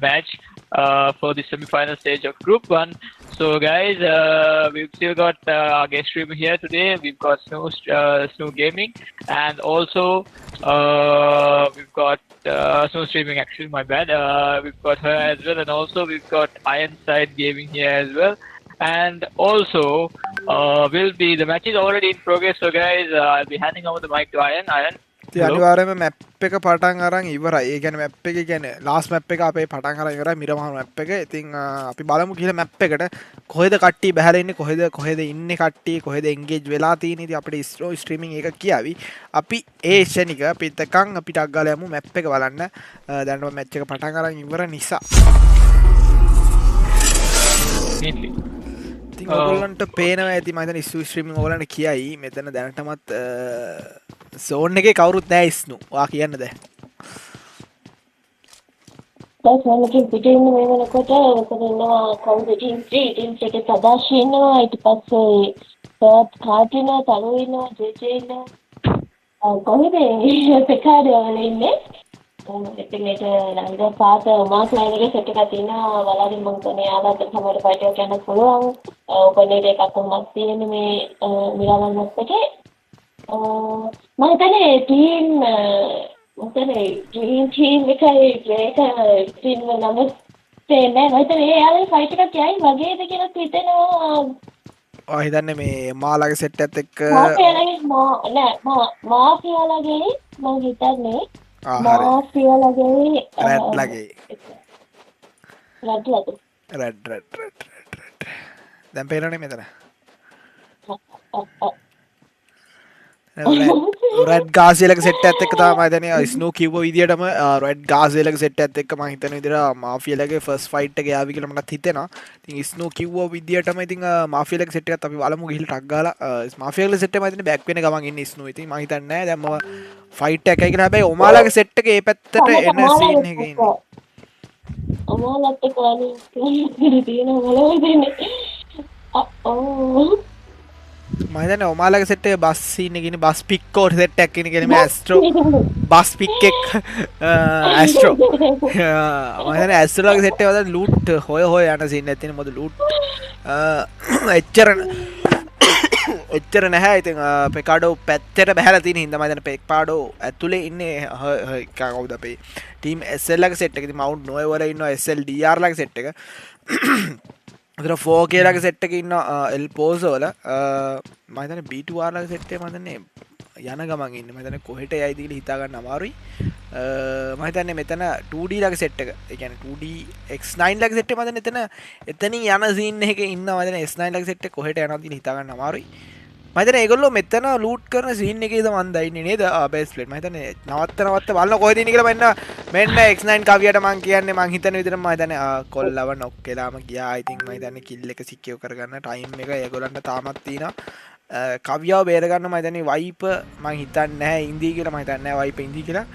match for the semi-final stage of Group 1. So, guys, we've still got our guest streamer here today. We've got Snow Gaming, and also we've got Snow Streaming, actually, my bad. We've got her as well, and also we've got IronSide Gaming here as well. And also, the match is already in progress. So, guys, I'll be handing over the mic to Iron. අනිවාර්යයෙන්ම map එක පටන් අරන් ඉවරයි. ඒ කියන්නේ map එක කියන්නේ last map එක අපේ පටන් අරන් ඉවරයි මිරමහල් මැප් එක. ඉතින් අපි බලමු කියලා මැප් එකට කොහෙද කට්ටිය බහැලා ඉන්නේ, කොහෙද ඉන්නේ කට්ටිය, කොහෙද එන්ගේජ් වෙලා තියෙන්නේ. ඉතින් අපිට ස්ට්‍රීමින් එක කියාවි. අපි ඒ ෂණික අපිට එකන් අපි ටක් ගාලා යමු මැප් එක බලන්න. දැන් මැච් එක පටන් අරන් ඉවර නිසා. ඉතින් ඔයගොල්ලන්ට පේනවා ඇති මම හිතන්නේ ස්ට්‍රීමින් ඔයගොල්ලන්ට කියයි. මෙතන දැනටමත් සෝන් එකේ කවුරුත් නැහැ ඉස්නු. ඔයා කියන්න දැන්. දැන් පිටින් මේ වෙනකොට මෙතන ඉන්නවා කවුද ටීම් 3 ටීම් එකේ සදාශි ඉන්නවා. ඊට පස්සේ සර්ත් කාටින තනු ඉන්නවා, ජෙජේ ඉන්නවා. කොහෙද පෙකාඩේ වල ඉන්නේ? ඉතින් මේක ලංකා පාත මාස් ලයින් එකේ සෙට් එකක් තියෙනවා. බලන්න මම කියන්නේ යාළුවාට සමහර ෆයිට් එකක් යන්න පුළුවන්. ඔපනේට් එකක් කොහොමද තියෙන්නේ මේ මිරාමල් මැච් එකේ. මම හිතන්නේ ටීම් එකයි ටීම් නම්බර් 10 නෑ. මම හිතන්නේ යාළුවා ෆයිට් එකක් යයි වගේද කියලා හිතෙනවා. ඔය හිතන්නේ මේ මාලාගේ සෙට් එකත් එක්ක මාෆියාලාගේ මම හිතන්නේ මාෆියාලාගේ රෙඩ් දැන් පේනවනේ මෙතන රෙඩ් ගාසියලගේ සෙට් එකත් එක්ක තමයි මම හිතන්නේ ස්නෝ කිව්ව විදියටම රෙඩ් ගාසියලගේ සෙට් එකත් එක්ක මම හිතන විදියට මාෆියාලගේ ෆස්ට් ෆයිට් එක යාවි කියලා මට හිතෙනවා. ඉතින් ස්නෝ කිව්ව විදියටම ඉතින් මාෆියාලගේ සෙට් එකත් අපි බලමු ගිහින් ටක් ගාලා මාෆියාලගේ සෙට් එක මම හිතන්නේ බෑක් වෙන ගමන් ඉන්නේ ස්නෝ. ඉතින් මම හිතන්නේ නෑ දැන් මම ෆයිට් එකයි කියලා. හැබැයි ඔමාලාගේ සෙට් එක ඒ පැත්තට එන සීන් එකේ ඉන්නේ. ඔමාලත් එක්ක වලින් තියෙනවා බලන්න දෙන්නේ. මම හිතන්නේ ඔමාලාගේ සෙට් එකේ බස් සීන් එකේ ඉන්නේ බස් පික් කෝඩ් සෙට් එකක් ඉන්නේ කියන්නේ මේ ඇස්ට්‍රෝ බස් පික් එක ඇස්ට්‍රෝ මම හිතන්නේ ඇස්ට්‍රෝලාගේ සෙට් එකේ වල ලූට් හොය යන සීන් එකක් තියෙන මොකද ලූට් එච්චර එච්චර නැහැ. ඉතින් පෙකාඩෝ පැත්තට බැහැලා තියෙන හින්දා මම හිතන්නේ පෙකාඩෝ ඇතුලේ ඉන්නේ කවුද අපේ ටීම් SL ලගේ සෙට් එක. ඉතින් මවුන්ට් නොය වල ඉන්නවා SL DR ලගේ සෙට් එක. අතන 4K ලගේ සෙට් එකේ ඉන්නවා El Pozo වල මම හිතන්නේ B2R ලගේ සෙට් එක මම හිතන්නේ යන ගමන් ඉන්නේ. මම හිතන්නේ කොහෙට යයිද කියලා හිතා ගන්න අමාරුයි. මම හිතන්නේ මෙතන 2D ලගේ සෙට් එක. ඒ කියන්නේ 2D X9 ලගේ සෙට් එක මම හිතන්නේ එතනින් යන සීන් එකක ඉන්නවා. මම හිතන්නේ S9 ලගේ සෙට් එක කොහෙට යනවද කියලා හිතා ගන්න අමාරුයි. මම හිතන්නේ ඒගොල්ලෝ මෙතන ලූට් කරන සීන් එකේද මන් දන්නේ නේද? Base plate. මම හිතන්නේ නවත්ත බලන කොහෙද ඉන්නේ කියලා මෙන්න X9 කවියට මං කියන්නේ මං හිතන විදිහට මම හිතන්නේ කොල්ලව නොක් වෙලාම ගියා. I think මම හිතන්නේ කිල් එක සිකියර් කරගන්න ටයිම් එක ඒගොල්ලන්ට තාමත් තියෙනවා. කවියව බේර ගන්න මම හිතන්නේ වයිප මං හිතන්නේ නැහැ ඉන්දී කියලා. මම හිතන්නේ නැහැ වයිප ඉන්දී කියලා.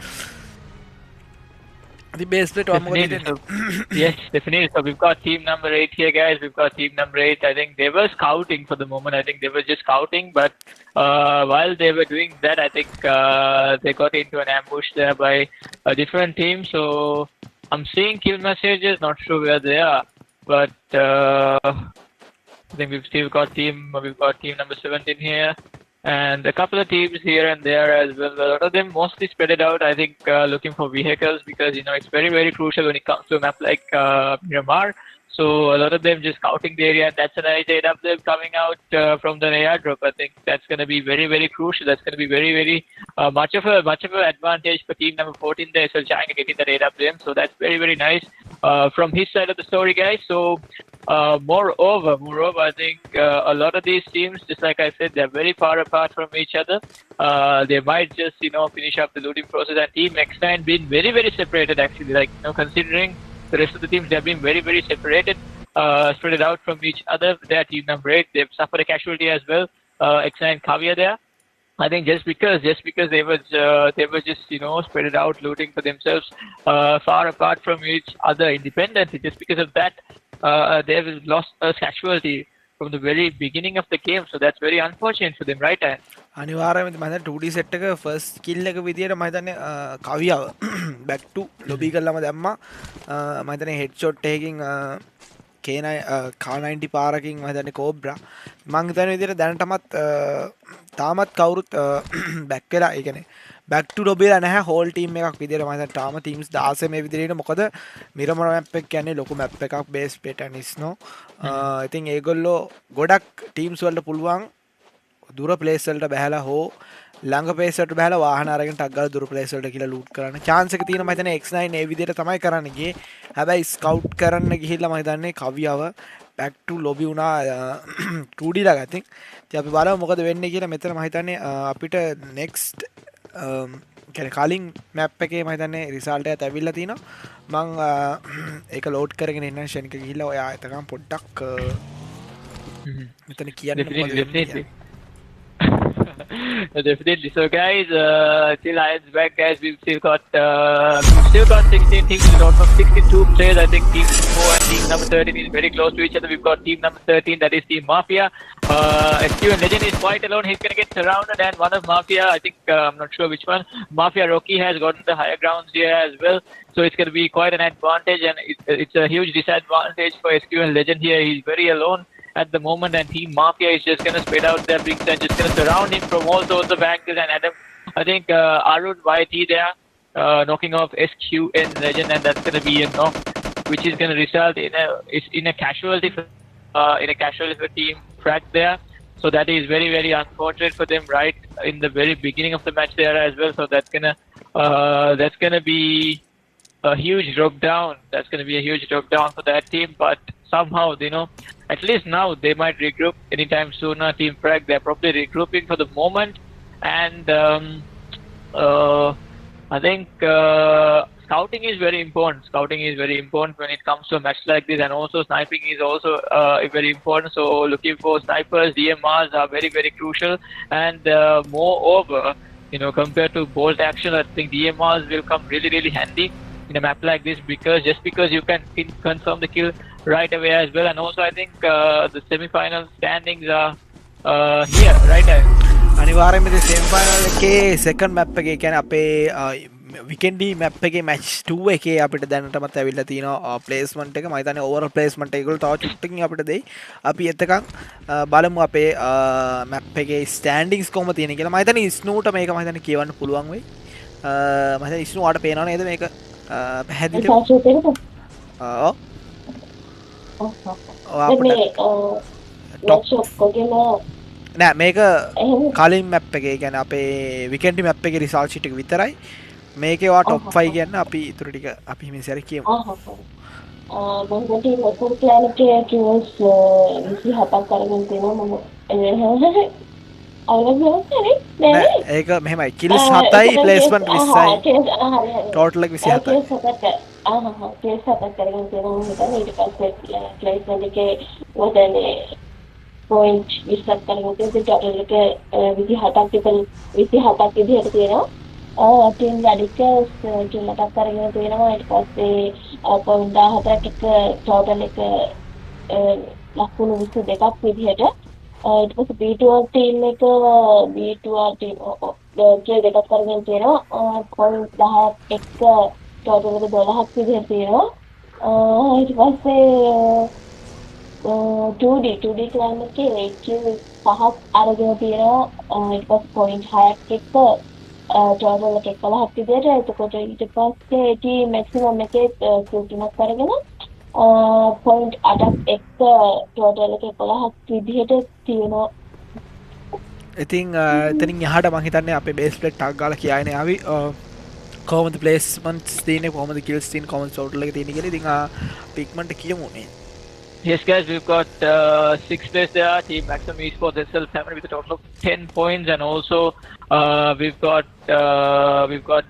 The base plate yes, definitely. So we've got team number 8 here, guys. We've got team number 8. I think they were scouting for the moment. I think they were just scouting, but while they were doing that, I think they got into an ambush there by a different team. So I'm seeing kill messages, not sure where they are, but I think we've still got team number 17 here. And a couple of teams here and there as well. A lot of them mostly spread it out, I think, looking for vehicles because, you know, it's very, very crucial when it comes to a map like Miramar. So a lot of them just scouting the area, and that's an idea of them coming out from the airdrop. I think that's going to be very, very crucial. That's going to be very, very much of an advantage for team number 14 there. So trying to get in that AWM. So that's very, very nice from his side of the story, guys. So moreover, I think a lot of these teams, just like I said, they're very far apart from each other. They might just, you know, finish up the looting process. And Team X9 been very, very separated actually. Like, you know, considering the rest of the teams, they've been very, very separated, spread out from each other. Their team number 8, they've suffered a casualty as well. X9 Kavya there. I think just because they were just, you know, spread it out, looting for themselves, far apart from each other independently. Just because of that, they've lost a casualty from the very beginning of the game. So that's very unfortunate for them, right? අනිවාර්යයෙන්ම මම 2D set එක first kill එක විදියට මම හිතන්නේ කවියව back to lobby කරලාම දැම්මා. මම හිතන්නේ headshot එකකින් K9 K90 පාරකින් මම හිතන්නේ Cobra මම හිතන විදියට දැනටමත් තාමත් කවුරුත් back වෙලා ඒ කියන්නේ back to lobby ලා නැහැ whole team එකක් විදියට මම හිතන්නේ තාම teams 16 මේ විදියට මොකද Miramar map එක කියන්නේ ලොකු map එකක් base pattern is no. ඉතින් ඒගොල්ලෝ ගොඩක් teams වලට පුළුවන් දුර ප්ලේස් වලට බහැලා හෝ ළඟ ප්ලේස් වලට බහැලා වාහන අරගෙන ටක් ගාලා දුර ප්ලේස් වලට කියලා ලූට් කරන්න chance එක තියෙනවා. මම හිතන්නේ X9 ඒ විදිහට තමයි කරන්න ගියේ. හැබැයි ස්කවුට් කරන්න ගිහිල්ලා මම හිතන්නේ කවියව back to lobby වුණා 2D ලා ගතින්. ඉතින් අපි බලමු මොකද වෙන්නේ කියලා. මෙතන මම හිතන්නේ අපිට next කියන්නේ කලින් map එකේ මම හිතන්නේ result එකත් ඇවිල්ලා තිනවා. මම ඒක load කරගෙන ඉන්න ෂෙනික ගිහිල්ලා ඔය ආයතකම් පොඩ්ඩක් මෙතන කියන්න Definitely. Definitely. So guys, till Iron's back, guys, we've still got 16 teams out of 62 players. I think team 4 and team number 13 is very close to each other. We've got team number 13, that is team Mafia. SQ and Legend is quite alone. He's going to get surrounded, and one of Mafia, I think, I'm not sure which one, Mafia Rocky has gotten the higher grounds here as well. So it's going to be quite an advantage, and it's a huge disadvantage for SQ and Legend here. He's very alone at the moment, and Team Mafia is just going to spread out their bricks and just going to surround him from all sorts of angles. And Adam, I think Arun YT there knocking off SQ and Legend, and that's going to be a knock, which is going to result in a casualty for Team Frag there. So that is very, very unfortunate for them right in the very beginning of the match there as well. So that's gonna be a huge drop down. That's going to be a huge drop down for that team. But somehow, you know, at least now they might regroup anytime sooner. Team Frag, they're probably regrouping for the moment. And I think scouting is very important. Scouting is very important when it comes to a match like this. And also sniping is also very important. So looking for snipers, DMRs are very, very crucial. And moreover, you know, compared to bolt action, I think DMRs will come really, really handy in a map like this, because you can confirm the kill right away as well. And also I think the semi-final standings are here, right? අනිවාර්යයෙන්ම මේ semi final එකේ second map එකේ කියන්නේ අපේ විකෙන්ඩි map එකේ match 2 එකේ අපිට දැනටමත් ඇවිල්ලා තියෙනවා ප්ලේස්මන්ට් එක. මම හිතන්නේ ඕවර් ප්ලේස්මන්ට් එක ඒගොල්ලෝ තව චුට්ටකින් අපිට දෙයි. අපි එතකන් බලමු අපේ මැප් එකේ ස්ටෑන්ඩින්ග්ස් කොහොමද තියෙන්නේ කියලා. මම හිතන්නේ ස්නූට මේක මම හිතන්නේ කියවන්න පුළුවන් වෙයි. මම හිතන්නේ ස්නූ ආට පේනව නේද මේක පැහැදිලිව? ඔව්. නෑ මේක කලින් මැප් එකේ කියන්නේ අපේ විකෙන්ඩි මැප් එකේ රිසල්ට් ෂීට් එක විතරයි. මේකේ වා টොප් 5 කියන්න අපි ඊටු ටික අපි මේ සැරේ කියමු. මොකද ලොකු ප්ලෑන් එකේ කිව්ස් 27ක් අරගෙන තියෙනවා මම ඒක මෙහෙමයි කිල්ස් 7යි ප්ලේස්මන්ට් 20යි ටෝටල් එක 27යි. කේස් 7ක් අරගෙන තියෙනවා මම හිතන්නේ ඊට පස්සේ ප්ලේස්මන්ට් එකේ වදනේ පොයින්ට් 20ක් අරගෙන තියෙනවා ටෝටල් එක 27ක් විදිහට තියෙනවා. ටීම් රැඩිකල්ස් කිල්ලටක් අරගෙන තියෙනවා. ඊට පස්සේ පොයින්ට් 14ක් එක ටෝටල් එක ලකුණු 22ක් විදිහට. ඊට පස්සේ B2R ටීම් එක B2R ටීම් දෙකක් අරගෙන තියෙනවා. පොයින්ට් 10ක් එක ටෝටල් එක 12ක් විදිහට තියෙනවා. ඊට පස්සේ 2D ක්ලෑන් එකේ HQ 5ක් අරගෙන තියෙනවා. ඊට පස්සේ පොයින්ට් 6ක් එක ටෝටල් එක 11ක් විදිහට. එතකොට ඊට පස්සේ ටීම් මැක්සිමම් එකේ q3ක් අරගෙන පොයින්ට් 8ක් එක ටෝටල් එක 11ක් විදිහට තියෙනවා. ඉතින් එතනින් එහාට මම හිතන්නේ අපේ බේස් ප්ලේට් ටක් ගාලා කියයිනේ ආවි කොහොමද ප්ලේස්මන්ට්ස් තියෙන්නේ කොහොමද කිල්ස් තියෙන්නේ කොහොමද ටෝටල් එක තියෙන්නේ කියලා. ඉතින් පික්මන්ට් කියමු නේ. Yes, guys, we've got 6 players there. Team Maximum Esports SL family with a total of 10 points, and also we've got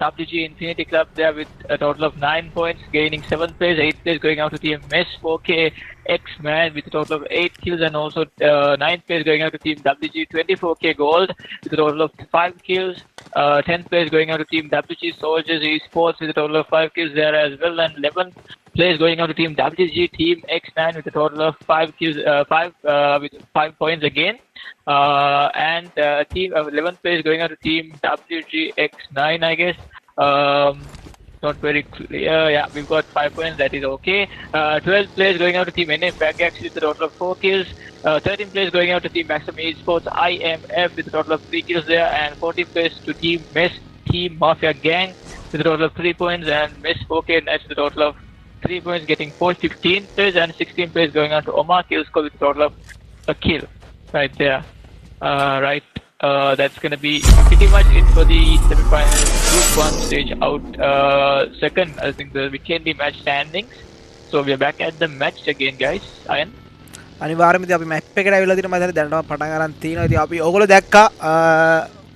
WG Infinity Club there with a total of 9 points, gaining 7th place. 8th place going out to Team Mess 4K X-Man with a total of 8 kills, and also 9th place going out to Team WG 24K Gold with a total of 5 kills. 10th place going out to Team WG Soldiers Esports with a total of 5 kills there as well, and 11th place going out to Team WG Team X9 with a total of 5 kills, with 5 points again. And team 11th place going out to Team WG X9, I guess. Not very clear. Yeah, we've got 5 points. That is okay. 12th place going out to Team NF Bagax with a total of 4 kills. 13th place going out to Team Maximum Esports IMF with a total of 3 kills there, and 14th place to Team Mess Team Mafia Gang with a total of 3 points, and Mess 4K Nights with a total of 3 points, getting 15th place, and 16th place going on to Omar Killscore with a total of a kill right there. Right, that's gonna be pretty much it for the semi-final Group 1 stage out. Second, I think the weekend match standings. So we are back at the match again, guys. Ian? අනිවාර්යයෙන්ම ඉතින් අපි map එකට ඇවිල්ලා තියෙනවා. මම හිතන්නේ දැනටම පටන් ගන්න තියෙනවා. ඉතින් අපි ඕගොල්ලෝ දැක්කා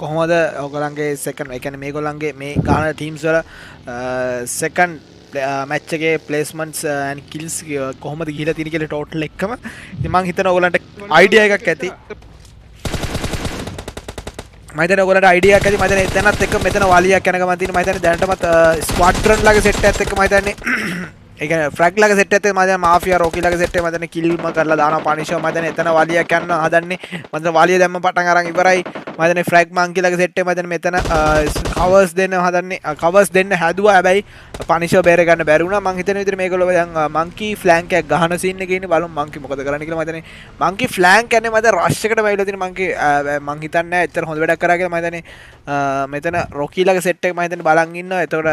කොහොමද ඕගොල්ලන්ගේ සෙකන්ඩ් ඒ කියන්නේ මේගොල්ලන්ගේ මේ ගාන ටීම්ස් වල සෙකන්ඩ් මැච් එකේ ප්ලේස්මන්ට්ස් and kills කොහොමද ගිහිලා තියෙන්නේ කියලා ටෝටල් එකම. ඉතින් මම හිතනවා ඕගොල්ලන්ට අයිඩියා එකක් ඇති. මම හිතන්නේ ඔයගොල්ලන්ට අයිඩියා එකක් ඇති. මම හිතන්නේ එතනත් එක්ක මෙතන වාලියක් යන ගමන් තියෙන මම හිතන්නේ දැනටමත් ස්ක්වාඩ්‍රන් ලගේ සෙට් එකත් එක්ක මම හිතන්නේ ඒ කියන්නේ ෆ්‍රැග් ලගේ සෙට් එකත් එක්ක මම හිතන්නේ මාෆියා රොකි ලගේ සෙට් එක මම හිතන්නේ කිල්ම කරලා දානවා පනිෂර්. මම හිතන්නේ එතන වාලියක් යන්න හදන්නේ. මම හිතන්නේ වාලිය දැම්ම පටන් අරන් ඉවරයි. මම හිතන්නේ ෆ්‍රැග් මංකි ලගේ සෙට් එක මම හිතන්නේ මෙතන කවර්ස් දෙන්න හදන්නේ. කවර්ස් දෙන්න හැදුවා හැබැයි පනිෂර් බේර ගන්න බැරි වුණා. මම හිතන්නේ විතර මේගොල්ලෝ දැන් මංකි ෆ්ලෑන්ක් එකක් ගහන සීන් එකේ ඉන්නේ. බලමු මංකි මොකද කරන්නේ කියලා. මම හිතන්නේ මංකි ෆ්ලෑන්ක් යන්නේ මම දැන් රෂ් එකට බයිලා තියෙන මංකි මං හිතන්නේ නැහැ එච්චර හොඳ වැඩක් කරා කියලා. මම හිතන්නේ මෙතන රොකි ලගේ සෙට් එක මම හිතන්නේ බලන් ඉන්නවා. එතකොට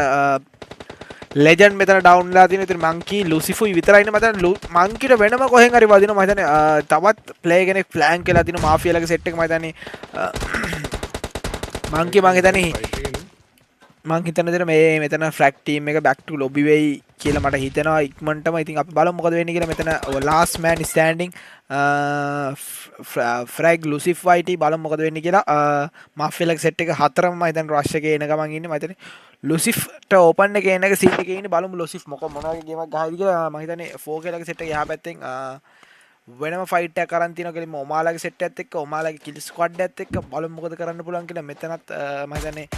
ලෙජන්ඩ් මෙතන ඩවුන් වෙලා තියෙනවා. ඉතින් මංකි ලුසිෆුයි විතරයි ඉන්නේ. මම හිතන්නේ මංකිට වෙනම කොහෙන් හරි වදිනවා. මම හිතන්නේ තවත් ප්ලේ කෙනෙක් ෆ්ලෑන්ක් වෙලා තියෙනවා මාෆියා ලගේ සෙට් එක. මම හිතන්නේ මංකි මං හිතන්නේ මේ මෙතන ෆ්‍රැග් ටීම් එක බැක් ටු ලොබි වෙයි කියලා මට හිතෙනවා ඉක්මනටම. ඉතින් අපි බලමු මොකද වෙන්නේ කියලා. මෙතන ලාස්ට් මෑන් ස්ටෑන්ඩින් ෆ්‍රැග් ලුසිෆ් වයිටි බලමු මොකද වෙන්නේ කියලා. මාෆියා ලගේ සෙට් එක හතරම මම හිතන්නේ රෂ් එකේ එන ගමන් ඉන්නේ. මම හිතන්නේ ලුසිෆ්ට ඕපන් එකේ එන එක සීන් එකේ ඉන්නේ. බලමු ලුසිෆ් මොනවගේ ගේමක් ගහයිද කියලා. මම හිතන්නේ 4K ලගේ සෙට් එක එහා පැත්තෙන් වෙනම ෆයිට් එකක් අරන් තියනවා කියලා. ඔමාලාගේ සෙට් එකත් එක්ක ඔමාලාගේ කිල් ස්ක්වොඩ් එකත් එක්ක බලමු මොකද කරන්න පුළුවන් කියලා. මෙතනත් මම හිතන්නේ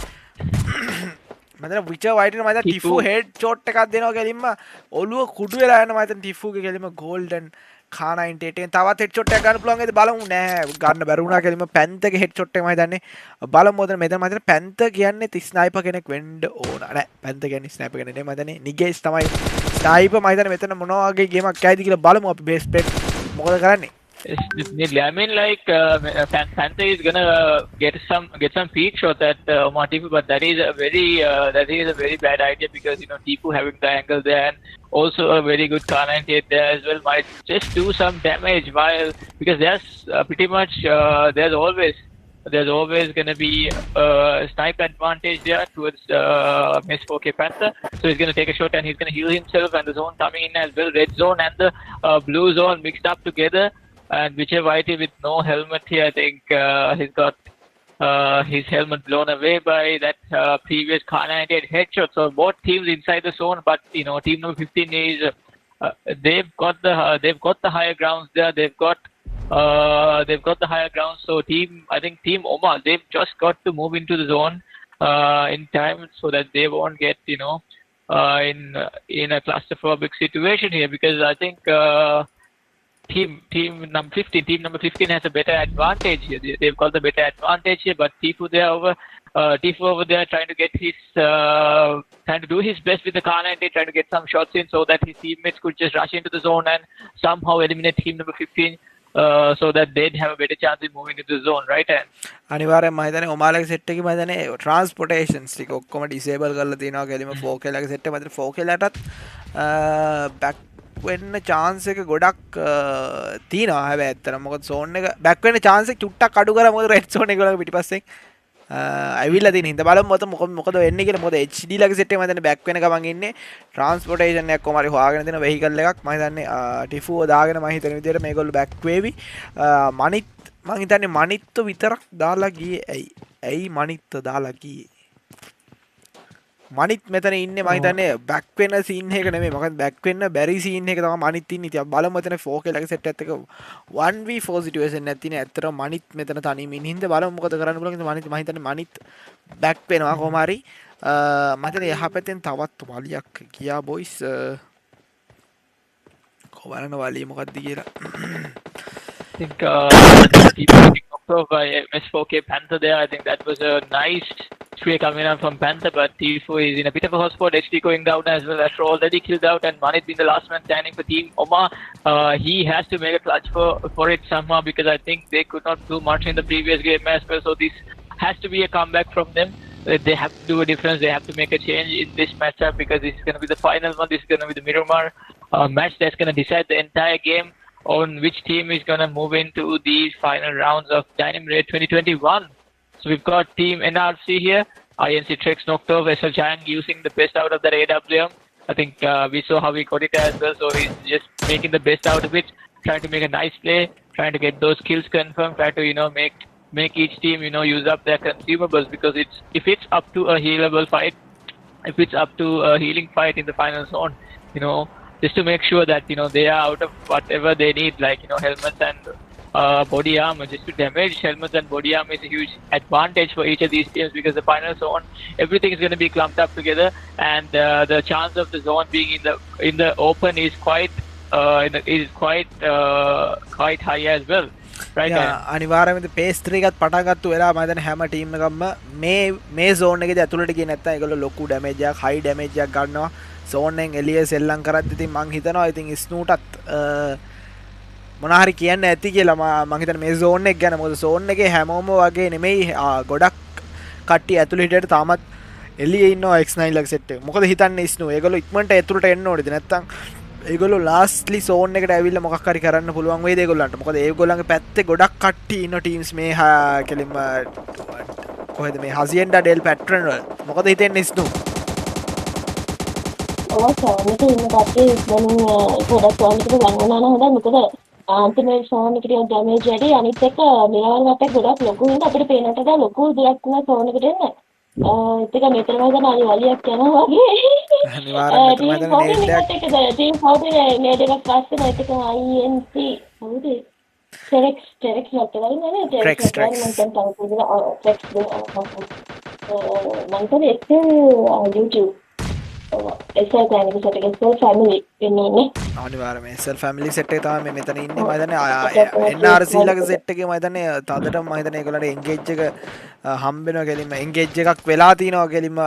විචර් වයිටට මම ටිෆු හෙඩ් ෂොට් එකක් දෙනවා කෙලින්ම ඔළුව කුඩු වෙලා යනවා. මම හිතන්නේ ටිෆුගේ කෙලින්ම ගෝල්ඩන් කානයින්ට එකෙන් තවත් හෙඩ්ෂොට් එකක් ගන්න පුළුවන්. ඒද බලමු නෑ ගන්න බැරි වුණා කියලා මම පැන්තගේ හෙඩ්ෂොට් එක මම හිතන්නේ බලමු. මෙතන මම හිතන්නේ පැන්ත කියන්නේ ස්නයිපර් කෙනෙක් වෙන්න ඕන. නෑ පැන්ත කියන්නේ ස්නයිපර් කෙනෙක් නෙමෙයි. මම හිතන්නේ නිගේස් තමයි ස්නයිපර්. මම හිතන්නේ මෙතන මොනවා වගේ ගේමක් ඇයිද කියලා බලමු අපි බේස් ප්ලේට් මොකද කරන්නේ. Definitely. I mean, like Panther is gonna get some peak shots at Omar Tifu, but that is a very bad idea because Tifu having the angle there and also a very good car 98 there as well might just do some damage while because there's pretty much there's always gonna be a snipe advantage there towards Miss 4K Panther. So he's gonna take a shot and he's gonna heal himself and the zone coming in as well. Red zone and the blue zone mixed up together. And whichever IT with no helmet here, I think he's got his helmet blown away by that previous Car 98 headshot. So both teams inside the zone, but team number 15 is they've got the higher grounds there. They've got the higher grounds. So I think team Omar, they've just got to move into the zone in time so that they won't get in a claustrophobic situation here because I think. Team number 15 has a better advantage here. They've got the better advantage here, but Tifu over there trying to get trying to do his best with the car 98, trying to get some shots in so that his teammates could just rush into the zone and somehow eliminate team number 15 so that they'd have a better chance in moving into the zone, right? And අනිවාර්යෙන් මම හිතන්නේ ඔමාලගේ set එකේ මම හිතන්නේ ට්‍රාන්ස්පෝර්ටේෂන්ස් ටික ඔක්කොම disable කරලා තියෙනවා කියලා මම 4K ලගේ සෙට් එක මම 4K ලටත් බැක් වෙන්න chance එක ගොඩක් තියෙනවා හැබැයි ඇත්තටම මොකද zone එක back වෙන්න chance එක චුට්ටක් අඩු කරා මොකද red zone එක වල පිටිපස්සෙන් ඇවිල්ලා තියෙන හින්දා බලමු මොකද වෙන්නේ කියලා මොකද HD ලගේ set එක මම හිතන්නේ back වෙන ගමන් ඉන්නේ transportation එකක් කොහමරි හොයාගෙන දෙන vehicle එකක් මම හිතන්නේ ටිෆුව දාගෙන මම හිතන විදිහට මේගොල්ලෝ back වේවි මනිත් මම හිතන්නේ මනිත්තු විතරක් දාලා ගියේ ඇයි මනිත්තු දාලා ගියේ මනිත් මෙතන ඉන්නේ මම හිතන්නේ බැක් වෙන සීන් එක නෙමෙයි මොකද බැක් වෙන්න බැරි සීන් එක තමයි මනිත් ඉන්නේ ඉතින් බලමු මෙතන 4K ලගේ සෙට් එකත් එක 1v4 සිටුේෂන් එකක් තියෙන ඇත්තටම මනිත් මෙතන තනියම ඉන්න හින්දා බලමු මොකද කරන්න පුළුවන් මනිත් මම හිතන්නේ මනිත් බැක් වෙනවා කොහොම හරි මම හිතන්නේ එහා පැත්තෙන් තවත් වලියක් ගියා බොයිස් කොහොමද වලිය මොකක්ද කියලා I think keeping by MS4K Panther there. I think that was a nice spray coming out from Panther, but Tifu is in a bit of a hot spot. HD going down as well. After already killed out, and Manit being the last man standing for Team Omar. He has to make a clutch for it somehow because I think they could not do much in the previous game as well. So this has to be a comeback from them. They have to do a difference. They have to make a change in this matchup because this is going to be the final one. This is going to be the Miramar match that's going to decide the entire game on which team is going to move into the final rounds of Dynami 2021. So we've got Team NRC here. INC Trex knocked off SL Chang using the best out of that AWM. I think we saw how he got it as well. So he's just making the best out of it, trying to make a nice play, trying to get those kills confirmed, trying to make each team use up their consumables because if it's up to a healable fight, if it's up to a healing fight in the final zone, just to make sure that they are out of whatever they need, like helmets and body armor. Just to damage helmets and body armor is a huge advantage for each of these teams because the final zone, everything is going to be clumped up together, and the chance of the zone being in the open is quite high as well. Right. අනිවාර්යයෙන්ම pace 3 එකත් පටන් ගත්ත වෙලාව මම දැන් හැම team එකක්ම මේ zone එකේදී ඇතුළට ගියේ නැත්නම් ඒගොල්ලෝ ලොකු damage එකක් high damage එකක් ගන්නවා zone එකෙන් එළිය සෙල්ලම් කරද්දි ඉතින් මං හිතනවා ඉතින් ස්නූටත් මොනවා හරි කියන්න ඇති කියලා මම හිතන්නේ මේ zone එක ගැන මොකද zone එකේ හැමෝම වගේ නෙමෙයි ගොඩක් කට්ටිය ඇතුළේ හිටියට තාමත් එළියේ ඉන්නවා X9 ලගේ සෙට් එක මොකද හිතන්නේ ස්නූ ඒගොල්ලෝ ඉක්මනට ඇතුළට එන්න ඕනේද නැත්නම් ඒගොල්ලෝ ලාස්ට්ලි zone එකට ඇවිල්ලා මොකක් හරි කරන්න පුළුවන් වේද ඒගොල්ලන්ට මොකද ඒගොල්ලන්ගේ පැත්තේ ගොඩක් කට්ටිය ඉන්න ටීම්ස් මේ කෙලින්ම කොහෙද මේ හසියෙන්ඩා ඩෙල් පැට්‍රන් වල මොකද හිතන්නේ ස්නූ සෝනික ඉන්න කට්ටිය දැන් ගොඩක් සෝනිකට ලඟ වුණා නම් හොඳයි මොකද අන්තිමේ සෝනිකට ඩැමේජ් වැඩි අනිත් එක මෙලවල් වටේ ගොඩක් ලොකු වෙන අපිට පේනට වඩා ලොකු දෙයක් තුන සෝනිකට එන්න ඒක මෙතන වගේ අනි වලියක් යනවා වගේ අනිවාර්යයෙන්ම ටීම් හවුදේ නේද එකක් පස්සේ නැත් එක INC හවුද ටෙරෙක්ස් නැත්නම් නේ ටෙරෙක්ස් මම දැන් තව ටෙරෙක්ස් මම YouTube SL Dynami සෙට් එකේ family වෙන්නේ අනිවාර්යයෙන්ම SL family set එක තමයි මේ මෙතන ඉන්නේ මම හිතන්නේ NRC ලගේ set එකේ මම හිතන්නේ තදටම මම හිතන්නේ ඒගොල්ලන්ට engage එක හම්බ වෙනවා කෙලින්ම engage එකක් වෙලා තිනවා කෙලින්ම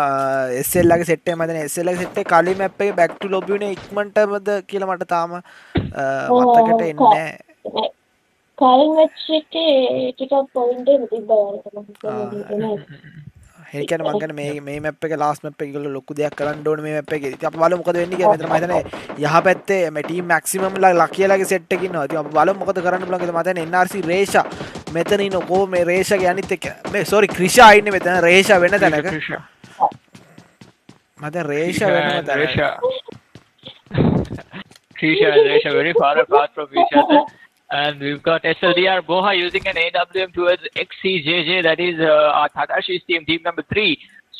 SL ලගේ set එක මම හිතන්නේ SL ලගේ set එක කලින් map එකේ back to lobby උනේ ඉක්මනටමද කියලා මට තාම මතකට එන්නේ නැහැ කලින් match එකේ ටිකක් point එක තිබ්බා වගේ ඒ කියන්නේ මම කියන්නේ මේ මැප් එකේ ලාස්ට් මැප් එකේ ඒගොල්ලෝ ලොකු දෙයක් කරන්න ඕනේ මේ මැප් එකේ. ඉතින් අපි බලමු මොකද වෙන්නේ කියලා. මෙතන මම හිතන්නේ යහපැත්තේ මේ ටීම් මැක්සිමම් ලකියලාගේ සෙට් එකේ ඉන්නවා. ඉතින් අපි බලමු මොකද කරන්න පුළුවන් කියලා. මම හිතන්නේ NRC රේෂා මෙතන ඉන්න කො මේ රේෂාගේ අනිත් එක මේ සෝරි ක්‍රිෂා ඉන්නේ මෙතන රේෂා වෙන තැනක. මම හිතන්නේ රේෂා වෙනම තැනක. Krisha and Resha very far apart from each other. And we've got SLDR Boha using an AWM towards XCJJ, that is Takashi's team, team number 3.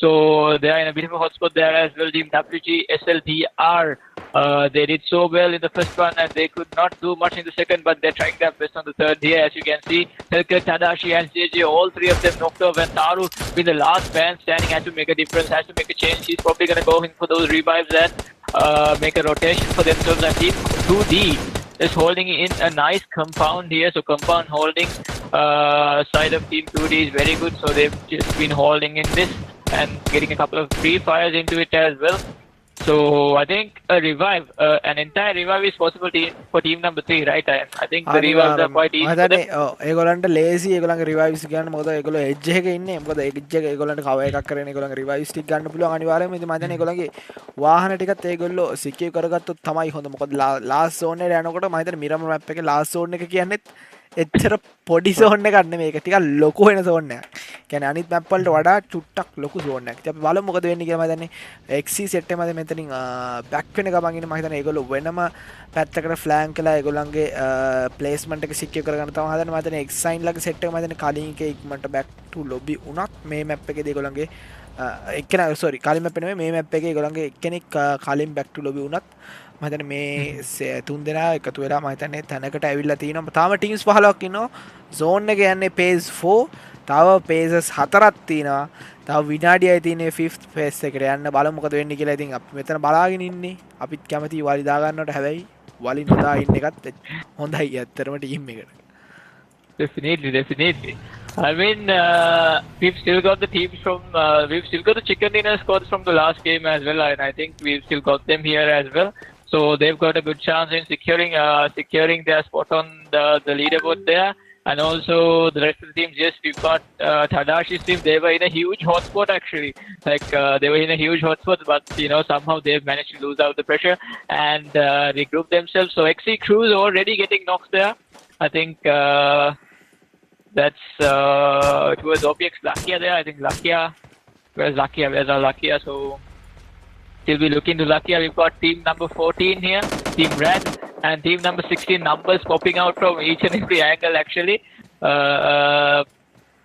So they are in a bit of a hotspot there as well. Team WG, SLDR, they did so well in the first one and they could not do much in the second, but they're trying their best on the third here. As you can see, Helker, Tadashi and JJ, all three of them knocked off, and Taru being the last man standing has to make a difference, has to make a change. He's probably going to go in for those revives and make a rotation for themselves. And team 2D is holding in a nice compound here. So compound holding side of team 2D is very good. So they've just been holding in this and getting a couple of free fires into it as well. So I think a revive, an entire revive is possible for team number 3, right? I think the revives are quite easy for them. ඒගොල්ලන්ට ලේසි ඒගොල්ලන්ගේ රිවයිව්ස් ගන්න මොකද ඒගොල්ලෝ edge එකක ඉන්නේ මොකද edge එක ඒගොල්ලන්ට කවර් එකක් කරගෙන ඒගොල්ලන්ගේ රිවයිව්ස් ටික ගන්න පුළුවන් අනිවාර්යයෙන්ම ඉතින් මම හිතන්නේ ඒගොල්ලන්ගේ වාහන ටිකත් ඒගොල්ලෝ සිකියර් කරගත්තොත් තමයි හොඳ මොකද ලාස්ට් සෝන් එකට යනකොට මම හිතන්නේ මිරමර් මැප් එකේ ලාස්ට් සෝන් එක කියන්නේත් එච්චර පොඩි සෝන් එකක් නෙමෙයි ඒක ටිකක් ලොකු වෙන සෝන් එකක්. කියන්නේ අනිත් මැප් වලට වඩා චුට්ටක් ලොකු සෝන් එකක්. ඉතින් අපි බලමු මොකද වෙන්නේ කියලා මම හිතන්නේ XC සෙට් එක මම මෙතනින් බෑක් වෙන ගමන් ඉන්නේ මම හිතන්නේ ඒගොල්ලෝ වෙනම පැත්තකට ෆ්ලෑන්ක් කළා ඒගොල්ලන්ගේ ප්ලේස්මන්ට් එක සිකියර් කරගන්න තමයි හදන්නේ. මම හිතන්නේ X sign ලගේ සෙට් එක මම හිතන්නේ කලින් එකේ ඉක්මනට බෑක් ටු ලොබි උනත් මේ මැප් එකේදී ඒගොල්ලන්ගේ එක්කෙනා සෝරි කලින් මැප් එක නෙමෙයි මේ මැප් එකේ ඒගොල්ලන්ගේ එක්කෙනෙක් කලින් බෑක් ටු ලොබි උනත් මම හිතන්නේ මේ තුන් දෙනා එකතු වෙලා මම හිතන්නේ තැනකට ඇවිල්ලා තිනවා. තාම ටීම්ස් 15ක් ඉන්නවා. zone එක යන්නේ phase 4. තව phases 4ක් තියෙනවා. තව විනාඩියයි තියෙන්නේ 5th phase එකට යන්න. බලමු මොකද වෙන්නේ කියලා. ඉතින් අපි මෙතන බලාගෙන ඉන්නේ. අපිත් කැමතියි වලි දා ගන්නවට. හැබැයි වලි නොදා ඉන්න එකත් හොඳයි ඇත්තටම ටීම් එකට. Definitely. I mean, we've still got the teams from, we've still got the chicken dinner squads from the last game as well, and I think we've still got them here as well. So they've got a good chance in securing their spot on the leaderboard there. And also the rest of the teams, yes, we've got Tadashi's team. They were in a huge hotspot actually. Like they were in a huge hotspot, but you know somehow they've managed to lose out the pressure and regroup themselves. So XC Crew is already getting knocked there. I think that's towards OPX Lakia there. I think Lakia. Where's Lakia? Where's our Lakia? So still be looking to Lakia. We've got team number 14 here, team Red, and team number 16. Numbers popping out from each and every angle actually.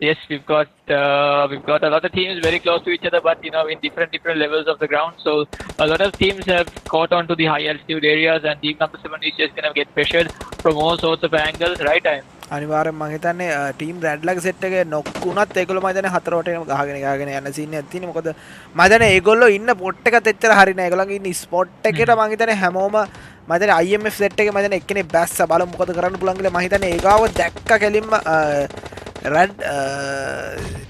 Yes, we've got a lot of teams very close to each other, but you know in different levels of the ground. So a lot of teams have caught on to the high altitude areas, and team number 7 is just gonna get pressured from all sorts of angles, right? අනිවාර්යෙන් මම හිතන්නේ team රැඩ් ලගේ set එකේ නොක් වුණත් ඒගොල්ලෝ මම හිතන්නේ හතර වටේම ගහගෙන යන සීන් එකක් තියෙනවා. මොකද මම හිතන්නේ ඒගොල්ලෝ ඉන්න පොට් එකත් එච්චර හරි නෑ. ඒගොල්ලන්ගේ ඉන්න ස්පොට් එකට මම හිතන්නේ හැමෝම මම හිතන්නේ IMF සෙට් එකේ මම හිතන්නේ එක්කෙනෙක් බැස්ස බලමු මොකද කරන්න පුළුවන් කියලා. මම හිතන්නේ ඒගාව දැක්ක කෙලින්ම රැඩ්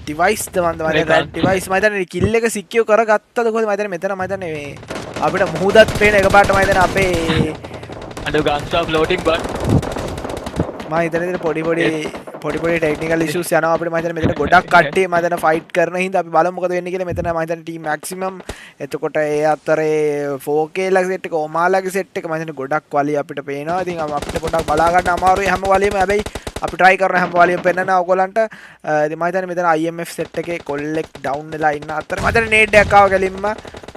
ඩිවයිස් දවන්ද මම රැඩ් ඩිවයිස් මම හිතන්නේ කිල් එක සිකියර් කරගත්තද කොහොමද මම හිතන්නේ මෙතන මම හිතන්නේ මේ අපිට මුහුදත් පේන එකපාරට මම හිතන්නේ අපේ under guns of loading but මම හිතන්නේ පොඩි ටෙක්නිකල් ඉෂුස් යනවා අපිට. මම හිතන්නේ මෙතන ගොඩක් කට්ටිය මම හිතන්නේ ෆයිට් කරන හින්දා අපි බලමු මොකද වෙන්නේ කියලා. මෙතන මම හිතන්නේ ටීම් මැක්සිමම් එතකොට ඒ අතරේ 4K ලගේ සෙට් එක ඔමාලගේ සෙට් එක මම හිතන්නේ ගොඩක් වලි අපිට පේනවා. ඉතින් අපිට පොඩක් බලා ගන්න අමාරුයි හැම වලියෙම. හැබැයි අපි try කරන හැම වලියෙම පෙන්නනවා ඔයගොල්ලන්ට. ඉතින් මම හිතන්නේ මෙතන IMF සෙට් එකේ කොල්ලෙක් ඩවුන් වෙලා ඉන්න අතර මම හිතන්නේ නේඩ් එකක් ආව ගැලින්ම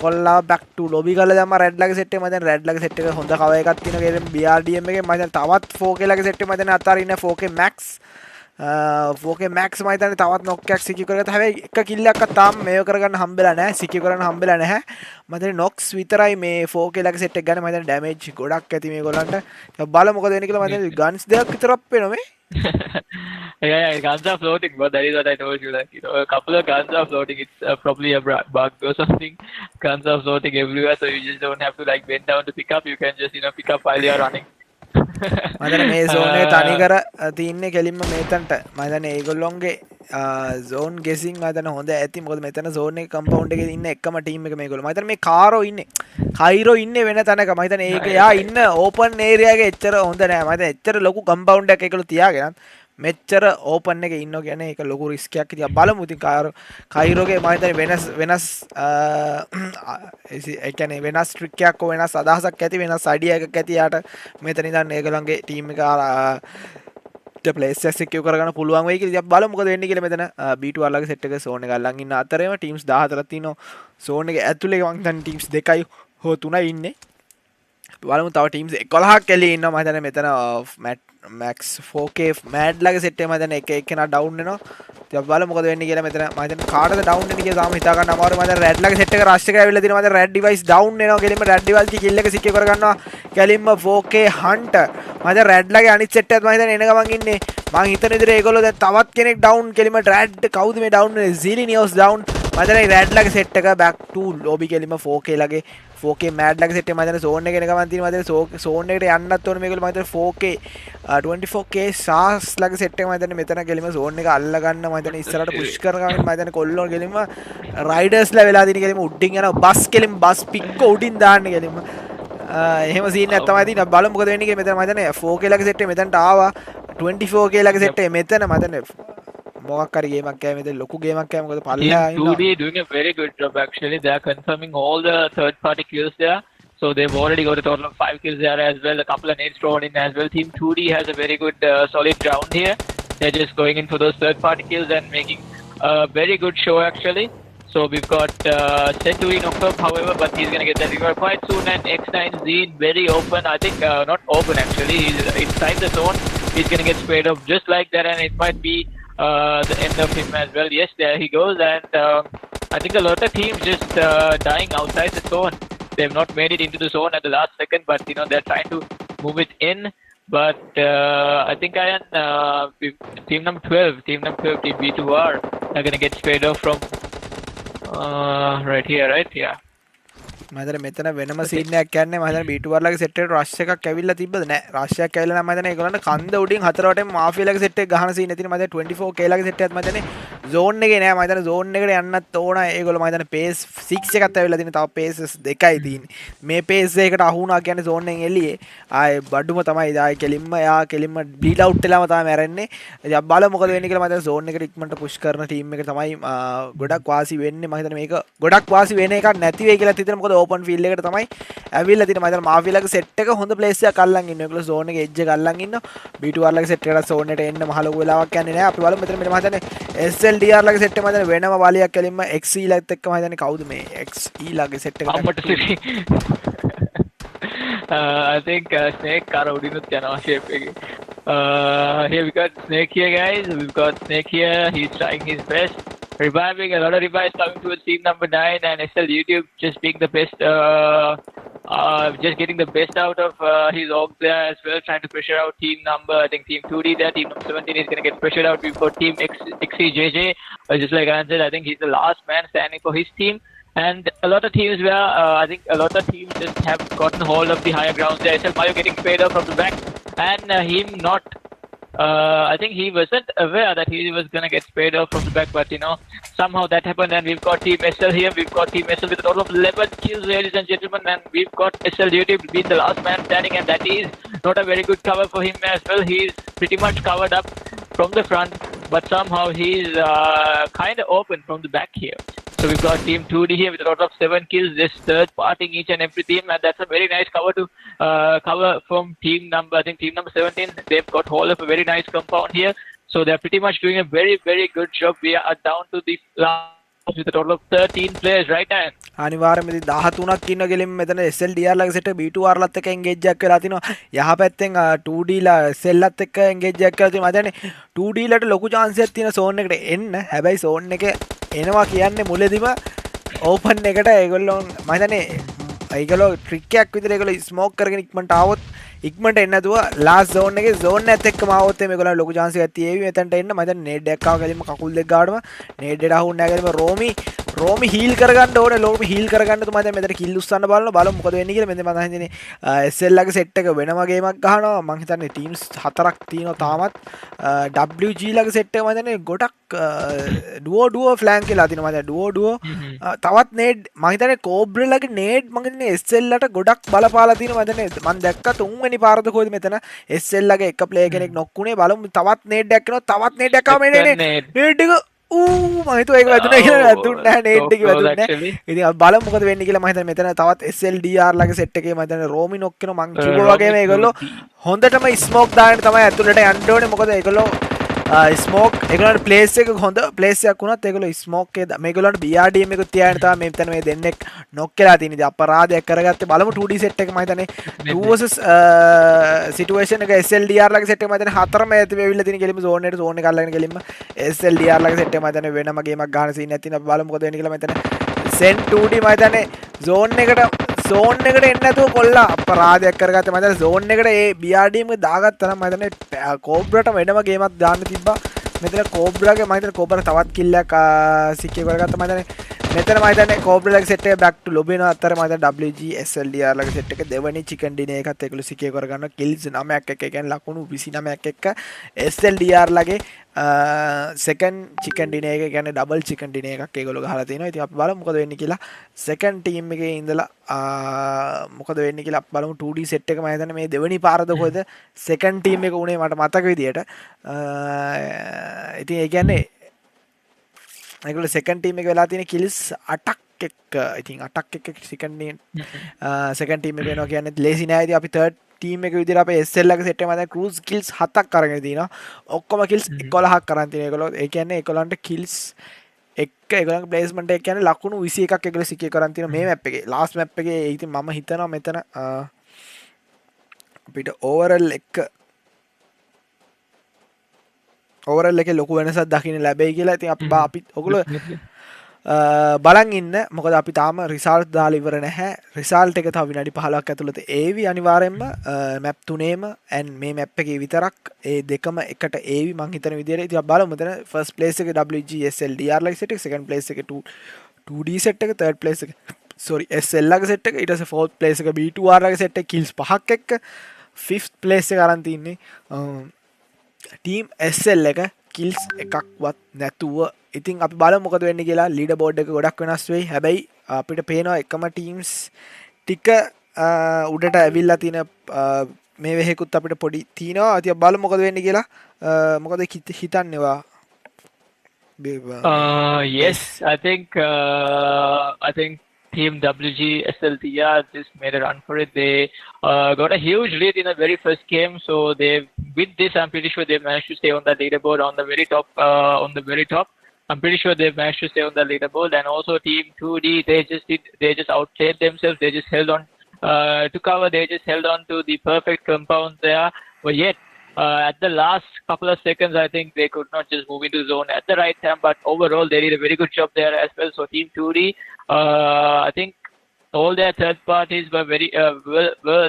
කොල්ලා බැක් ටු ලොබි කරලා දැම්මා රෙඩ් ලගේ සෙට් එක. මම හිතන්නේ රෙඩ් ලගේ සෙට් එක හොඳ කවර් එකක් තියෙනවා. BRDM එකේ මම හිතන්නේ තවත් 4K ලගේ සෙට් එක මම හිතන්නේ අතර ඉන්න 4K max 4K max මම හිතන්නේ තවත් knock එකක් secure කරගත්තා. හැබැයි එක kill එකක් තාම මේව කරගන්න හම්බෙලා නැහැ. secure කරගන්න හම්බෙලා නැහැ. මම හිතන්නේ knocks විතරයි මේ 4K ලගේ set එක ගන්න. මම හිතන්නේ damage ගොඩක් ඇති මේගොල්ලන්ට. බලමු මොකද වෙන්නේ කියලා. මම හිතන්නේ guns දෙකක් විතරක් වෙනවා මේ. Yeah, guns are floating, but that is what I told you. Like, you know, a couple of guns are floating. It's probably a bug or something. Guns are floating everywhere, so you just don't have to like bend down to pick up. You can just pick up while you are running. මම හිතන්නේ මේ zone එක තනි කර තින්නේ කෙලින්ම මේතන්ට. මම හිතන්නේ ඒගොල්ලොන්ගේ zone guessing මම හිතන්නේ හොඳ ඇති. මොකද මෙතන zone එක compound එකේ ඉන්න එකම team එක මේගොල්ලෝ. මම හිතන්නේ මේ කාරෝ ඉන්නේ. කයිරෝ ඉන්නේ වෙන තැනක. මම හිතන්නේ ඒක යා ඉන්න open area එකේ එච්චර හොඳ නෑ. මම හිතන්නේ එච්චර ලොකු compound එකක් ඒගොල්ලෝ තියාගෙන මෙච්චර ඕපන් එකේ ඉන්නෝ කියන්නේ ඒක ලොකු රිස්ක් එකක්. ඉතින් බලමු ඉතින් කයිරෝගේ මම හිතන්නේ වෙනස් ඒ කියන්නේ වෙනස් ට්‍රික් එකක් වෙනස් අදහසක් ඇති වෙනස් අයිඩියා එකක් ඇති යාට මෙතන ඉඳන් ඒගොල්ලන්ගේ ටීම් එක ප්ලේස් එක සිකියුර් කරගන්න පුළුවන් වෙයි කියලා. ඉතින් බලමු මොකද වෙන්නේ කියලා. මෙතන B2 අල්ලගේ සෙට් එක zone එක අල්ලන් ඉන්න අතරේම ටීම්ස් 14ක් තියෙනවා. zone එක ඇතුලේ මම හිතන්නේ ටීම්ස් 2යි හෝ 3යි ඉන්නේ. බලමු තව ටීම්ස් 11ක් එළියේ ඉන්නවා. මම හිතන්නේ මෙතන max 4K mad ලගේ සෙට් එක මම හිතන්නේ එක එකනා ඩවුන් වෙනවා. ඉතින් බලමු මොකද වෙන්නේ කියලා. මෙතන මම හිතන්නේ කාටද ඩවුන් වෙන්නේ කියලා තාම හිතා ගන්න අමාරුයි. මම හිතන්නේ රෙඩ් ලගේ සෙට් එක රෂ් එක ඇවිල්ලා තියෙනවා. මම හිතන්නේ රෙඩ් ඩිවයිස් ඩවුන් වෙනවා. කෙලින්ම රෙඩ් ඩිවයිස් කිල් එක සිකියර් කරගන්නවා. කෙලින්ම 4K hunt. මම හිතන්නේ රෙඩ් ලගේ අනිත් සෙට් එකත් මම හිතන්නේ එන ගමන් ඉන්නේ. මම හිතන විදිහට ඒගොල්ලෝ දැන් තවත් කෙනෙක් ඩවුන් කෙලින්ම රෙඩ් කවුද මේ ඩවුන් වෙන්නේ? zillions down. මම හිතන්නේ රෙඩ් ලගේ සෙට් එක back to lobby කෙලින්ම 4K ලගේ 4K mad ලගේ සෙට් එක මම හිතන්නේ zone එකේ එන ගමන් තියෙනවා. මම හිතන්නේ zone එකට යන්නත් ඕනේ මේගොල්ලෝ. මම හිතන්නේ 4K 24K SARS ලගේ සෙට් එක මම හිතන්නේ මෙතන කෙලින්ම zone එක අල්ල ගන්න මම හිතන්නේ ඉස්සරහට පුෂ් කරගන්න මම හිතන්නේ කොල්ලෝ කෙලින්ම රයිඩර්ස්ලා වෙලා තියෙන කෙලින්ම උඩින් යනවා බස් කෙලින්ම බස් පික්ක උඩින් දාන්න කෙලින්ම එහෙම සීන් එකක් තමයි තියෙන්නේ. බලමු මොකද වෙන්නේ කියලා. මෙතන මම හිතන්නේ 4K ලගේ සෙට් එක මෙතනට ආවා. 24K ලගේ සෙට් එක මෙතන මම හිතන්නේ මොකක් හරි ගේමක් කෑ මෙතන ලොකු ගේමක් කෑ මොකද පල්ලෙහා ඉන්නවා. 2D doing a very good job actually. They are confirming all the third party kills there. So they've already got a total of 5 kills there as well. A couple of nades thrown in as well. Team 2D has a very good solid round here. They're just going in for those third party kills and making a very good show actually. So we've got set to in October, however, but he's going to get that reward quite soon. And X9 Zine very open. I think not open actually. He's inside the zone. He's going to get sprayed off just like that, and it might be the end of him as well. Yes, there he goes, and I think a lot of teams just dying outside the zone. They've not made it into the zone at the last second, but they're trying to move it in. But I think team number 12, team B2R are going to get sprayed off from right here, right? Yeah. මම හිතන්නේ මෙතන වෙනම scene එකක් යන්නේ. මම හිතන්නේ B2 වලගේ set එකට rush එකක් ඇවිල්ලා තිබ්බද නැහැ. රෂ් එකක් ඇවිල්ලා නම් මම හිතන්නේ ඒගොල්ලන්ට කන්ද උඩින් හතර වටේම මාෆියා ලගේ සෙට් එක ගහන සීන් ඇතිනේ. මම හිතන්නේ 24K ලගේ සෙට් එකත් මම හිතන්නේ zone එකේ නෑ. මම හිතන්නේ zone එකට යන්නත් ඕන. ඒගොල්ලෝ මම හිතන්නේ pace 6 එකක් ඇවිල්ලා තියෙන. තව paces දෙකයි තියෙන්නේ. මේ pace එකකට අහු වුණා කියන්නේ zone එකෙන් එළියේ. ආයේ බඩුම තමයි. ආයේ කෙලින්ම bleed out වෙලාම තමයි මැරෙන්නේ. ඉතින් බලමු මොකද වෙන්නේ කියලා. මම හිතන්නේ zone එකට ඉක්මනට push කරන team එක තමයි ගොඩක් වාසි වෙන්නේ. මම හිතන්නේ මේක ගොඩක් වාසි වෙන එකක් නැති වෙයි කියලා හිතනවා. මොකද open field එකට තමයි ඇවිල්ලා තියෙන. මම හිතන්නේ මාෆියාලගේ සෙට් එක හොඳ ප්ලේස් එකක් අල්ලන් ඉන්නවා. ඒගොල්ලෝ zone එකේ edge එක අල්ලන් ඉන්නවා. B2R ලගේ සෙට් එකට zone එකට එන්න මහ ලොකු වෙලාවක් යන්නේ නැහැ. අපි බලමු මෙතන මම හිතන්නේ SLDR ලගේ සෙට් එක මම හිතන්නේ වෙනම වලියක් කෙලින්ම XE ලගත් එක්ක මම හිතන්නේ කවුද මේ XE ලගේ සෙට් එක I think Snake car udinut yana shape එකේ. Here we got Snake here, guys. We've got Snake here. He's trying his best. Reviving, a lot of revives coming towards team number 9, and SL YouTube just being the best, just getting the best out of his org there as well, trying to pressure out team number, I think team 2D there, team number 17 is going to get pressured out. We've got team XCJJ, just like I said, I think he's the last man standing for his team. And a lot of teams where I think a lot of teams just have gotten hold of the higher grounds there. SL Mayo getting sprayed up from the back, and him not. I think he wasn't aware that he was going to get sprayed off from the back, but somehow that happened, and we've got Team SL here. We've got Team SL with a total of 11 kills, ladies and gentlemen, and we've got SL duty being the last man standing, and that is not a very good cover for him as well. He's pretty much covered up from the front, but somehow he's kind of open from the back here. So we've got Team 2D here with a total of 7 kills, just third parting each and every team, and that's a very nice cover to cover from team number 17. They've got hold of a very nice compound here, so they're pretty much doing a very, very good job. We are down to the last with a total of 13 players, right? And අනිවාර්යයෙන්ම ඉතින් 13ක් ඉන්න ගෙලින් මෙතන SLDR ලගේ set B2R ලත් එක්ක engage එකක් වෙලා තිනවා. යහපැත්තෙන් 2D ලා SL ලත් එක්ක එන්ගේජ් එකක් කරලා තිනවා. මම දන්නේ 2D ලට ලොකු chance එකක් තියෙන zone එකට එන්න. හැබැයි zone එක එනවා කියන්නේ මුලදීම open එකට ඒගොල්ලෝ මම දන්නේ ඒගොල්ලෝ ට්‍රික් එකක් විදිහට ඒගොල්ලෝ ස්මෝක් කරගෙන ඉක්මනට ආවොත් ඉක්මනට එන්න නැතුව ලාස්ට් zone එකේ zone එකත් එක්කම ආවොත් මේගොල්ලෝ ලොකු chance එකක් තියෙවි මෙතනට එන්න. මම දන්නේ නේඩ් එකක් ආව ගලින්ම කකුල් දෙක ගාඩම නේඩ් එකට අහුන්නේ නැහැ ගලින්ම රෝමි හීල් කරගන්න ඕනේ. රෝමි හීල් කරගන්න තුමා දැන් මෙතන කිල් උස්සන්න බලනවා. බලමු මොකද වෙන්නේ කියලා. මෙතන මම හිතන්නේ SL ලගේ සෙට් එක වෙනම ගේමක් ගහනවා. මම හිතන්නේ ටීම්ස් 4ක් තියෙනවා තාමත්. WG ලගේ සෙට් එක මම හිතන්නේ ගොඩක් ඩුවෝ ෆ්ලෑන්ක් කියලා තිනවා. මම ඩුවෝ තවත් නේඩ් මම හිතන්නේ කෝබ්‍රා ලගේ නේඩ් මම හිතන්නේ SL ලට ගොඩක් බලපාලා තිනවා. මම හිතන්නේ මම දැක්ක තුන්වෙනි පාරද කොහෙද මෙතන SL ලගේ එක ප්ලේයර් කෙනෙක් නොක් වුණේ. බලමු තවත් නේඩ් එකක් එනවා. තවත් නේඩ් එකක් ආව මේ නේඩ් එක මම හිතුවා ඒක වැදුනා කියලා වැදුන්නේ නැහැ නේඩ් එක වැදුන්නේ. ඉතින් අපි බලමු මොකද වෙන්නේ කියලා. මම හිතන්නේ මෙතන තවත් SLDR ලගේ සෙට් එකේ මම හිතන්නේ රෝමි නොක් කරනවා. මං කිව්වා වගේම ඒගොල්ලෝ හොඳටම ස්මෝක් දාගෙන තමයි ඇතුළට යන්න ඕනේ. මොකද ඒගොල්ලෝ ස්මෝක් ඒගොල්ලන්ට ප්ලේස් එක හොඳ ප්ලේස් එකක් වුණත් ඒගොල්ලෝ ස්මෝක් එක මේගොල්ලන්ට BRDM එකක් තියාගෙන තමයි මේ මෙතන මේ දෙන්නෙක් නොක් වෙලා තියෙන. ඉතින් අපරාධයක් කරගත්තේ. බලමු 2D සෙට් එක මම හිතන්නේ 2 vs සිටුේෂන් එක SLDR ලගේ සෙට් එක මම හිතන්නේ හතරම ඇති වෙවිලා තියෙන කෙලින්ම zone එකට zone එක අල්ලගෙන කෙලින්ම SLDR ලගේ සෙට් එක මම හිතන්නේ වෙනම ගේමක් ගන්න සීන් එකක් තියෙනවා. අපි බලමු මොකද වෙන්නේ කියලා. මම හිතන්නේ සෙන් 2D මම හිතන්නේ zone එකට එන්න නැතුව කොල්ලා අපරාධයක් කරගත්තා. මම හිතන්නේ zone එකට ඒ BRDM එක දාගත්තා නම් මම හිතන්නේ කෝබ්‍රාට වෙනම ගේමක් දාන්න තිබ්බා. මෙතන කෝබ්‍රාගේ මම හිතන්නේ කෝබ්‍රා තවත් කිල් එකක් සික්කේ කරගත්තා. මම හිතන්නේ මෙතන මම හිතන්නේ කෝබ්‍රා ලගේ සෙට් එක back to lobby වෙනවා. අතර මම හිතන්නේ WG SLDR ලගේ සෙට් එක දෙවනි chicken dinner එකත් ඒගොල්ලෝ සික්කේ කරගන්නවා. kills 9ක් එක්ක. ඒ කියන්නේ ලකුණු 29ක් එක්ක SLDR ලගේ second chicken dinner එක කියන්නේ double chicken dinner එකක් ඒගොල්ලෝ ගහලා තිනවා. ඉතින් අපි බලමු මොකද වෙන්නේ කියලා. second team එකේ ඉඳලා මොකද වෙන්නේ කියලා අපි බලමු. 2D set එක මම හිතන්නේ මේ දෙවෙනි පාරද කොහෙද second team එක උනේ මට මතක විදියට. ඉතින් ඒ කියන්නේ ඒගොල්ලෝ second team එක වෙලා තියෙන kills 8ක් එක්ක. ඉතින් 8ක් එක්ක second team එක වෙනවා කියන්නේ ලේසි නෑ. ඉතින් අපි third team එක විදිහට අපේ SL ලගේ set එක මම දැන් cruise kills 7ක් අරගෙන තිනවා. ඔක්කොම kills 11ක් අරන් තිනවා ඒගොල්ලෝ. ඒ කියන්නේ ඒගොල්ලන්ට kills එක ඒගොල්ලන්ගේ placement එක කියන්නේ ලකුණු 21ක් ඒගොල්ලෝ සිකේ කරන් තිනවා මේ map එකේ. last map එකේ ඉතින් මම හිතනවා මෙතන අපිට overall එකේ ලොකු වෙනසක් දකින්න ලැබෙයි කියලා. ඉතින් අපි ඔයගොල්ලෝ බලන් ඉන්න. මොකද අපි තාම රිසල්ට් දාලා ඉවර නැහැ. රිසල්ට් එක තව විනාඩි 15ක් ඇතුළත ඒවි අනිවාර්යෙන්ම මැප් තුනේම and මේ මැප් එකේ විතරක් ඒ දෙකම එකට ඒවි මං හිතන විදිහට. ඉතින් අපි බලමු මෙතන first place එකේ WG SLDR ලගේ set එක, second place එකේ 2D set එක, third place එක SL ලගේ set එක, ඊට පස්සේ fourth place එක B2R ලගේ set එක kills 5ක් එක්ක, fifth place එක අරන් තින්නේ team SL එක kills එකක්වත් නැතුව. ඉතින් අපි බලමු මොකද වෙන්නේ කියලා. leaderboard එක ගොඩක් වෙනස් වෙයි. හැබැයි අපිට පේනවා එකම teams ටික උඩට ඇවිල්ලා තියෙන මේ වෙහෙකුත් අපිට පොඩි තියෙනවා. ඉතින් අපි බලමු මොකද වෙන්නේ කියලා. මොකද හිතන්නේ වා? Yes, I think Team WG SLTR just made a run for it. They got a huge lead in the very first game, so with this, I'm pretty sure they managed to stay on the leaderboard on the very top. I'm pretty sure they managed to stay on the leaderboard. And also Team 2D, they just outplayed themselves. They just held on to cover. They just held on to the perfect compound there. But yet, at the last couple of seconds, I think they could not just move into zone at the right time. But overall, they did a very good job there as well. So Team 2D, I think all their third parties were very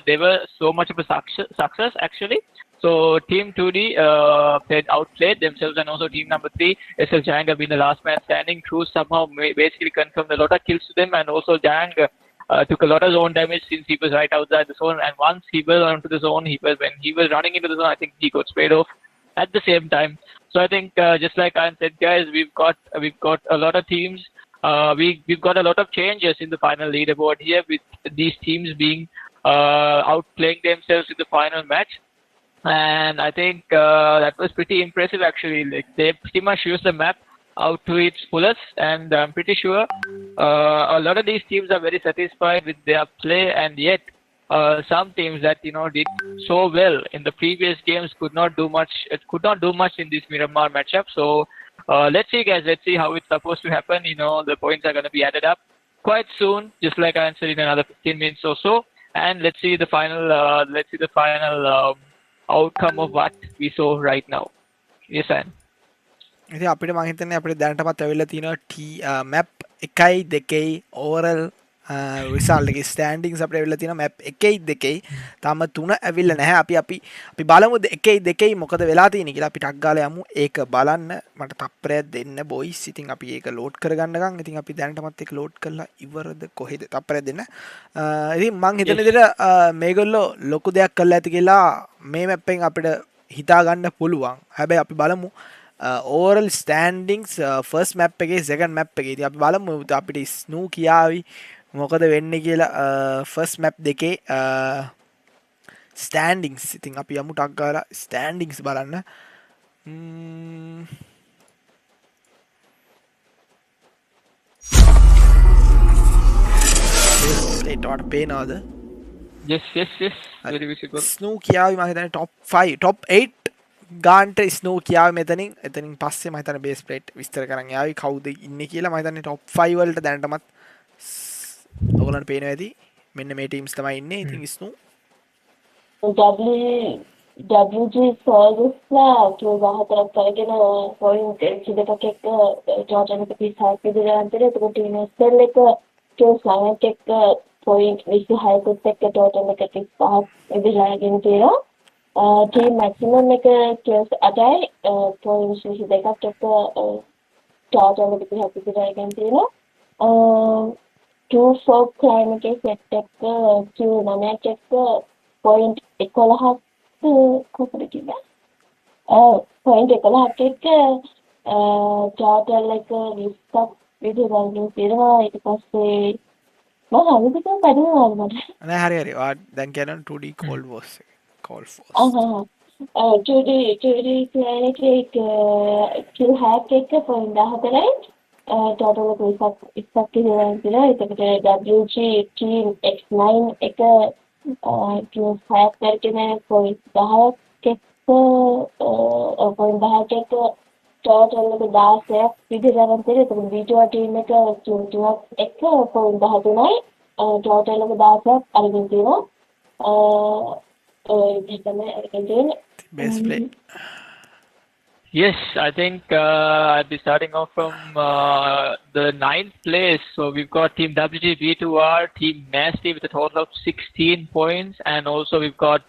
they were so much of a success actually. So Team 2D outplayed themselves, and also Team number 3, SL Jang, being the last man standing. Crew somehow basically confirmed a lot of kills to them, and also Jang took a lot of zone damage since he was right outside the zone. And once he was onto the zone, when he was running into the zone, I think he got sprayed off at the same time. So I think just like I said, guys, we've got a lot of teams. We've got a lot of changes in the final leaderboard here, with these teams being outplaying themselves in the final match. And I think that was pretty impressive actually. Like, they pretty much used the map out to its fullest, and I'm pretty sure a lot of these teams are very satisfied with their play, and yet some teams that did so well in the previous games could not do much in this Miramar matchup. So let's see, guys. Let's see how it's supposed to happen. You know, the points are going to be added up quite soon, just like I answered, in another 15 minutes or so. And let's see the final. Outcome of what we saw right now. Yes, Anne. ඉතින් අපිට මම හිතන්නේ අපිට දැනටමත් ඇවිල්ලා තියෙනවා map 1යි 2යි ඕවරල් result එකේ ස්ටෑන්ඩින්ග්ස් අපිට ඇවිල්ලා තියෙනවා මැප් 1යි 2යි තාම 3 ඇවිල්ලා නැහැ අපි බලමු 1යි 2යි මොකද වෙලා තියෙන්නේ කියලා අපි ටක් ගාලා යමු ඒක බලන්න මට තප්පරයක් දෙන්න බොයිස් ඉතින් අපි ඒක ලෝඩ් කරගන්නකම් ඉතින් අපි දැනටමත් ඒක ලෝඩ් කරලා ඉවරද කොහෙද තප්පරයක් දෙන්න ඉතින් මං හිතන විදිහට මේගොල්ලෝ ලොකු දෙයක් කරලා ඇති කියලා මේ මැප් එකෙන් අපිට හිතා ගන්න පුළුවන් හැබැයි අපි බලමු overall standings first map එකේ second map එකේ ඉතින් අපි බලමු අපිට ස්නූ කියාවි මොකද වෙන්නේ කියලා first map දෙකේ standings ඉතින් අපි යමු ටක් ගාලා standings බලන්න ඒට පේනවද yes very visible ස්නූ කියාවි මම හිතන්නේ top 5 top 8 ගාන්ට ස්නෝ කියාව එතනින් පස්සේ මම හිතන්නේ බේස් ප්ලේට් විස්තර කරන් යාවි කවුද ඉන්නේ කියලා මම හිතන්නේ top 5 වලට දැනටමත් ඔයගොල්ලන්ට පේනවා ඇති මෙන්න මේ ටීම්ස් තමයි ඉන්නේ ඉතින් ස්නෝ WG සර්විස්ලා කිව්වා කරගෙන පොයින්ට් දෙකක් එක්ක ටෝටල් එක 36ක් විදිහට අන්තරේ එතකොට ටීම් SL එක ටෝස් එක්ක පොයින්ට් 26කුත් එක්ක ටෝටල් එක 35ක් විදිහට ගෙන තියෙනවා team maximum එක kills අටයි points 22ක් එක්ක total එක 30ක් විතර ගන්න තියෙනවා 2-4 climb එකේ set එක Q9ක් එක්ක point 11ක් කොහොමද කියන්නේ point 11ක් එක්ක total එක 20ක් විතර ගන්න තියෙනවා ඊට පස්සේ මම හිතුවා පදිනවා මට නෑ හරි දැන් කියනවා 2D cold wars call for 2D clinic kill hack එක point 14යි total එක 20ක් කියලා එතකොට WG team X9 එක kill hack කරගෙන point 10ක් එක්ක point 10ක් එක්ක total එක 16ක් විදිහට ගන්න තියෙනවා එතකොට B2 team එක kill 2ක් එක්ක point 13යි total එක 16ක් අරගෙන තියෙනවා best play yes I think I'll be starting off from the 9th place so we've got team WG B2R team Nasty with a total of 16 points and also we've got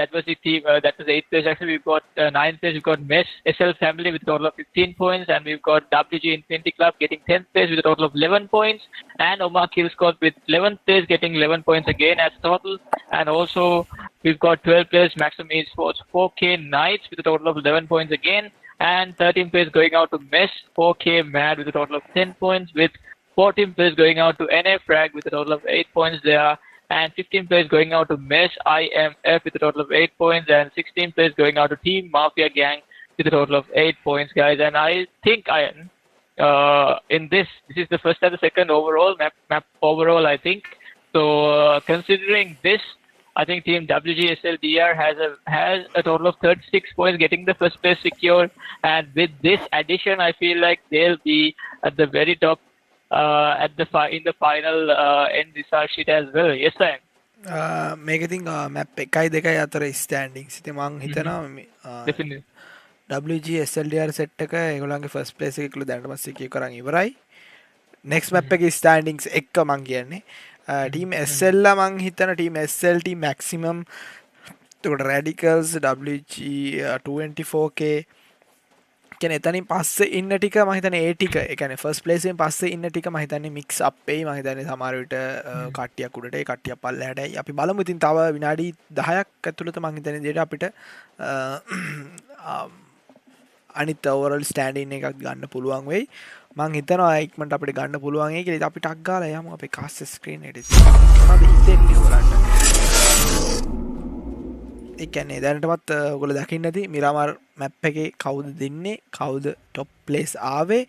that was the team that was 8th place actually we've got 9th place we've got Mesh SL family with a total of 15 points and we've got WG Infinity Club getting 10th place with a total of 11 points and Omar Kill Squad with 11th place getting 11 points again as total and also we've got 12th place Maximum Esports 4K Knights with a total of 11 points again and 13th place going out to Mesh 4K Mad with a total of 10 points with 14th place going out to NF Frag with a total of 8 points there and 15th place going out to Mesh IMF with a total of 8 points and 16th place going out to Team Mafia Gang with a total of 8 points guys and I think in this is the first and the second overall map overall I think so considering this I think team WGSLDR has a total of 36 points getting the first place secured and with this addition I feel like they'll be at the very top in the final end result sheet as well yes sir මේක ඉතින් map 1යි 2යි අතර ස්ටෑන්ඩින්ග්ස් ඉතින් මං හිතනවා definitely WG SLDR set එක ඒගොල්ලන්ගේ first place එක කියලා දැනටම secure කරන් ඉවරයි next map එකේ standings එක මං කියන්නේ team SL ලා මං හිතන team SL team maximum එතකොට radicals WG 224k කියන්නේ එතනින් පස්සේ ඉන්න ටික මම හිතන්නේ ඒ ටික ඒ කියන්නේ first place එකෙන් පස්සේ ඉන්න ටික මම හිතන්නේ mix up වෙයි මම හිතන්නේ සමහර විට කට්ටියක් උඩට ඒ කට්ටියක් පල්ලෙහාටයි අපි බලමු ඉතින් තව විනාඩි 10ක් ඇතුළත මම හිතන්නේ දෙයට අපිට අනිත් overall standing එකක් ගන්න පුළුවන් වෙයි මං හිතනවා ඉක්මනට අපිට ගන්න පුළුවන් ඒ කියලා අපි ටක් ගාලා යමු අපේ කාස්ට් ස්ක්‍රීන් එකට මොනවද හිතෙන්නේ ඔයගලන්ට ඒ කියන්නේ දැනටමත් ඔයගොල්ලෝ දකින්න ඇති මිරාමාර් මැප් එකේ කවුද දෙන්නේ කවුද টপ ප්ලේස් ආවේ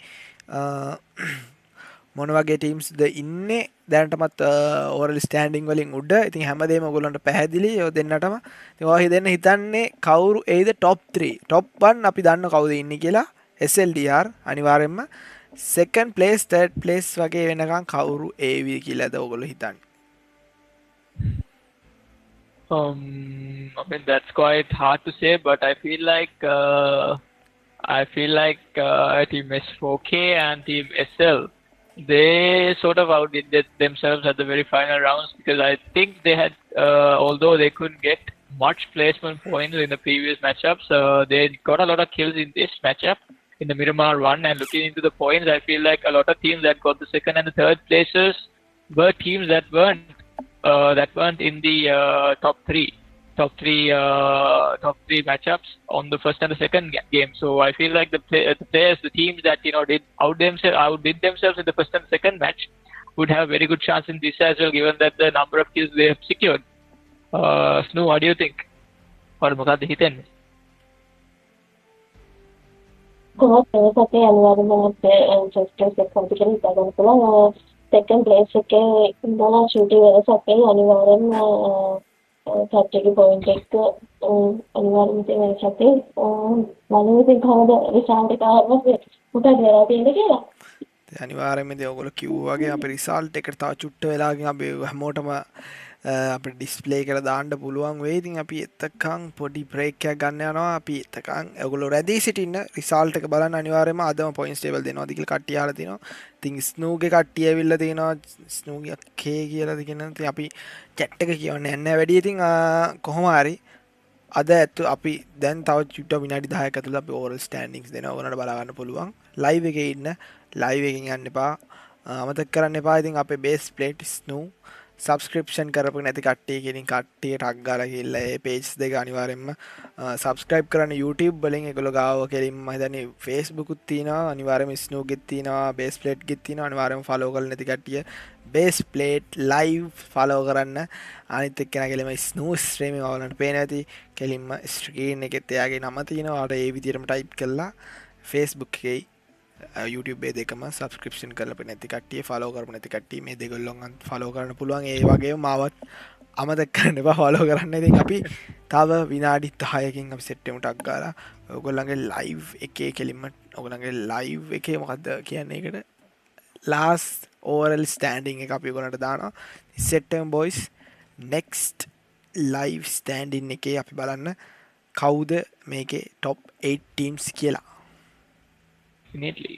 මොන වගේ ටීම්ස්ද ඉන්නේ දැනටමත් ඕවරල් ස්ටෑන්ඩින් වලින් උඩ. ඉතින් හැමදේම ඔයගොල්ලන්ට පැහැදිලි. ඔය දෙන්නටම. ඉතින් ඔය දෙන්න හිතන්නේ කවුරු එයිද top 3. top 1 අපි දන්න කවුද ඉන්නේ කියලා. SLDR අනිවාර්යෙන්ම second place third place වගේ වෙනකන් කවුරු ඒවි කියලාද ඔයගොල්ලෝ හිතන්නේ? I mean that's quite hard to say, but I feel like Team S4K and Team SL, they sort of outdid themselves at the very final rounds, because I think they had, although they couldn't get much placement points in the previous matchups, they got a lot of kills in this matchup in the Miramar one. And looking into the points, I feel like a lot of teams that got the second and the third places were teams that weren't in the top three matchups on the first and the second game. So I feel like the teams that outdid themselves in the first and second match would have a very good chance in this as well, given that the number of kills they have secured. Snu, what do you think? Or මොකක්ද හිතන්නේ? කොහොමද අපේ අනිවාර්යයෙන්ම first place එක computer හිතා ගන්න පුළුවන්. second place එකේ ඉඳලා shooting වෙනස අපේ අනිවාර්යෙන්ම 30 point එක අනිවාර්යයෙන්ම වෙනස අපේ මනෝවිද්‍යාව කොහොමද result එක ආවම උට දෙලා තියෙන්නේ කියලා. අනිවාර්යයෙන්ම ඔයගොල්ලෝ කිව්වා වගේ අපේ result එකට තව චුට්ට වෙලාවකින් අපි හැමෝටම අපිට ඩිස්ප්ලේ කරලා දාන්න පුළුවන් වෙයි. ඉතින් අපි එතකන් පොඩි බ්‍රේක් එකක් ගන්න යනවා. අපි එතකන් ඔයගොල්ලෝ රැඳී සිටින්න result එක බලන්න අනිවාර්යයෙන්ම අදම points table දෙනවාද කියලා කට්ටිය අහලා තිනවා. ඉතින් ස්නූගේ කට්ටිය ඇවිල්ලා තිනවා. ස්නූගේ කේ කියලාද කියන ඉතින් අපි chat එක කියවන්නේ නැහැ වැඩි. ඉතින් කොහොම හරි අද අපි දැන් තව චුට්ට විනාඩි 10ක් ඇතුළත අපි overall standings දෙනවා. ඕනකට බලා ගන්න පුළුවන්. live එකේ ඉන්න. live එකෙන් යන්න එපා. අමතක කරන්න එපා. ඉතින් අපේ base plate ස්නූ subscription කරපු නැති කට්ටිය කෙනින් කට්ටියට ටග් ගාලා ගිහලා ඒ pages දෙක අනිවාර්යෙන්ම subscribe කරන්න YouTube වලින්. ඒගොල්ලෝ ගාව කෙලින්ම මම හිතන්නේ Facebook උත් තියෙනවා. අනිවාර්යෙන්ම ස්නූගෙත් තියෙනවා. base plate ගෙත් තියෙනවා. අනිවාර්යෙන්ම follow කරලා නැති කට්ටිය base plate live follow කරන්න. අනිත් එක්කෙනා කෙලින්ම ස්නූ streaming ඔයාලන්ට පේනවා ඇති. කෙලින්ම screen එකෙත් එයාගේ නම තියෙනවා. ඔයාලට ඒ විදිහටම type කරලා Facebook එකේ YouTube දෙකම subscription කරලා නැති කට්ටිය follow කරපු නැති කට්ටිය මේ දෙගොල්ලොන් follow කරන්න පුළුවන්. ඒ වගේම මාවත් අමතක කරන්න එපා follow කරන්න. ඉතින් අපි තව විනාඩි 10කින් අපි set එකකට ටක් ගාලා ඔයගොල්ලන්ගේ live එකේ කෙලින්ම ඔයගොල්ලන්ගේ live එකේ මොකද්ද කියන්නේ ඒකට last overall standing එක අපි ඔයගොල්ලන්ට දානවා. set එක boys next live standing එකේ අපි බලන්න කවුද මේකේ top 8 teams කියලා. Definitely.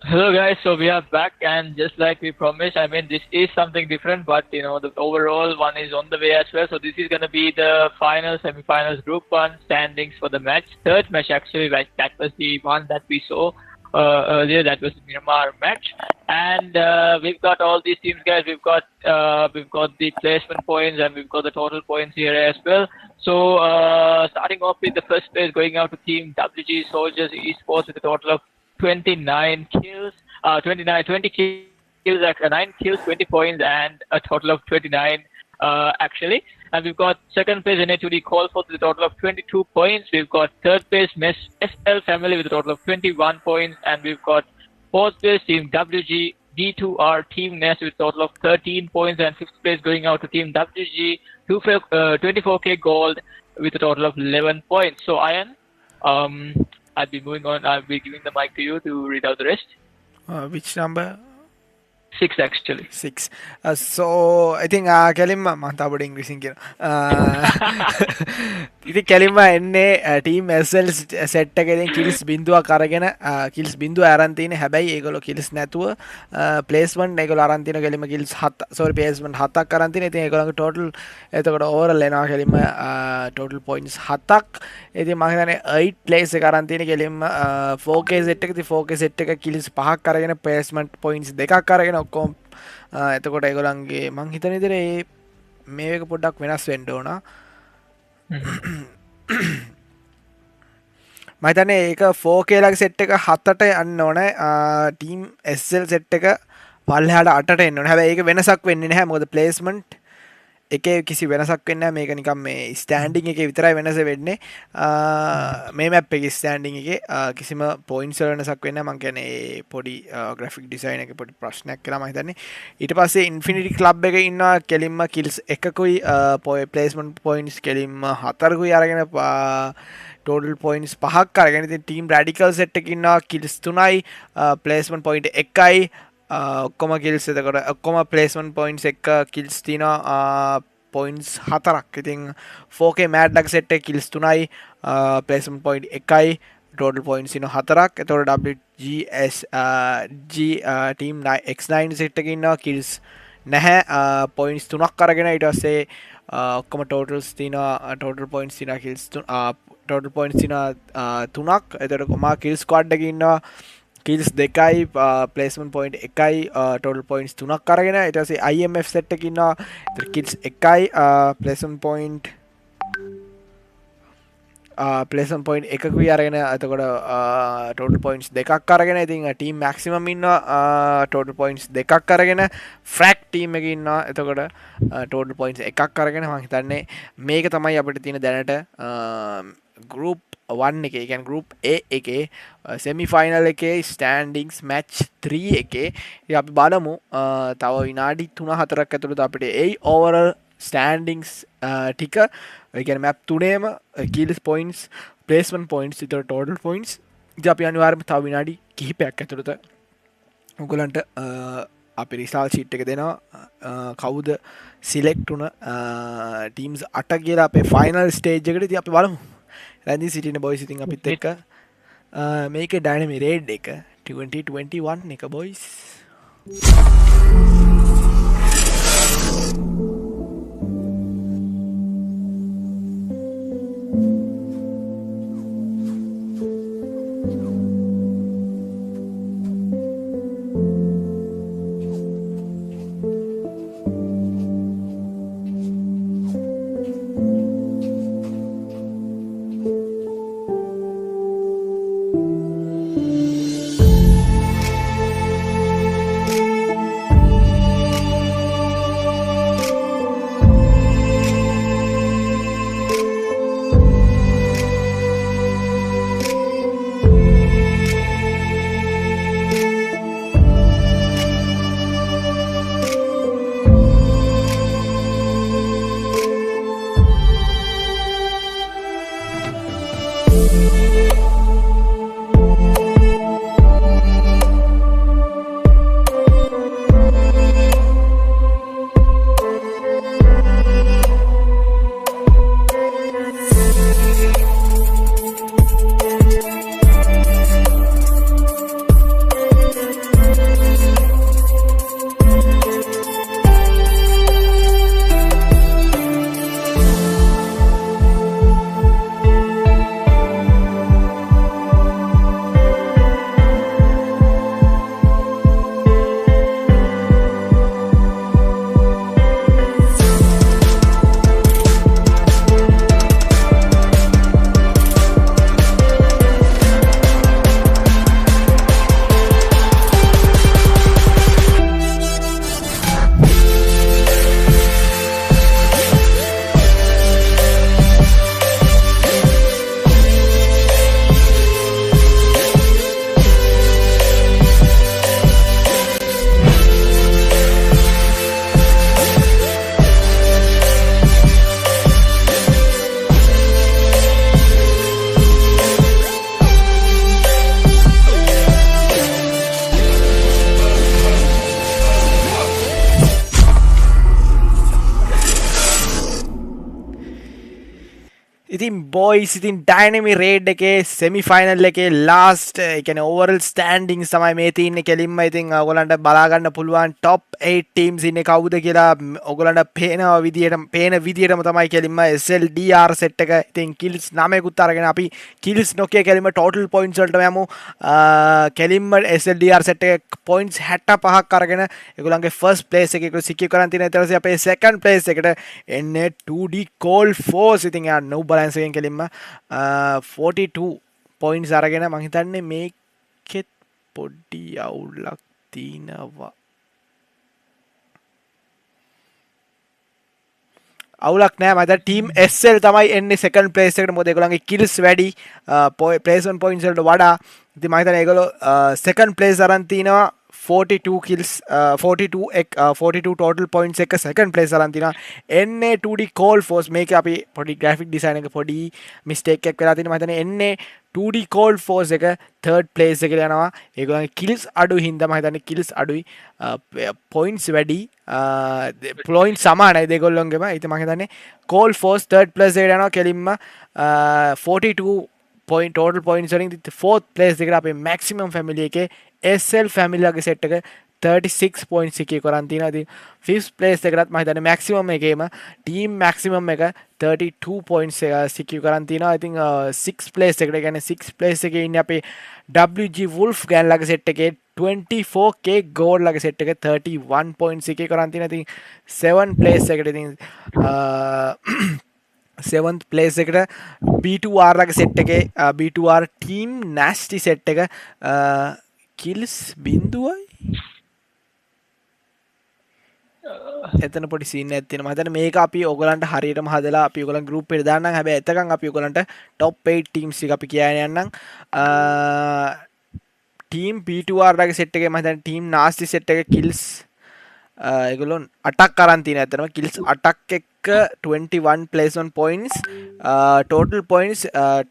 Hello guys, so we are back, and just like we promised, I mean, this is something different, but you know, the overall one is on the way as well. So this is going to be the final semi-finals group 1 standings for the match. Third match actually, like that was the one that we saw earlier. That was the Miramar match, and we've got all these teams, guys. We've got the placement points, and we've got the total points here as well. So starting off with the first place going out to Team WG Soldiers Esports with a total of 29 kills, 20 kills, 9 kills, 20 points, and a total of 29 actually. And we've got second place NA2D Call for with a total of 22 points. We've got third place Mesh SL Family with a total of 21 points. And we've got fourth place Team WG D2R Team Nest with a total of 13 points. And fifth place going out to Team WG 24K Gold with a total of 11 points. So, Ian, I'll be moving on. I'll be giving the mic to you to read out the rest. Which number? 6 actually. 6. So I think Kalimma මන්තාවට ඉංග්‍රීසියෙන් කියන. ඉතින් Kalimma එන්නේ team SL set එකෙන් kills බිඳුවක් අරගෙන kills බිඳුව අරන් තියෙන. හැබැයි ඒගොල්ලෝ kills නැතුව placement ඒගොල්ලෝ අරන් තියෙන Kalimma kills 7 placement 7ක් අරන් තියෙන. ඉතින් ඒගොල්ලන්ගේ total එතකොට overall එනවා Kalimma total points 7ක්. ඉතින් මම හිතන්නේ 8 place එක අරන් තියෙන Kalimma 4K set එක. ඉතින් 4K set එක kills 5ක් අරගෙන placement points 2ක් අරගෙන ඔක්කොම එතකොට ඒගොල්ලන්ගේ මං හිතන විදිහට මේ එක පොඩ්ඩක් වෙනස් වෙන්න ඕන. මම හිතන්නේ ඒක 4K ලගේ සෙට් එක 7ට යන්න ඕනේ. ටීම් SL සෙට් එක පල්ලෙහාට 8ට එන්න ඕනේ. හැබැයි ඒක වෙනසක් වෙන්නේ නැහැ. මොකද ප්ලේස්මන්ට් එකේ කිසි වෙනසක් වෙන්නේ නැහැ. මේක නිකන් මේ ස්ටෑන්ඩින් එකේ විතරයි වෙනස වෙන්නේ. මේ මැප් එකේ ස්ටෑන්ඩින් එකේ කිසිම පොයින්ට්ස් වල වෙනසක් වෙන්නේ නැහැ. මම කියන්නේ පොඩි ග්‍රැෆික් ඩිසයින් එකේ පොඩි ප්‍රශ්නයක් කියලා මම හිතන්නේ. ඊට පස්සේ ඉන්ෆිනිටි ක්ලබ් එකේ ඉන්නවා කෙලින්ම කිල්ස් එකකුයි ප්ලේස්මන්ට් පොයින්ට්ස් කෙලින්ම 4කුයි අරගෙන total points 5ක් අරගෙන ඉතින් ටීම් රැඩිකල් සෙට් එකේ ඉන්නවා කිල්ස් 3යි ප්ලේස්මන්ට් පොයින්ට් 1යි ඔක්කොම kills එතකොට ඔක්කොම placement points එක kills තියෙනවා points 4ක්. ඉතින් 4K mad dog set එක kills 3යි placement point 1යි total points තියෙනවා 4ක්. එතකොට WGS G team X9 set එකේ ඉන්නවා kills නැහැ points 3ක් අරගෙන. ඊට පස්සේ ඔක්කොම totals තියෙනවා total points තියෙනවා kills total points තියෙනවා 3ක්. එතකොට කොමා kill squad එකේ ඉන්නවා kills 2යි placement point 1යි total points 3ක් අරගෙන. ඊට පස්සේ IMF set එකේ ඉන්නවා kills 1යි placement point එකකුයි අරගෙන. එතකොට total points 2ක් අරගෙන. ඉතින් team maximum ඉන්නවා total points 2ක් අරගෙන. frac team එකේ ඉන්නවා එතකොට total points 1ක් අරගෙන. මම හිතන්නේ මේක තමයි අපිට තියෙන දැනට group 1 එකේ කියන්නේ group A එකේ semi final එකේ standings match 3 එකේ. ඉතින් අපි බලමු තව විනාඩි 3-4ක් ඇතුළත අපිට ඒ overall standings ටික ඒ කියන්නේ map තුනේම kills points placement points විතර total points ඉතින් අපි අනිවාර්යයෙන්ම තව විනාඩි කිහිපයක් ඇතුළත ඔයගලන්ට අපි result sheet එක දෙනවා. කවුද select වුණ teams 8 කියලා අපේ final stage එකට. ඉතින් අපි බලමු රැඳී සිටින boys ඉතින් අපිත් එක්ක මේකේ Dynami raid එක 2021 එක boys. ඉතින් බොයිස් ඉතින් ඩයිනමි රේඩ් එකේ සෙමිෆයිනල් එකේ ලාස්ට් ඒ කියන්නේ ඕවරල් ස්ටෑන්ඩින්ග්ස් තමයි මේ තියෙන්නේ කෙලින්ම. ඉතින් ඔයගොල්ලන්ට බලා ගන්න පුළුවන් টপ 8 ටීම්ස් ඉන්නේ කවුද කියලා. ඔයගොල්ලන්ට පේන විදියටම තමයි කෙලින්ම SLDR සෙට් එක. ඉතින් කිල්ස් 9කුත් අරගෙන අපි කිල්ස් නොකිය කෙලින්ම ටෝටල් පොයින්ට්ස් වලට යමු. කෙලින්ම SLDR සෙට් එකේ පොයින්ට්ස් 65ක් අරගෙන ඒගොල්ලන්ගේ ෆස්ට් ප්ලේස් එකේ සිකියර් කරන් තියෙන. ඊට පස්සේ අපේ සෙකන්ඩ් ප්ලේස් එකට එන්නේ 2D Cold Force. ඉතින් යා no balance එකෙන් කෙලින්ම 42 points අරගෙන මං හිතන්නේ මේකෙත් පොඩි අවුලක් තියෙනවා. අවුලක් නෑ. මම ටීම් SL තමයි එන්නේ සෙකන්ඩ් ප්ලේස් එකට. මොකද ඒගොල්ලන්ගේ kills වැඩි ප්ලේස් on points වලට වඩා. ඉතින් මම හිතන්නේ ඒගොල්ලෝ සෙකන්ඩ් ප්ලේස් අරන් තිනවා 42 kills 42 total points එක second place අරන් තිනවා. එන්නේ 2D Cold Force. මේක අපි පොඩි graphic design එක පොඩි mistake එකක් වෙලා තියෙනවා. මම හිතන්නේ එන්නේ 2D Cold Force එක third place එකට යනවා. ඒගොල්ලන්ගේ kills අඩුයි හින්දා මම හිතන්නේ kills අඩුයි points වැඩි point සමානයි දෙගොල්ලොන්ගේම. ඉතින් මම හිතන්නේ Cold Force third place එකට යනවා කෙලින්ම 42 point total points වලින් fourth place එකට අපේ maximum family එකේ SL family ලගේ set එක 36 points එකේ කරන් තියෙනවා. ඉතින් fifth place එකටත් මම හිතන්නේ maximum එකේම team maximum එක 32 points එක secure කරන් තියෙනවා. ඉතින් sixth place එකට කියන්නේ sixth place එකේ ඉන්නේ අපේ WG Wolf gang ලගේ set එකේ 24k gold ලගේ set එක 31 points එකේ කරන් තියෙනවා. ඉතින් seventh place එකට ඉතින් 7th place එකට B2R ලගේ set එකේ B2R team nasty set එක kills බිඳුවයි එතන පොඩි සීන් එකක් තියෙනවා. මම හිතන්නේ මේක අපි ඔයගලන්ට හරියටම හදලා අපි ඔයගලන් group එකට දාන්නම්. හැබැයි එතකන් අපි ඔයගලන්ට top 8 teams ටික අපි කියන්න යන්නම්. team B2R ලගේ set එකේ මම හිතන්නේ team nasty set එකේ kills ඒගොල්ලෝ 8ක් අරන් තියෙනවා. ඇත්තටම kills 8ක් එක්ක 21 place on points total points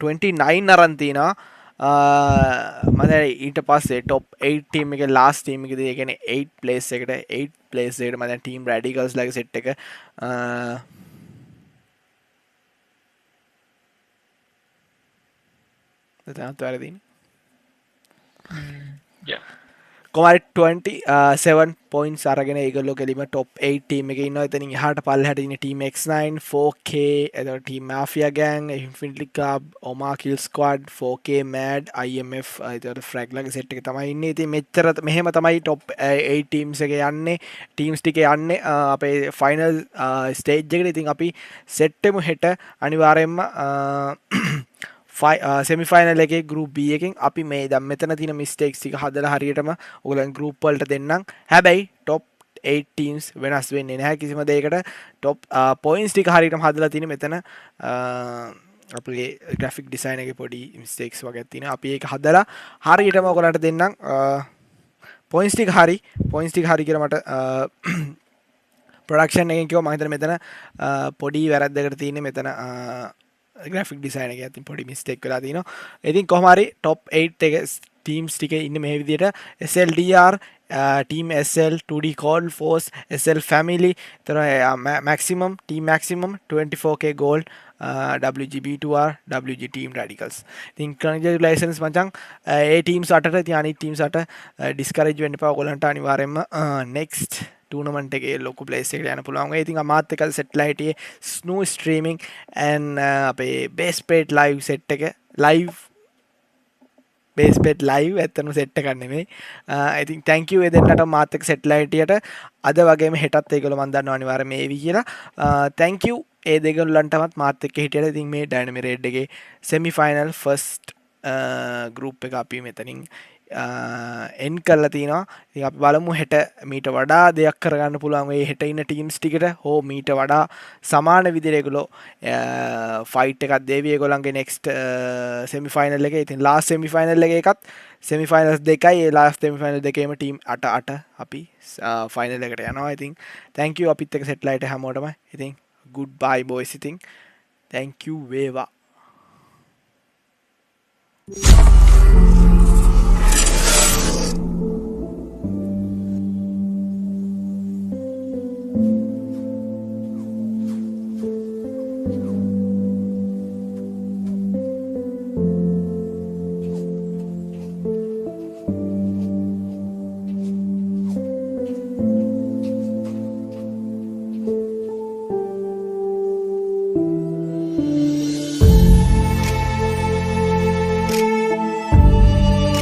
29 අරන් තියෙනවා. මම ඊට පස්සේ top 8 team එකේ last team එකේදී ඒ කියන්නේ 8 place එකට 8 place එකට මම දැන් team radicals ලගේ set එක දැන් තවරදීනේ කොමාරි 27 points අරගෙන ඒගොල්ලෝ කෙලිම top 8 team එකේ ඉන්නවා. එතනින් එහාට පල්ලෙහාට ඉන්නේ team X9 4K එතකොට team Mafia gang Infinity Club Oma Kill Squad 4K Mad IMF එතකොට frag ලගේ set එක තමයි ඉන්නේ. ඉතින් මෙච්චර මෙහෙම තමයි top 8 teams එකේ යන්නේ teams ටික යන්නේ අපේ final stage එකට. ඉතින් අපි set එමු හෙට අනිවාර්යයෙන්ම semi-final එකේ group B එකෙන් අපි මේ දැන් මෙතන තියෙන mistakes ටික හදලා හරියටම ඔයගොල්ලන් group වලට දෙන්නම්. හැබැයි top 8 teams වෙනස් වෙන්නේ නැහැ කිසිම දෙයකට. top points ටික හරියටම හදලා තියෙන මෙතන අපේ graphic design එකේ පොඩි mistakes වගේ තියෙනවා. අපි ඒක හදලා හරියටම ඔයගොල්ලන්ට දෙන්නම්. points ටික හරි කියලා මට production එකෙන් කිව්වා. මම හිතන්නේ මෙතන පොඩි වැරද්දකට තියෙන්නේ මෙතන graphic design එකේ අතින් පොඩි mistake වෙලා තිනවා. ඉතින් කොහොම හරි top 8 එක teams ටිකේ ඉන්නේ මේ විදිහට SLDR team SL 2D Cold Force SL family තර maximum team maximum 24k gold WGB2R WG team radicals. ඉතින් congratulations මචං ඒ teams අටට ඉතින් අනිත් teams අට discourage වෙන්න එපා. ඔයගොල්ලන්ට අනිවාර්යයෙන්ම next tournament එකේ ලොකු place එකට යන්න පුළුවන් වෙයි. ඉතින් අමාත් එක්ක satellite එකේ snow streaming and අපේ base plate live set එක live base plate live ඇත්තම set එකක් නෙමෙයි. I think thank you ඒ දෙන්නට මාත් එක්ක satellite එකට අද වගේම හෙටත් ඒගොල්ලෝ මම දන්නවා අනිවාර්යයෙන් මේ එවි කියලා. thank you ඒ දෙගොල්ලන්ටමත් මාත් එක්ක හිටියට. ඉතින් මේ Dynami raid එකේ semi final first group එක අපි මෙතනින් එන් කරලා තිනවා. ඉතින් අපි බලමු හෙට මීට වඩා දෙයක් කරගන්න පුළුවන් වෙයි හෙට ඉන්න ටීම්ස් ටිකට. හෝ මීට වඩා සමාන විදිහට ඒගොල්ලෝ ෆයිට් එකක් දෙවි ඒගොල්ලන්ගේ next semi final එකේ. ඉතින් last semi final එකේ එකත් semi finals දෙකයි. ඒ last semi final දෙකේම team 8 අපි final එකට යනවා. ඉතින් thank you අපිත් එක්ක satellite හැමෝටම. ඉතින් goodbye boys. ඉතින් thank you වේවා.